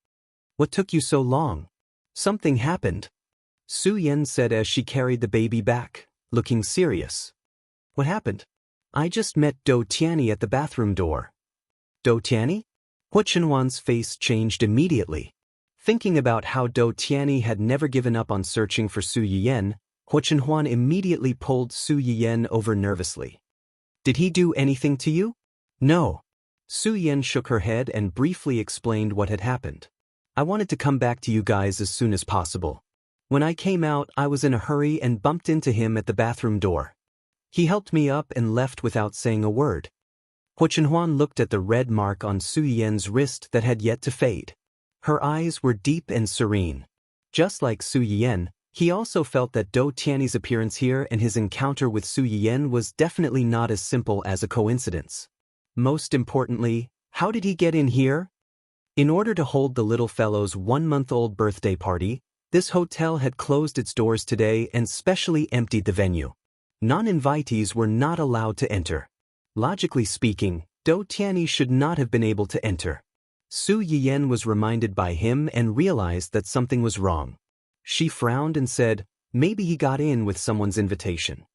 "What took you so long? Something happened," Su Yen said as she carried the baby back, looking serious. "What happened? I just met Do Tianyi at the bathroom door." "Do Tianyi?" Huo Chenhuan's face changed immediately. Thinking about how Do Tianyi had never given up on searching for Su Yiyen, Huo Chenhuan immediately pulled Su Yiyen over nervously. "Did he do anything to you?" "No." Su Yiyen shook her head and briefly explained what had happened. "I wanted to come back to you guys as soon as possible. When I came out, I was in a hurry and bumped into him at the bathroom door. He helped me up and left without saying a word." Huo Chenhuan looked at the red mark on Su Yiyen's wrist that had yet to fade. Her eyes were deep and serene. Just like Su Yiyen, he also felt that Do Tianyi's appearance here and his encounter with Su Yiyen was definitely not as simple as a coincidence. Most importantly, how did he get in here? In order to hold the little fellow's 1-month-old birthday party, this hotel had closed its doors today and specially emptied the venue. Non-invitees were not allowed to enter. Logically speaking, Do Tianyi should not have been able to enter. Su Yiyen was reminded by him and realized that something was wrong. She frowned and said, "Maybe he got in with someone's invitation."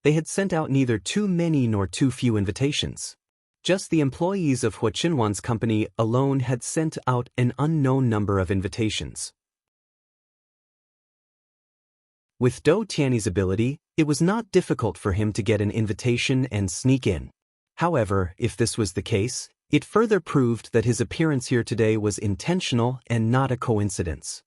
They had sent out neither too many nor too few invitations. Just the employees of Huo Chenhuan's company alone had sent out an unknown number of invitations. With Do Tianyi's ability, it was not difficult for him to get an invitation and sneak in. However, if this was the case, it further proved that his appearance here today was intentional and not a coincidence.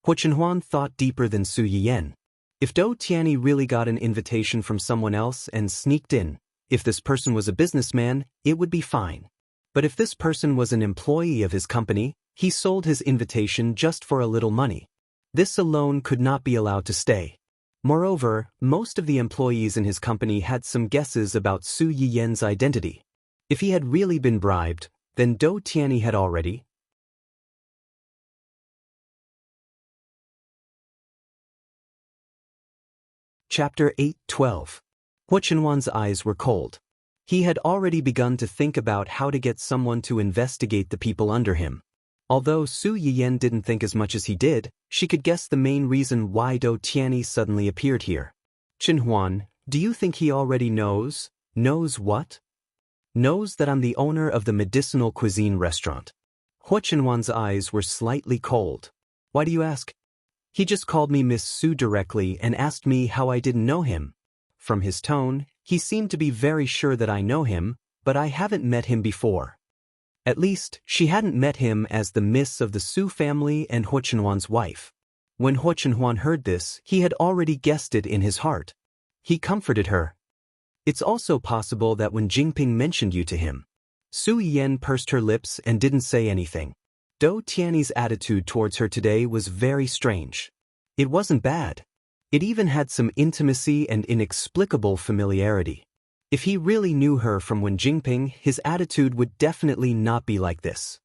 Huo Chenhuan thought deeper than Su Yiyen. If Do Tianyi really got an invitation from someone else and sneaked in, if this person was a businessman, it would be fine. But if this person was an employee of his company, he sold his invitation just for a little money. This alone could not be allowed to stay. Moreover, most of the employees in his company had some guesses about Su Yiyen's identity. If he had really been bribed, then Do Tianyi had already. Chapter 8:12. Huo Chenhuan's eyes were cold. He had already begun to think about how to get someone to investigate the people under him. Although Su Yiyen didn't think as much as he did, she could guess the main reason why Do Tianyi suddenly appeared here. "Chenhuan, do you think he already knows?" "Knows what?" "Knows that I'm the owner of the medicinal cuisine restaurant." Huo Chenhuan's eyes were slightly cold. "Why do you ask?" "He just called me Miss Su directly and asked me how I didn't know him. From his tone, he seemed to be very sure that I know him, but I haven't met him before." At least, she hadn't met him as the miss of the Su family and Huo Chenhuan's wife. When Huo Chenhuan heard this, he had already guessed it in his heart. He comforted her. "It's also possible that when Jingping mentioned you to him." Su Yiyen pursed her lips and didn't say anything. Do Tianyi's attitude towards her today was very strange. It wasn't bad. It even had some intimacy and inexplicable familiarity. If he really knew her from when Jingping, his attitude would definitely not be like this.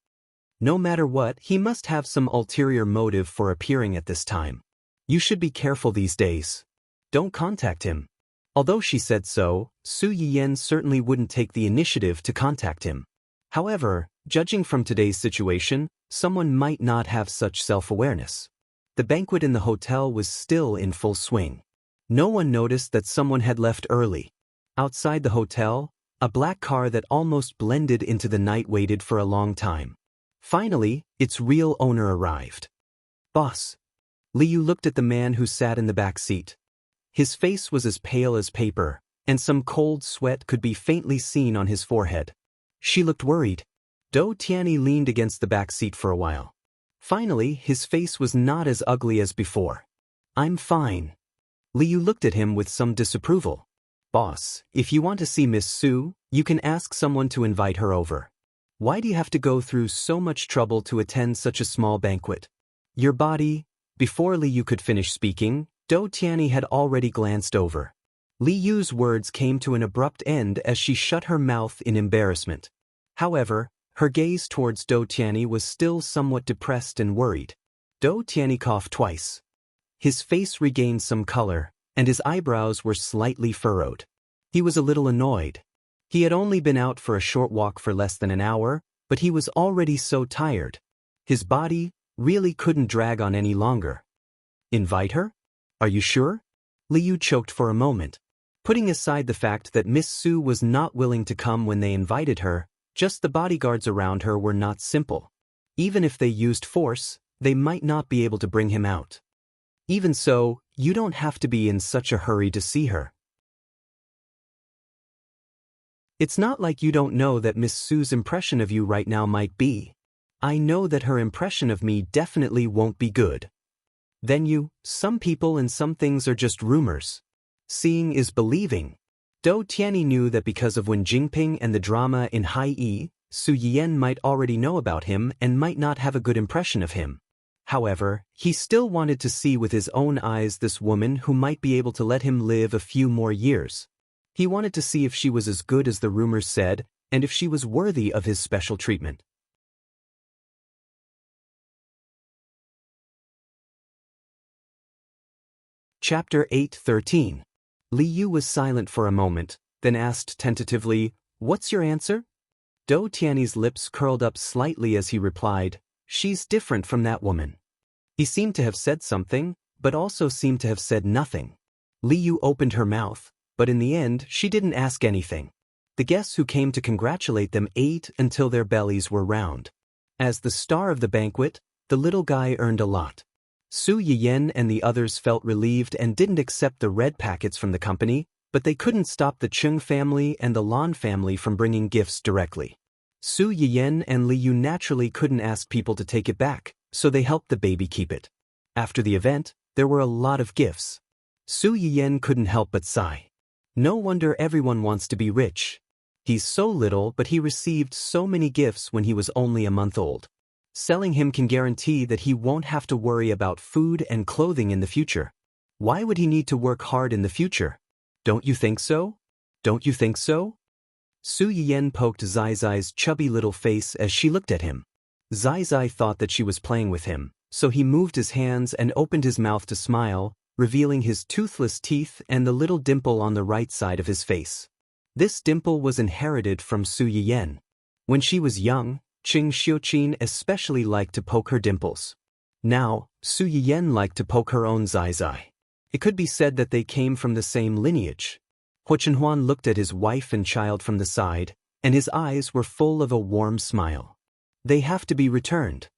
No matter what, he must have some ulterior motive for appearing at this time. You should be careful these days. Don't contact him. Although she said so, Su Yiyan certainly wouldn't take the initiative to contact him. However, judging from today's situation, someone might not have such self-awareness. The banquet in the hotel was still in full swing. No one noticed that someone had left early. Outside the hotel, a black car that almost blended into the night waited for a long time. Finally, its real owner arrived. "Boss." Liu looked at the man who sat in the back seat. His face was as pale as paper, and some cold sweat could be faintly seen on his forehead. She looked worried. Dou Tianyi leaned against the back seat for a while. Finally, his face was not as ugly as before. "I'm fine." Liu looked at him with some disapproval. "Boss, if you want to see Miss Su, you can ask someone to invite her over. Why do you have to go through so much trouble to attend such a small banquet? Your body..." Before Liu could finish speaking, Dou Tianyi had already glanced over. Liu's words came to an abrupt end as she shut her mouth in embarrassment. However, her gaze towards Dou Tianyi was still somewhat depressed and worried. Dou Tianyi coughed twice. His face regained some color, and his eyebrows were slightly furrowed. He was a little annoyed. He had only been out for a short walk for less than an hour, but he was already so tired. His body really couldn't drag on any longer. "Invite her? Are you sure?" Liu choked for a moment. Putting aside the fact that Miss Su was not willing to come when they invited her, just the bodyguards around her were not simple. Even if they used force, they might not be able to bring him out. Even so, you don't have to be in such a hurry to see her. It's not like you don't know that Miss Su's impression of you right now might be. I know that her impression of me definitely won't be good. Then some people and some things are just rumors. Seeing is believing. Dou Tianyi knew that because of Wen Jingping and the drama in Hai, Su Yiyan might already know about him and might not have a good impression of him. However, he still wanted to see with his own eyes this woman who might be able to let him live a few more years. He wanted to see if she was as good as the rumors said, and if she was worthy of his special treatment. Chapter 8:13. Liu was silent for a moment, then asked tentatively, "What's your answer?" Dou Tianyi's lips curled up slightly as he replied, "She's different from that woman." He seemed to have said something, but also seemed to have said nothing. Liu opened her mouth, but in the end she didn't ask anything. The guests who came to congratulate them ate until their bellies were round. As the star of the banquet, the little guy earned a lot. Su Yiyan and the others felt relieved and didn't accept the red packets from the company, but they couldn't stop the Chung family and the Lan family from bringing gifts directly. Su Yiyan and Liu naturally couldn't ask people to take it back, so they helped the baby keep it. After the event, there were a lot of gifts. Su Yiyan couldn't help but sigh. No wonder everyone wants to be rich. He's so little, but he received so many gifts when he was only a month old. Selling him can guarantee that he won't have to worry about food and clothing in the future. Why would he need to work hard in the future? Don't you think so? Don't you think so? Su Yiyan poked Zai Zai's chubby little face as she looked at him. Zai Zai thought that she was playing with him, so he moved his hands and opened his mouth to smile, revealing his toothless teeth and the little dimple on the right side of his face. This dimple was inherited from Su Yiyan. When she was young, Qing Xiuqin especially liked to poke her dimples. Now, Su Yiyan liked to poke her own Zai Zai. It could be said that they came from the same lineage. Huo Chenhuan looked at his wife and child from the side, and his eyes were full of a warm smile. They have to be returned.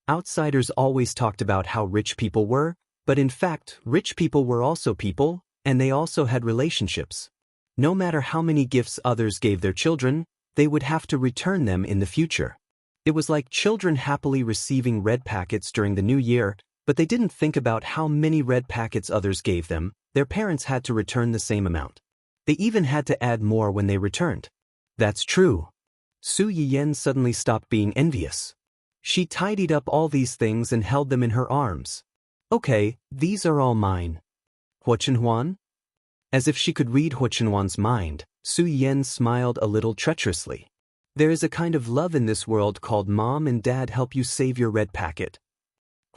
Outsiders always talked about how rich people were, but in fact, rich people were also people, and they also had relationships. No matter how many gifts others gave their children, they would have to return them in the future. It was like children happily receiving red packets during the new year, but they didn't think about how many red packets others gave them. Their parents had to return the same amount. They even had to add more when they returned. That's true. Su Yiyan suddenly stopped being envious. She tidied up all these things and held them in her arms. Okay, these are all mine. Huo Chenhuan? As if she could read Huo Chenhuan's mind, Su Yiyan smiled a little treacherously. There is a kind of love in this world called Mom and Dad help you save your red packet.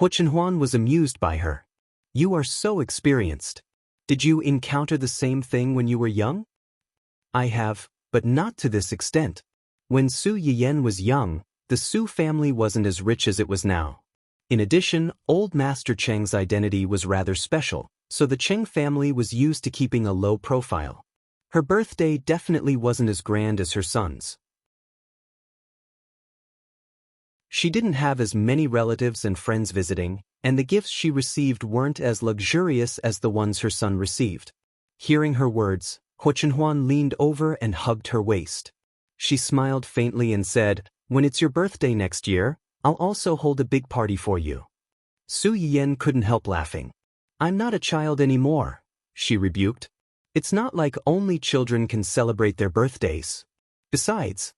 Huo Chenhuan was amused by her. You are so experienced. Did you encounter the same thing when you were young? I have, but not to this extent. When Su Yiyan was young, the Su family wasn't as rich as it was now. In addition, old Master Cheng's identity was rather special, so the Cheng family was used to keeping a low profile. Her birthday definitely wasn't as grand as her son's. She didn't have as many relatives and friends visiting, and the gifts she received weren't as luxurious as the ones her son received. Hearing her words, Huo Chenhuan leaned over and hugged her waist. She smiled faintly and said, "When it's your birthday next year, I'll also hold a big party for you." Su Yiyan couldn't help laughing. "I'm not a child anymore," she rebuked. "It's not like only children can celebrate their birthdays. Besides..."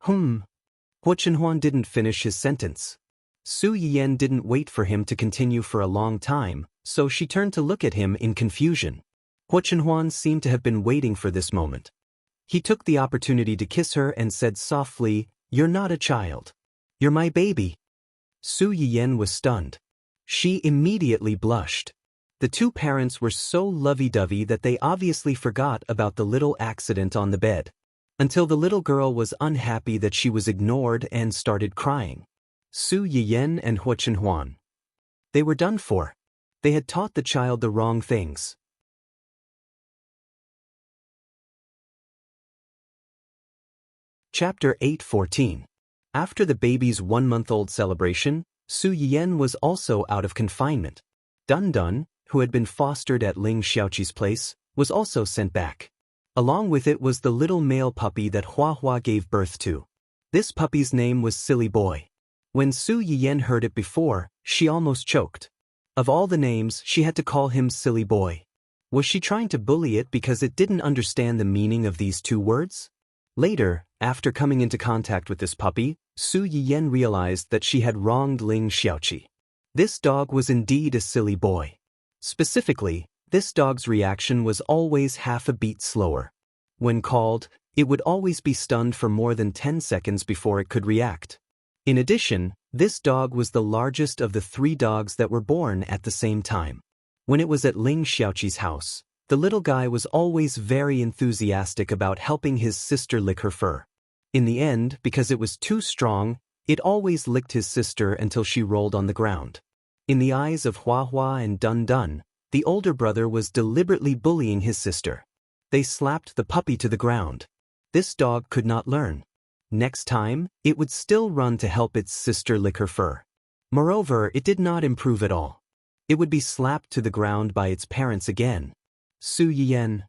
Huo Chenhuan didn't finish his sentence. Su Yiyan didn't wait for him to continue for a long time, so she turned to look at him in confusion. Huo Chenhuan seemed to have been waiting for this moment. He took the opportunity to kiss her and said softly, "You're not a child. You're my baby." Su Yiyan was stunned. She immediately blushed. The two parents were so lovey-dovey that they obviously forgot about the little accident on the bed. Until the little girl was unhappy that she was ignored and started crying. Su Yiyan and Huo Chenhuan. They were done for. They had taught the child the wrong things. Chapter 8:14. After the baby's 1-month-old celebration, Su Yiyan was also out of confinement. Dun Dun, who had been fostered at Ling Xiaoqi's place, was also sent back. Along with it was the little male puppy that Hua Hua gave birth to. This puppy's name was Silly Boy. When Su Yiyan heard it before, she almost choked. Of all the names, she had to call him Silly Boy. Was she trying to bully it because it didn't understand the meaning of these two words? Later, after coming into contact with this puppy, Su Yiyan realized that she had wronged Ling Xiaoqi. This dog was indeed a silly boy. Specifically, this dog's reaction was always half a beat slower. When called, it would always be stunned for more than 10 seconds before it could react. In addition, this dog was the largest of the 3 dogs that were born at the same time. When it was at Ling Xiaoqi's house, the little guy was always very enthusiastic about helping his sister lick her fur. In the end, because it was too strong, it always licked his sister until she rolled on the ground. In the eyes of Hua Hua and Dun Dun, the older brother was deliberately bullying his sister. They slapped the puppy to the ground. This dog could not learn. Next time, it would still run to help its sister lick her fur. Moreover, it did not improve at all. It would be slapped to the ground by its parents again. Su Yiyan.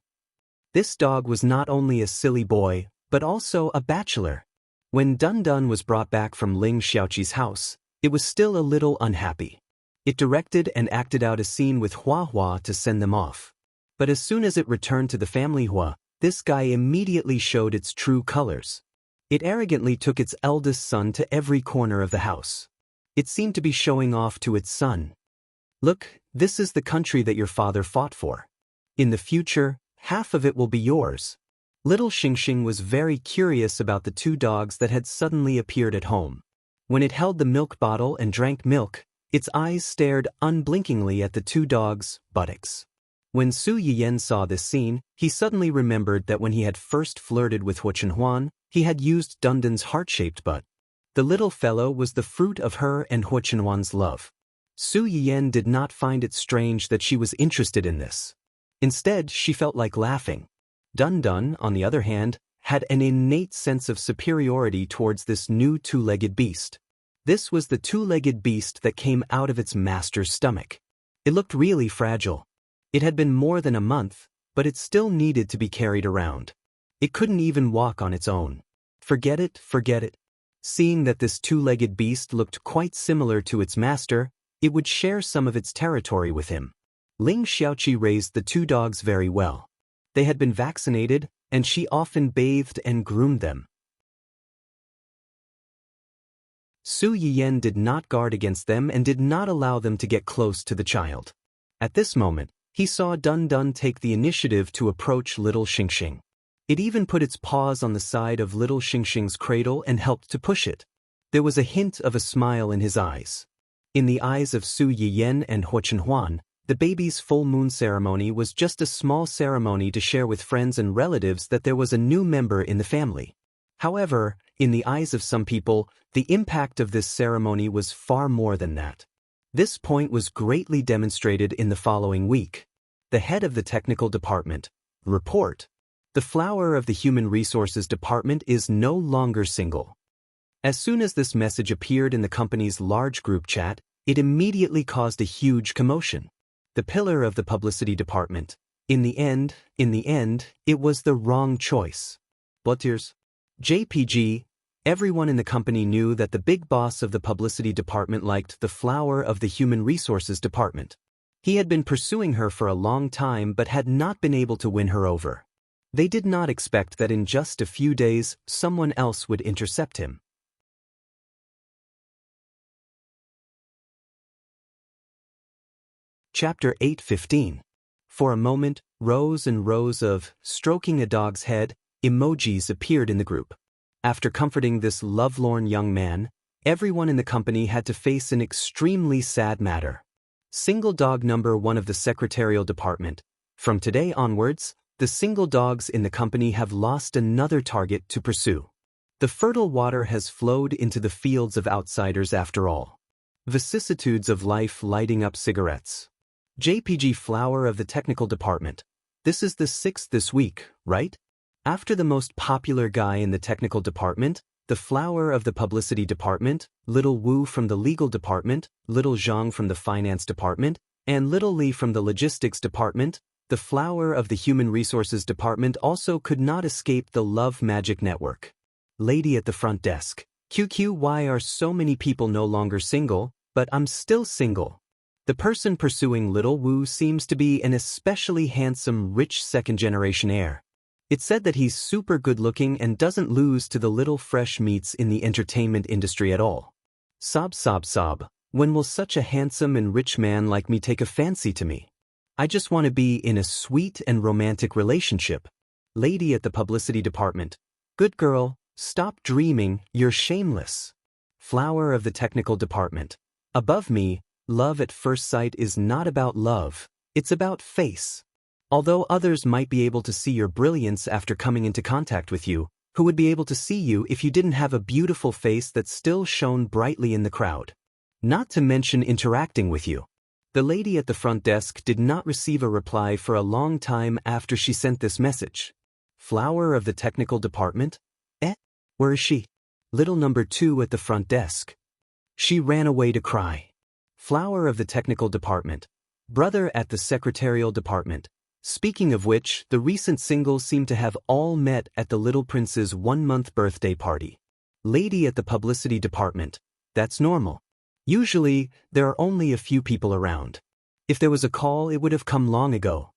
This dog was not only a silly boy, but also a bachelor. When Dun Dun was brought back from Ling Xiaoqi's house, it was still a little unhappy. It directed and acted out a scene with Hua Hua to send them off. But as soon as it returned to the family Hua, this guy immediately showed its true colors. It arrogantly took its eldest son to every corner of the house. It seemed to be showing off to its son. "Look, this is the country that your father fought for. In the future, half of it will be yours." Little Xingxing was very curious about the 2 dogs that had suddenly appeared at home. When it held the milk bottle and drank milk, its eyes stared unblinkingly at the 2 dogs' buttocks. When Su Yiyan saw this scene, he suddenly remembered that when he had first flirted with Huo Chenhuan, he had used Dun Dun's heart-shaped butt. The little fellow was the fruit of her and Huo Chenhuan's love. Su Yiyan did not find it strange that she was interested in this. Instead, she felt like laughing. Dun Dun, on the other hand, had an innate sense of superiority towards this new 2-legged beast. This was the 2-legged beast that came out of its master's stomach. It looked really fragile. It had been more than a month, but it still needed to be carried around. It couldn't even walk on its own. Forget it, forget it. Seeing that this 2-legged beast looked quite similar to its master, it would share some of its territory with him. Ling Xiaoqi raised the 2 dogs very well. They had been vaccinated, and she often bathed and groomed them. Su Yiyan did not guard against them and did not allow them to get close to the child. At this moment, he saw Dun Dun take the initiative to approach little Xingxing. It even put its paws on the side of little Xingxing's cradle and helped to push it. There was a hint of a smile in his eyes. In the eyes of Su Yiyan and Huo Chenhuan, The baby's full moon ceremony was just a small ceremony to share with friends and relatives that there was a new member in the family. However, in the eyes of some people, the impact of this ceremony was far more than that. This point was greatly demonstrated in the following week. The head of the technical department. Report. The flower of the human resources department is no longer single. As soon as this message appeared in the company's large group chat, it immediately caused a huge commotion. The pillar of the publicity department. In the end, it was the wrong choice. Bloodtears. JPG. Everyone in the company knew that the big boss of the publicity department liked the flower of the human resources department. He had been pursuing her for a long time but had not been able to win her over. They did not expect that in just a few days, someone else would intercept him. Chapter 8:15. For a moment, rows and rows of stroking a dog's head emojis appeared in the group. After comforting this lovelorn young man, everyone in the company had to face an extremely sad matter. Single dog number 1 of the secretarial department. From today onwards, the single dogs in the company have lost another target to pursue. The fertile water has flowed into the fields of outsiders after all. Vicissitudes of life lighting up cigarettes. JPG flower of the technical department. This is the 6th this week, right? After the most popular guy in the technical department, the flower of the publicity department, Little Wu from the legal department, Little Zhang from the finance department, and Little Li from the logistics department, the flower of the human resources department also could not escape the love magic network. Lady at the front desk. QQ, why are so many people no longer single, but I'm still single? The person pursuing Little Wu seems to be an especially handsome, rich second-generation heir. It's said that he's super good-looking and doesn't lose to the little fresh meats in the entertainment industry at all. Sob sob sob, when will such a handsome and rich man like me take a fancy to me? I just want to be in a sweet and romantic relationship. Lady at the publicity department. Good girl, stop dreaming, you're shameless. Flower of the technical department. Above me, love at first sight is not about love, it's about face. Although others might be able to see your brilliance after coming into contact with you, who would be able to see you if you didn't have a beautiful face that still shone brightly in the crowd? Not to mention interacting with you. The lady at the front desk did not receive a reply for a long time after she sent this message. Flower of the technical department? Where is she? Little number 2 at the front desk. She ran away to cry. Flower of the technical department. Brother at the secretarial department. Speaking of which, the recent singles seem to have all met at the little prince's 1-month birthday party. Lady at the publicity department. That's normal. Usually, there are only a few people around. If there was a call, it would have come long ago.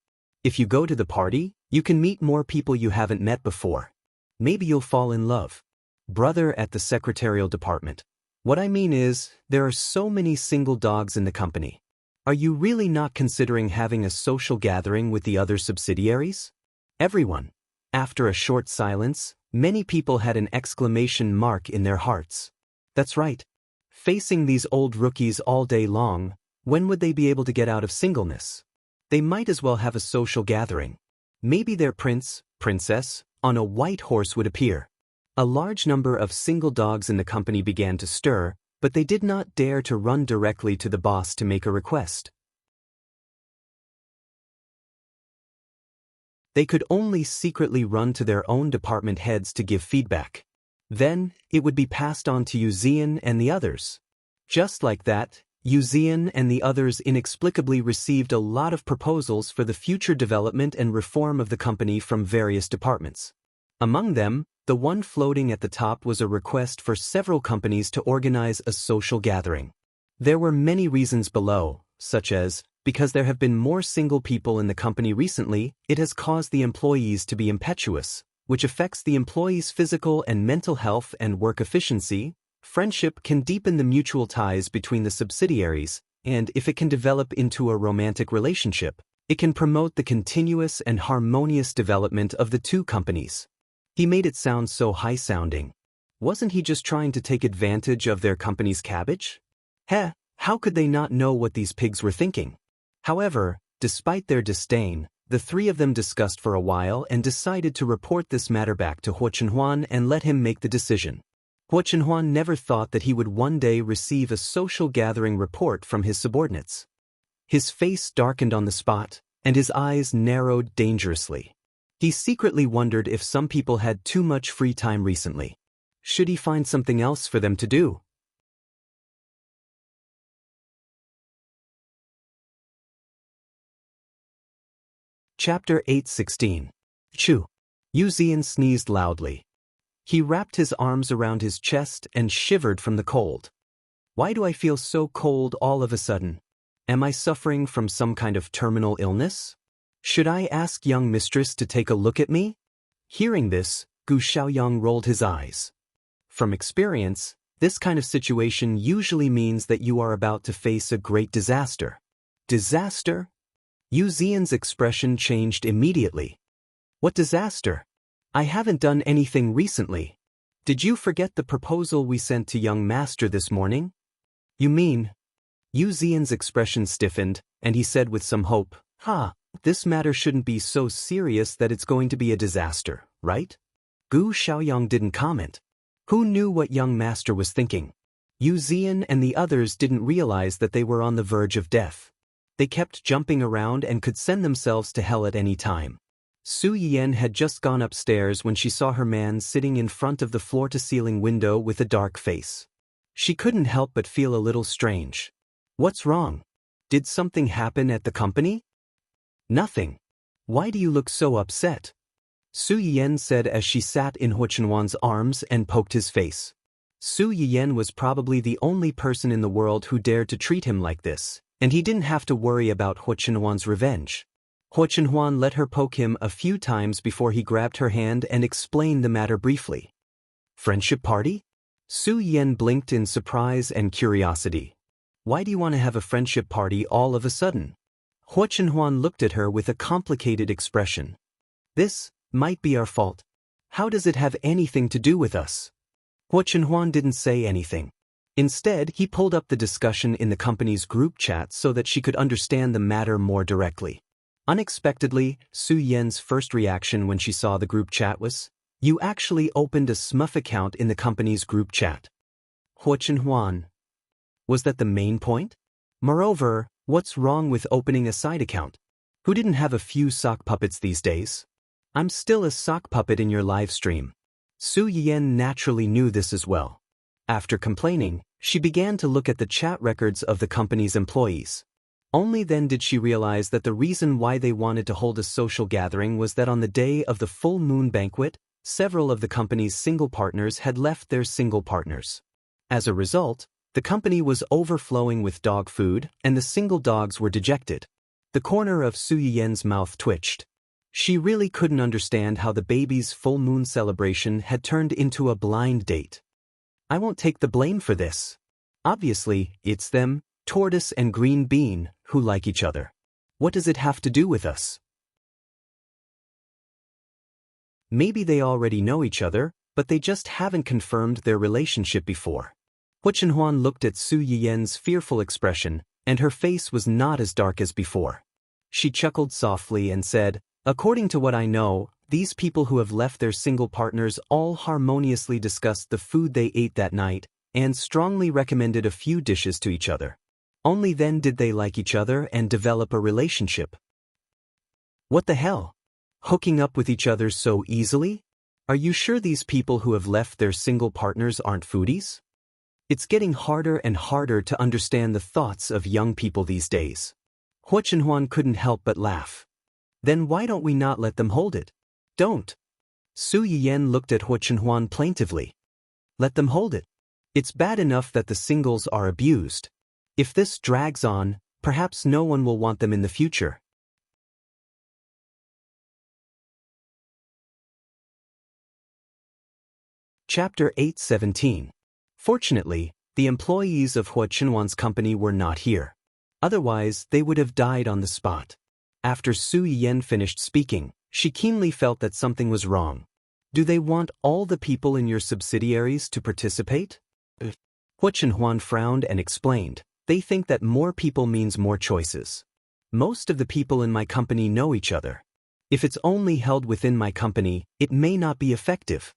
If you go to the party, you can meet more people you haven't met before. Maybe you'll fall in love. Brother at the secretarial department. What I mean is, there are so many single dogs in the company. Are you really not considering having a social gathering with the other subsidiaries? Everyone. After a short silence, many people had an exclamation mark in their hearts. That's right. Facing these old rookies all day long, when would they be able to get out of singleness? They might as well have a social gathering. Maybe their prince, princess, on a white horse would appear. A large number of single dogs in the company began to stir, but they did not dare to run directly to the boss to make a request. They could only secretly run to their own department heads to give feedback. Then, it would be passed on to Yuzian and the others. Just like that, Yuzian and the others inexplicably received a lot of proposals for the future development and reform of the company from various departments. Among them, the one floating at the top was a request for several companies to organize a social gathering. There were many reasons below, such as, because there have been more single people in the company recently, it has caused the employees to be impetuous, which affects the employees' physical and mental health and work efficiency. Friendship can deepen the mutual ties between the subsidiaries, and if it can develop into a romantic relationship, it can promote the continuous and harmonious development of the two companies. He made it sound so high-sounding. Wasn't he just trying to take advantage of their company's cabbage? How could they not know what these pigs were thinking? However, despite their disdain, the three of them discussed for a while and decided to report this matter back to Huo Chenhuan and let him make the decision. Huo Chenhuan never thought that he would one day receive a social gathering report from his subordinates. His face darkened on the spot, and his eyes narrowed dangerously. He secretly wondered if some people had too much free time recently. Should he find something else for them to do? Chapter 8:16. Chu. Yu Zian sneezed loudly. He wrapped his arms around his chest and shivered from the cold. Why do I feel so cold all of a sudden? Am I suffering from some kind of terminal illness? Should I ask young mistress to take a look at me? Hearing this, Gu Xiaoyang rolled his eyes. From experience, this kind of situation usually means that you are about to face a great disaster. Disaster? Yu Zian's expression changed immediately. What disaster? I haven't done anything recently. Did you forget the proposal we sent to young master this morning? You mean? Yu Zian's expression stiffened, and he said with some hope, this matter shouldn't be so serious that it's going to be a disaster, right? Gu Xiaoyang didn't comment. Who knew what young master was thinking? Yu Zian and the others didn't realize that they were on the verge of death. They kept jumping around and could send themselves to hell at any time. Su Yiyan had just gone upstairs when she saw her man sitting in front of the floor-to-ceiling window with a dark face. She couldn't help but feel a little strange. What's wrong? Did something happen at the company? Nothing. Why do you look so upset? Su Yiyan said as she sat in Huo Chenhuan's arms and poked his face. Su Yiyan was probably the only person in the world who dared to treat him like this, and he didn't have to worry about Huo Chenhuan's revenge. Huo Chenhuan let her poke him a few times before he grabbed her hand and explained the matter briefly. Friendship party? Su Yiyan blinked in surprise and curiosity. Why do you want to have a friendship party all of a sudden? Huo Chenhuan looked at her with a complicated expression. This might be our fault. How does it have anything to do with us? Huo Chenhuan didn't say anything. Instead, he pulled up the discussion in the company's group chat so that she could understand the matter more directly. Unexpectedly, Su Yian's first reaction when she saw the group chat was, "You actually opened a SMUF account in the company's group chat." Huo Chenhuan. Was that the main point? Moreover, what's wrong with opening a side account? Who didn't have a few sock puppets these days? I'm still a sock puppet in your live stream. Su Yiyan naturally knew this as well. After complaining, she began to look at the chat records of the company's employees. Only then did she realize that the reason why they wanted to hold a social gathering was that on the day of the full moon banquet, several of the company's single partners had left their single partners. As a result, the company was overflowing with dog food, and the single dogs were dejected. The corner of Su Yiyan's mouth twitched. She really couldn't understand how the baby's full moon celebration had turned into a blind date. I won't take the blame for this. Obviously, it's them, Tortoise and Green Bean, who like each other. What does it have to do with us? Maybe they already know each other, but they just haven't confirmed their relationship before. Huo Chenhuan looked at Su Yiyan's fearful expression, and her face was not as dark as before. She chuckled softly and said, "According to what I know, these people who have left their single partners all harmoniously discussed the food they ate that night, and strongly recommended a few dishes to each other. Only then did they like each other and develop a relationship." What the hell? Hooking up with each other so easily? Are you sure these people who have left their single partners aren't foodies? It's getting harder and harder to understand the thoughts of young people these days. Huo Chenhuan couldn't help but laugh. Then why don't we not let them hold it? Don't. Su Yiyan looked at Huo Chenhuan plaintively. Let them hold it. It's bad enough that the singles are abused. If this drags on, perhaps no one will want them in the future. Chapter 8:17. Fortunately, the employees of Huo Chenhuan's company were not here. Otherwise, they would have died on the spot. After Su Yiyan finished speaking, she keenly felt that something was wrong. Do they want all the people in your subsidiaries to participate? Huo Chenhuan frowned and explained, they think that more people means more choices. Most of the people in my company know each other. If it's only held within my company, it may not be effective.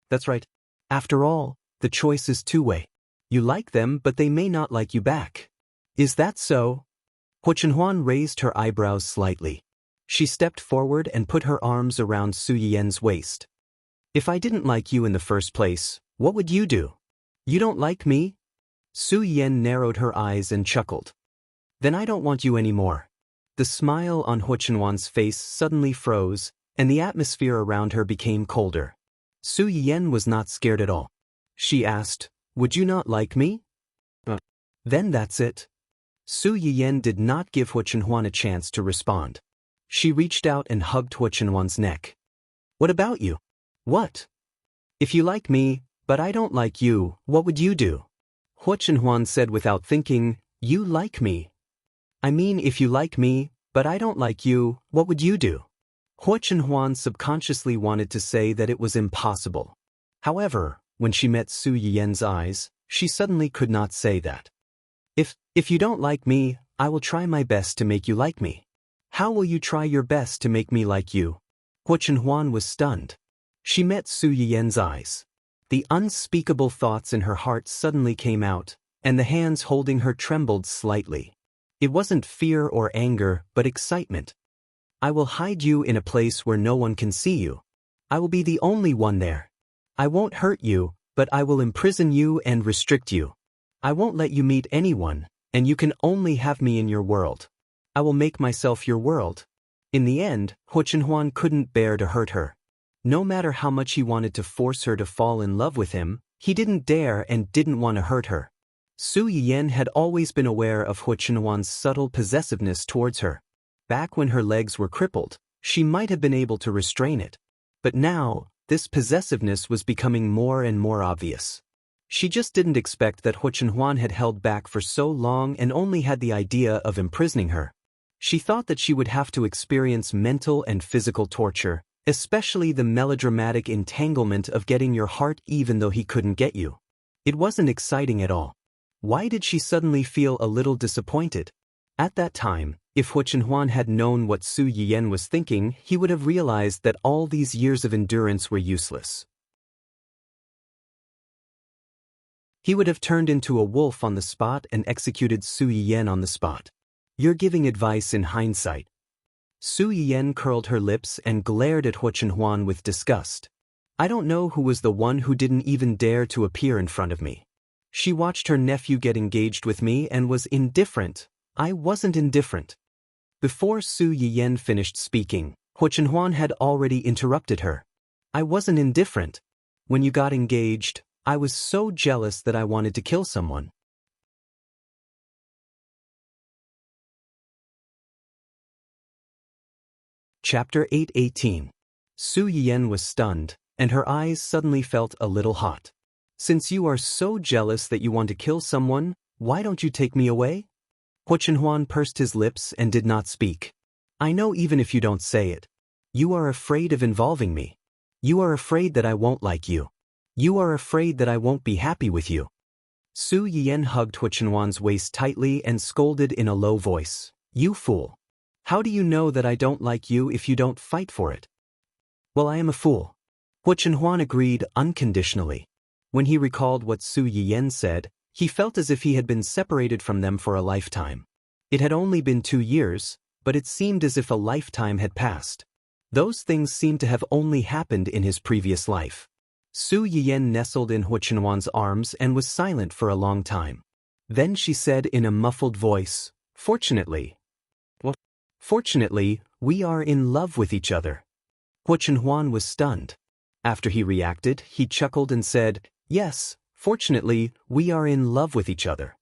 That's right. After all, the choice is two-way. You like them, but they may not like you back. Is that so? Huo Chenhuan raised her eyebrows slightly. She stepped forward and put her arms around Su Yiyen's waist. If I didn't like you in the first place, what would you do? You don't like me? Su Yiyen narrowed her eyes and chuckled. Then I don't want you anymore. The smile on Huo Chenhuan's face suddenly froze, and the atmosphere around her became colder. Su Yiyen was not scared at all. She asked, would you not like me? Then that's it. Su Yiyen did not give Huo Chenhuan a chance to respond. She reached out and hugged Huo Chenhuan's neck. What about you? What? If you like me, but I don't like you, what would you do? Huo Chenhuan said without thinking, you like me. I mean, if you like me, but I don't like you, what would you do? Huo Chenhuan subconsciously wanted to say that it was impossible. However, when she met Su Yiyen's eyes, she suddenly could not say that. If you don't like me, I will try my best to make you like me. How will you try your best to make me like you? Huo Chenhuan was stunned. She met Su Yiyen's eyes. The unspeakable thoughts in her heart suddenly came out, and the hands holding her trembled slightly. It wasn't fear or anger, but excitement. I will hide you in a place where no one can see you. I will be the only one there. I won't hurt you, but I will imprison you and restrict you. I won't let you meet anyone, and you can only have me in your world. I will make myself your world. In the end, Huo Chenhuan couldn't bear to hurt her. No matter how much he wanted to force her to fall in love with him, he didn't dare and didn't want to hurt her. Su Yiyen had always been aware of Huo Chenhuan's subtle possessiveness towards her. Back when her legs were crippled, she might have been able to restrain it. But now, this possessiveness was becoming more and more obvious. She just didn't expect that Huo Chenhuan had held back for so long and only had the idea of imprisoning her. She thought that she would have to experience mental and physical torture, especially the melodramatic entanglement of getting your heart even though he couldn't get you. It wasn't exciting at all. Why did she suddenly feel a little disappointed? At that time, if Huo Chenhuan had known what Su Yiyen was thinking, he would have realized that all these years of endurance were useless. He would have turned into a wolf on the spot and executed Su Yiyen on the spot. You're giving advice in hindsight. Su Yiyen curled her lips and glared at Huo Chenhuan with disgust. I don't know who was the one who didn't even dare to appear in front of me. She watched her nephew get engaged with me and was indifferent. I wasn't indifferent. Before Su Yiyen finished speaking, Huo Chenhuan had already interrupted her. I wasn't indifferent. When you got engaged, I was so jealous that I wanted to kill someone. Chapter 8:18. Su Yiyen was stunned, and her eyes suddenly felt a little hot. Since you are so jealous that you want to kill someone, why don't you take me away? Huo Chenhuan pursed his lips and did not speak. I know even if you don't say it. You are afraid of involving me. You are afraid that I won't like you. You are afraid that I won't be happy with you. Su Yiyen hugged Huo Chenhuan's waist tightly and scolded in a low voice. You fool. How do you know that I don't like you if you don't fight for it? Well, I am a fool. Huo Chenhuan agreed unconditionally. When he recalled what Su Yiyen said, he felt as if he had been separated from them for a lifetime. It had only been 2 years, but it seemed as if a lifetime had passed. Those things seemed to have only happened in his previous life. Su Yiyen nestled in Huo Chenhuan's arms and was silent for a long time. Then she said in a muffled voice, Fortunately. What? Fortunately, we are in love with each other. Huo Chenhuan was stunned. After he reacted, he chuckled and said, Yes, fortunately, we are in love with each other.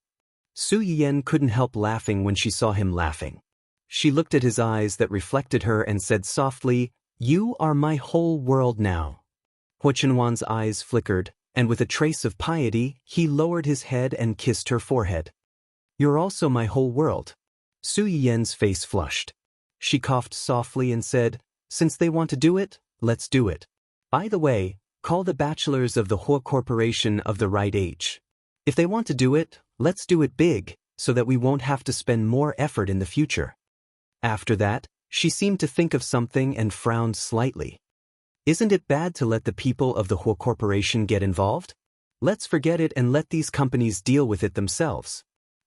Su Yiyen couldn't help laughing when she saw him laughing. She looked at his eyes that reflected her and said softly, You are my whole world now. Huo Chenhuan's eyes flickered, and with a trace of piety, he lowered his head and kissed her forehead. You're also my whole world. Su Yiyen's face flushed. She coughed softly and said, Since they want to do it, let's do it. By the way, call the bachelors of the Huo Corporation of the right age. If they want to do it, let's do it big, so that we won't have to spend more effort in the future. After that, she seemed to think of something and frowned slightly. Isn't it bad to let the people of the Huo Corporation get involved? Let's forget it and let these companies deal with it themselves.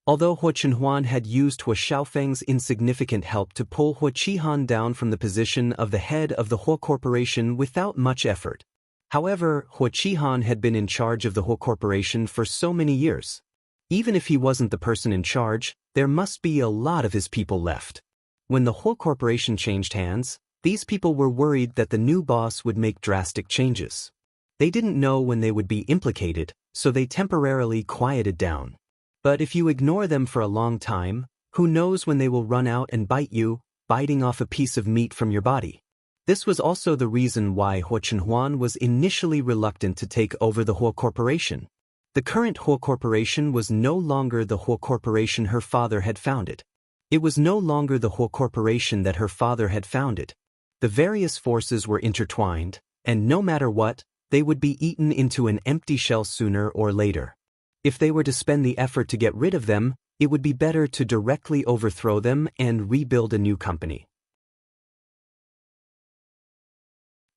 Although Huo Chenhuan had used Huo Xiaofeng's insignificant help to pull Huo Qihan down from the position of the head of the Huo Corporation without much effort. However, Huo Qihan had been in charge of the Huo Corporation for so many years. Even if he wasn't the person in charge, there must be a lot of his people left. When the Huo Corporation changed hands, these people were worried that the new boss would make drastic changes. They didn't know when they would be implicated, so they temporarily quieted down. But if you ignore them for a long time, who knows when they will run out and bite you, biting off a piece of meat from your body. This was also the reason why Huo Chenhuan was initially reluctant to take over the Huo Corporation. The current Huo Corporation was no longer the Huo Corporation her father had founded. It was no longer the Huo Corporation that her father had founded. The various forces were intertwined, and no matter what, they would be eaten into an empty shell sooner or later. If they were to spend the effort to get rid of them, it would be better to directly overthrow them and rebuild a new company.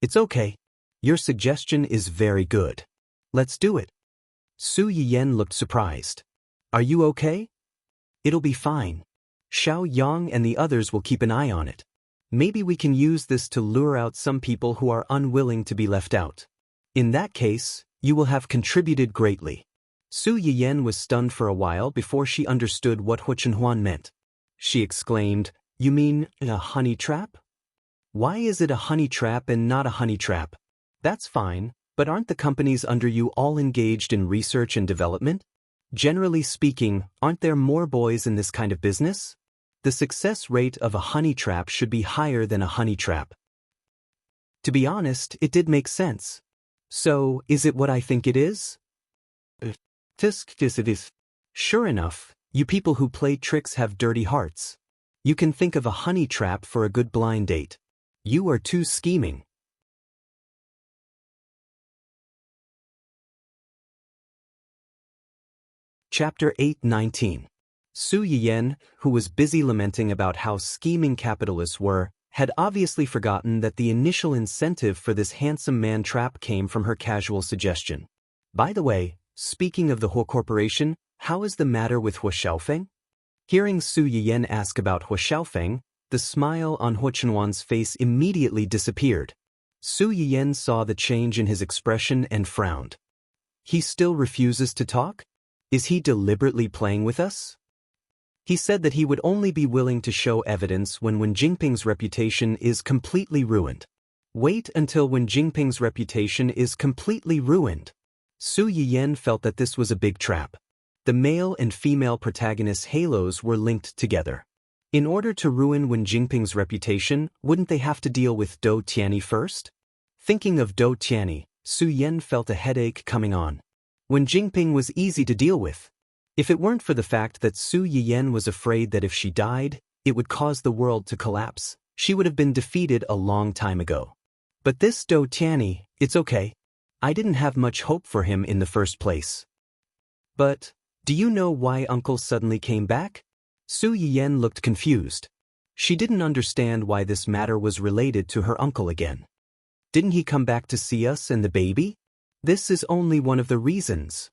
It's okay. Your suggestion is very good. Let's do it. Su Yiyan looked surprised. Are you okay? It'll be fine. Xiao Yang and the others will keep an eye on it. Maybe we can use this to lure out some people who are unwilling to be left out. In that case, you will have contributed greatly. Su Yiyan was stunned for a while before she understood what Huo Chenhuan meant. She exclaimed, "You mean a honey trap? Why is it a honey trap and not a honey trap? That's fine, but aren't the companies under you all engaged in research and development? Generally speaking, aren't there more boys in this kind of business? The success rate of a honey trap should be higher than a honey trap." To be honest, it did make sense. So, is it what I think it is? It is. Sure enough, you people who play tricks have dirty hearts. You can think of a honey trap for a good blind date. You are too scheming. Chapter 8:19. Su Yiyan, who was busy lamenting about how scheming capitalists were, had obviously forgotten that the initial incentive for this handsome man trap came from her casual suggestion. By the way, speaking of the Huo Corporation, how is the matter with Huo Xiaofeng? Hearing Su Yiyan ask about Huo Xiaofeng, the smile on Huo Chenhuan's face immediately disappeared. Su Yiyan saw the change in his expression and frowned. He still refuses to talk? Is he deliberately playing with us? He said that he would only be willing to show evidence when Wen Jingping's reputation is completely ruined. Wait until Wen Jingping's reputation is completely ruined. Su Yiyan felt that this was a big trap. The male and female protagonists' halos were linked together. In order to ruin Wen Jingping's reputation, wouldn't they have to deal with Dou Tianyi first? Thinking of Dou Tianyi, Su Yiyan felt a headache coming on. Wen Jingping was easy to deal with. If it weren't for the fact that Su Yiyan was afraid that if she died, it would cause the world to collapse, she would have been defeated a long time ago. But this Dou Tianyi, it's okay. I didn't have much hope for him in the first place. But, do you know why Uncle suddenly came back? Su Yiyan looked confused. She didn't understand why this matter was related to her uncle again. Didn't he come back to see us and the baby? This is only one of the reasons.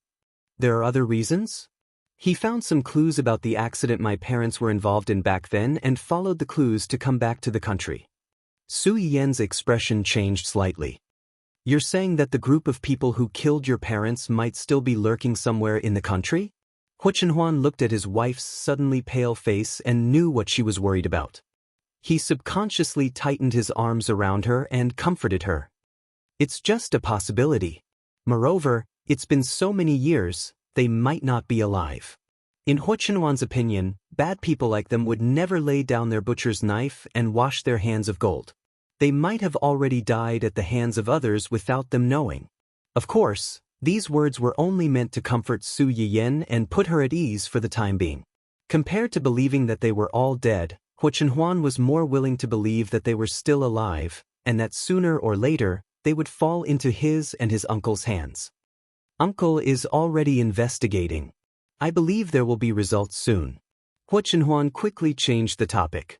There are other reasons? He found some clues about the accident my parents were involved in back then and followed the clues to come back to the country. Su Yiyan's expression changed slightly. You're saying that the group of people who killed your parents might still be lurking somewhere in the country? Huo Chenhuan looked at his wife's suddenly pale face and knew what she was worried about. He subconsciously tightened his arms around her and comforted her. It's just a possibility. Moreover, it's been so many years, they might not be alive. In Huo Chenhuan's opinion, bad people like them would never lay down their butcher's knife and wash their hands of gold. They might have already died at the hands of others without them knowing. Of course, these words were only meant to comfort Su Yiyan and put her at ease for the time being. Compared to believing that they were all dead, Huo Chenhuan was more willing to believe that they were still alive, and that sooner or later, they would fall into his and his uncle's hands. Uncle is already investigating. I believe there will be results soon. Huo Chenhuan quickly changed the topic.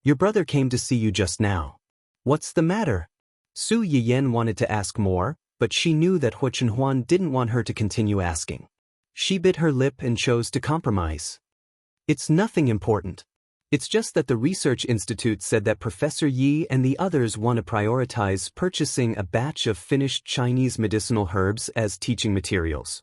Your brother came to see you just now. What's the matter? Su Yiyan wanted to ask more, but she knew that Hu Chenhuan didn't want her to continue asking. She bit her lip and chose to compromise. It's nothing important. It's just that the research institute said that Professor Yi and the others want to prioritize purchasing a batch of finished Chinese medicinal herbs as teaching materials.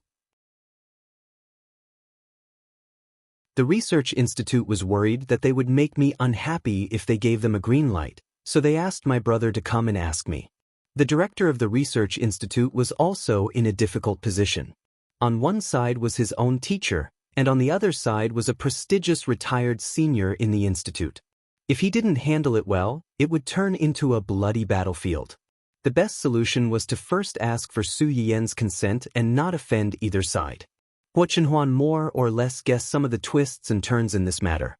The research institute was worried that they would make me unhappy if they gave them a green light, so they asked my brother to come and ask me. The director of the research institute was also in a difficult position. On one side was his own teacher, and on the other side was a prestigious retired senior in the institute. If he didn't handle it well, it would turn into a bloody battlefield. The best solution was to first ask for Su Yiyan's consent and not offend either side. Hu Chenhuan more or less guessed some of the twists and turns in this matter.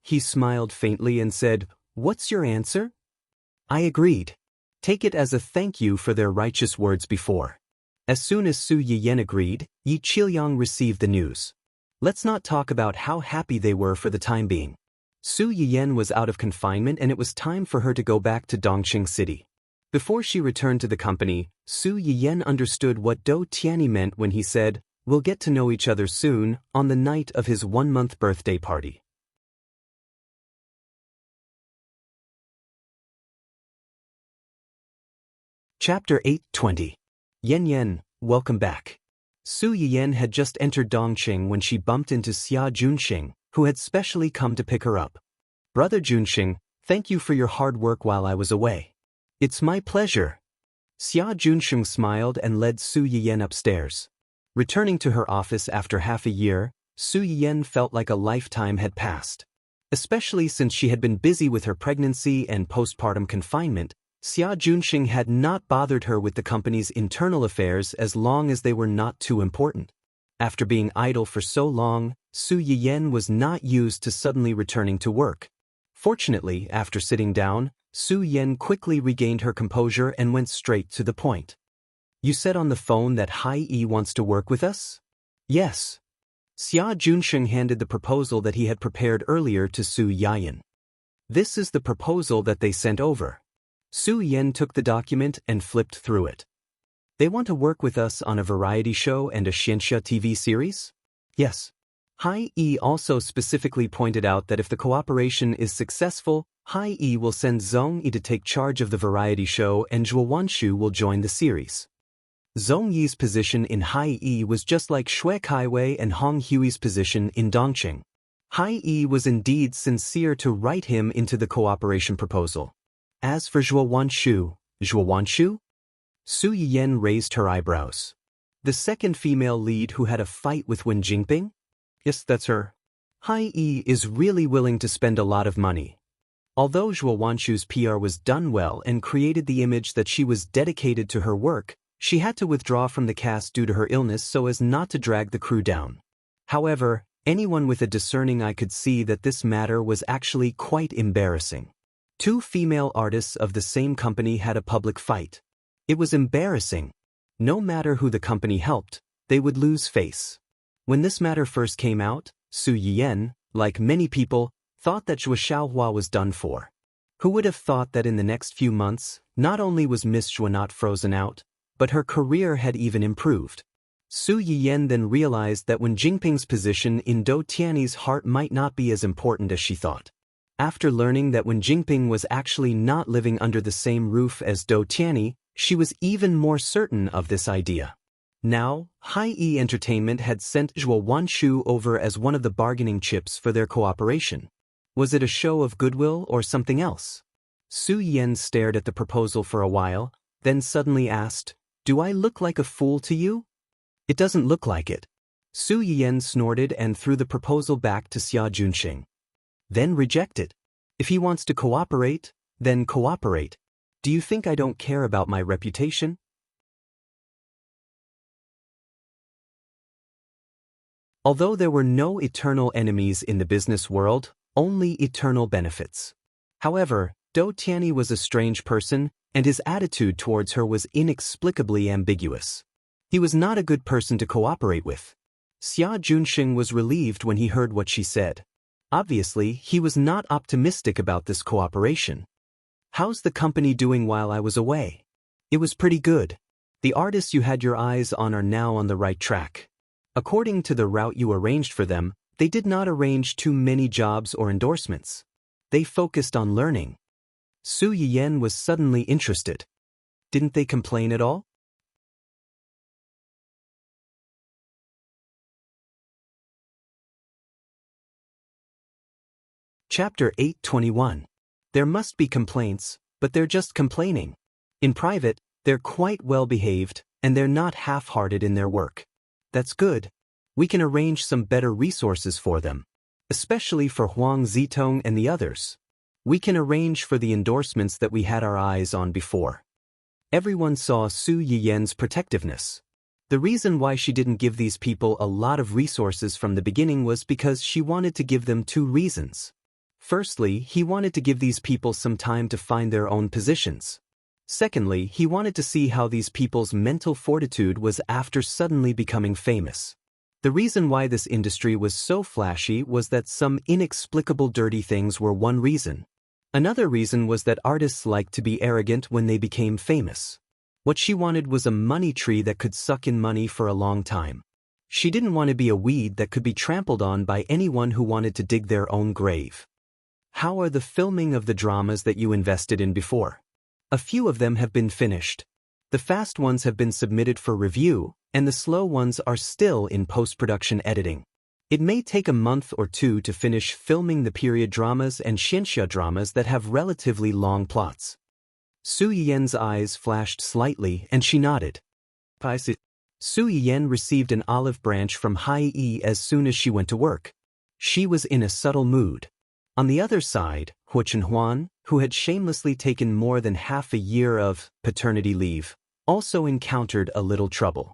He smiled faintly and said, "What's your answer?" I agreed. Take it as a thank you for their righteous words before. As soon as Su Yiyan agreed, Yi Qiliang received the news. Let's not talk about how happy they were for the time being. Su Yiyan was out of confinement and it was time for her to go back to Dongqing City. Before she returned to the company, Su Yiyan understood what Dou Tianyi meant when he said, "We'll get to know each other soon," on the night of his 1-month birthday party. Chapter 8:20. Yan Yan, welcome back. Su Yiyan had just entered Dongqing when she bumped into Xia Junxing, who had specially come to pick her up. Brother Junxing, thank you for your hard work while I was away. It's my pleasure. Xia Junxing smiled and led Su Yiyan upstairs. Returning to her office after half a year, Su Yiyan felt like a lifetime had passed. Especially since she had been busy with her pregnancy and postpartum confinement, Xia Junxing had not bothered her with the company's internal affairs as long as they were not too important. After being idle for so long, Su Yiyan was not used to suddenly returning to work. Fortunately, after sitting down, Su Yiyan quickly regained her composure and went straight to the point. You said on the phone that Hai Yi wants to work with us? Yes. Xia Junxing handed the proposal that he had prepared earlier to Su Yiyan. This is the proposal that they sent over. Su Yiyan took the document and flipped through it. They want to work with us on a variety show and a Xianxia TV series? Yes. Hai Yi also specifically pointed out that if the cooperation is successful, Hai Yi will send Zhong Yi to take charge of the variety show and Zhuo Wanshu will join the series. Zhong Yi's position in Hai Yi was just like Shui Kaiwei and Hong Hui's position in Dongqing. Hai Yi was indeed sincere to write him into the cooperation proposal. As for Zhuo Wanshu? Su Yiyan raised her eyebrows. The second female lead who had a fight with Wen Jingping? Yes, that's her. Hai Yi is really willing to spend a lot of money. Although Zhuo Wanshu's PR was done well and created the image that she was dedicated to her work, she had to withdraw from the cast due to her illness so as not to drag the crew down. However, anyone with a discerning eye could see that this matter was actually quite embarrassing. Two female artists of the same company had a public fight. It was embarrassing. No matter who the company helped, they would lose face. When this matter first came out, Su Yiyan, like many people, thought that Zhuo Xiaohua was done for. Who would have thought that in the next few months, not only was Miss Zhuo not frozen out, but her career had even improved. Su Yiyan then realized that Wen Jingping's position in Dou Tianyi's heart might not be as important as she thought. After learning that Wen Jingping was actually not living under the same roof as Dou Tianyi, she was even more certain of this idea. Now, Hai Yi Entertainment had sent Zhuo Wanshu over as one of the bargaining chips for their cooperation. Was it a show of goodwill or something else? Su Yiyan stared at the proposal for a while, then suddenly asked, "Do I look like a fool to you?" "It doesn't look like it." Su Yiyan snorted and threw the proposal back to Xia Junxing. Then reject it. If he wants to cooperate, then cooperate. Do you think I don't care about my reputation? Although there were no eternal enemies in the business world, only eternal benefits. However, Dou Tianyi was a strange person, and his attitude towards her was inexplicably ambiguous. He was not a good person to cooperate with. Xia Junxing was relieved when he heard what she said. Obviously, he was not optimistic about this cooperation. "How's the company doing while I was away?" "It was pretty good. The artists you had your eyes on are now on the right track. According to the route you arranged for them, they did not arrange too many jobs or endorsements. They focused on learning." Su Yiyan was suddenly interested. "Didn't they complain at all?" Chapter 821. There must be complaints, but they're just complaining. In private, they're quite well behaved, and they're not half-hearted in their work. That's good. We can arrange some better resources for them, especially for Huang Zitong and the others. We can arrange for the endorsements that we had our eyes on before. Everyone saw Su Yiyan's protectiveness. The reason why she didn't give these people a lot of resources from the beginning was because she wanted to give them two reasons. Firstly, he wanted to give these people some time to find their own positions. Secondly, he wanted to see how these people's mental fortitude was after suddenly becoming famous. The reason why this industry was so flashy was that some inexplicable dirty things were one reason. Another reason was that artists liked to be arrogant when they became famous. What she wanted was a money tree that could suck in money for a long time. She didn't want to be a weed that could be trampled on by anyone who wanted to dig their own grave. How are the filming of the dramas that you invested in before? A few of them have been finished. The fast ones have been submitted for review, and the slow ones are still in post-production editing. It may take a month or two to finish filming the period dramas and xianxia dramas that have relatively long plots. Su Yiyan's eyes flashed slightly and she nodded. Su Yiyan received an olive branch from Hai Yi as soon as she went to work. She was in a subtle mood. On the other side, Huo Chenhuan, who had shamelessly taken more than half a year of paternity leave, also encountered a little trouble.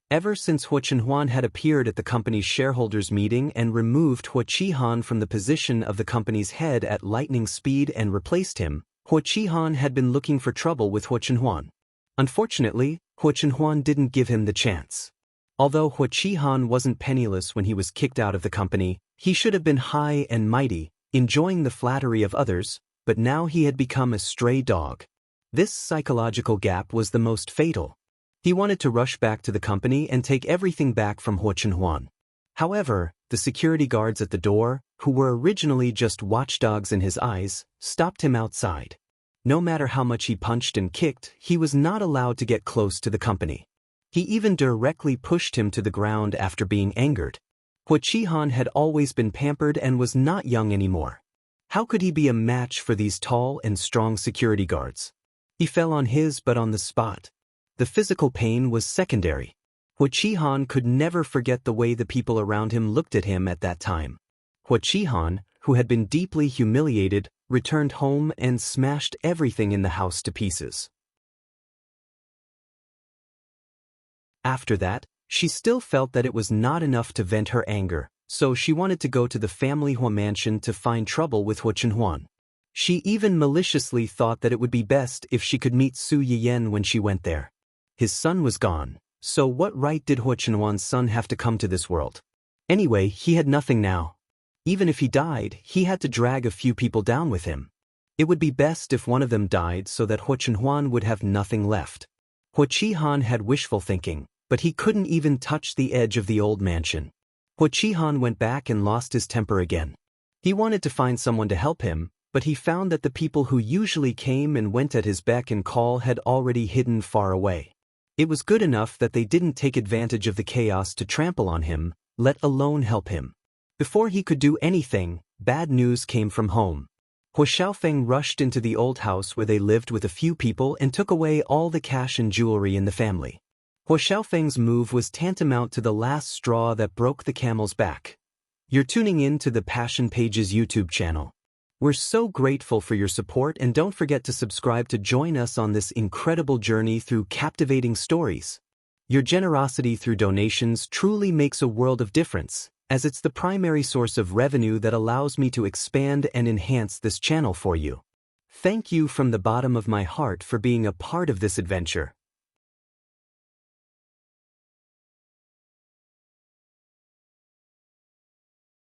Ever since Huo Chenhuan had appeared at the company's shareholders' meeting and removed Huo Qihan from the position of the company's head at lightning speed and replaced him, Huo Qihan had been looking for trouble with Huo Chenhuan. Unfortunately, Huo Chenhuan didn't give him the chance. Although Huo Qihan wasn't penniless when he was kicked out of the company, he should have been high and mighty, enjoying the flattery of others, but now he had become a stray dog. This psychological gap was the most fatal. He wanted to rush back to the company and take everything back from Huo Chenhuan. However, the security guards at the door, who were originally just watchdogs in his eyes, stopped him outside. No matter how much he punched and kicked, he was not allowed to get close to the company. He even directly pushed him to the ground after being angered. Huo Qihan had always been pampered and was not young anymore. How could he be a match for these tall and strong security guards? He fell on his butt on the spot. The physical pain was secondary. Huo Qihan could never forget the way the people around him looked at him at that time. Huo Qihan, who had been deeply humiliated, returned home and smashed everything in the house to pieces. After that, she still felt that it was not enough to vent her anger, so she wanted to go to the family Huo mansion to find trouble with Huo Chenhuan. She even maliciously thought that it would be best if she could meet Su Yiyan when she went there. His son was gone, so what right did Huo Chenhuan's son have to come to this world? Anyway, he had nothing now. Even if he died, he had to drag a few people down with him. It would be best if one of them died so that Huo Chenhuan would have nothing left. Huo Qihan had wishful thinking, but he couldn't even touch the edge of the old mansion. Huo Qihan went back and lost his temper again. He wanted to find someone to help him, but he found that the people who usually came and went at his beck and call had already hidden far away. It was good enough that they didn't take advantage of the chaos to trample on him, let alone help him. Before he could do anything, bad news came from home. Huo Xiaofeng rushed into the old house where they lived with a few people and took away all the cash and jewelry in the family. Huo Xiaofeng's move was tantamount to the last straw that broke the camel's back. You're tuning in to the Passion Pages YouTube channel. We're so grateful for your support, and don't forget to subscribe to join us on this incredible journey through captivating stories. Your generosity through donations truly makes a world of difference, as it's the primary source of revenue that allows me to expand and enhance this channel for you. Thank you from the bottom of my heart for being a part of this adventure.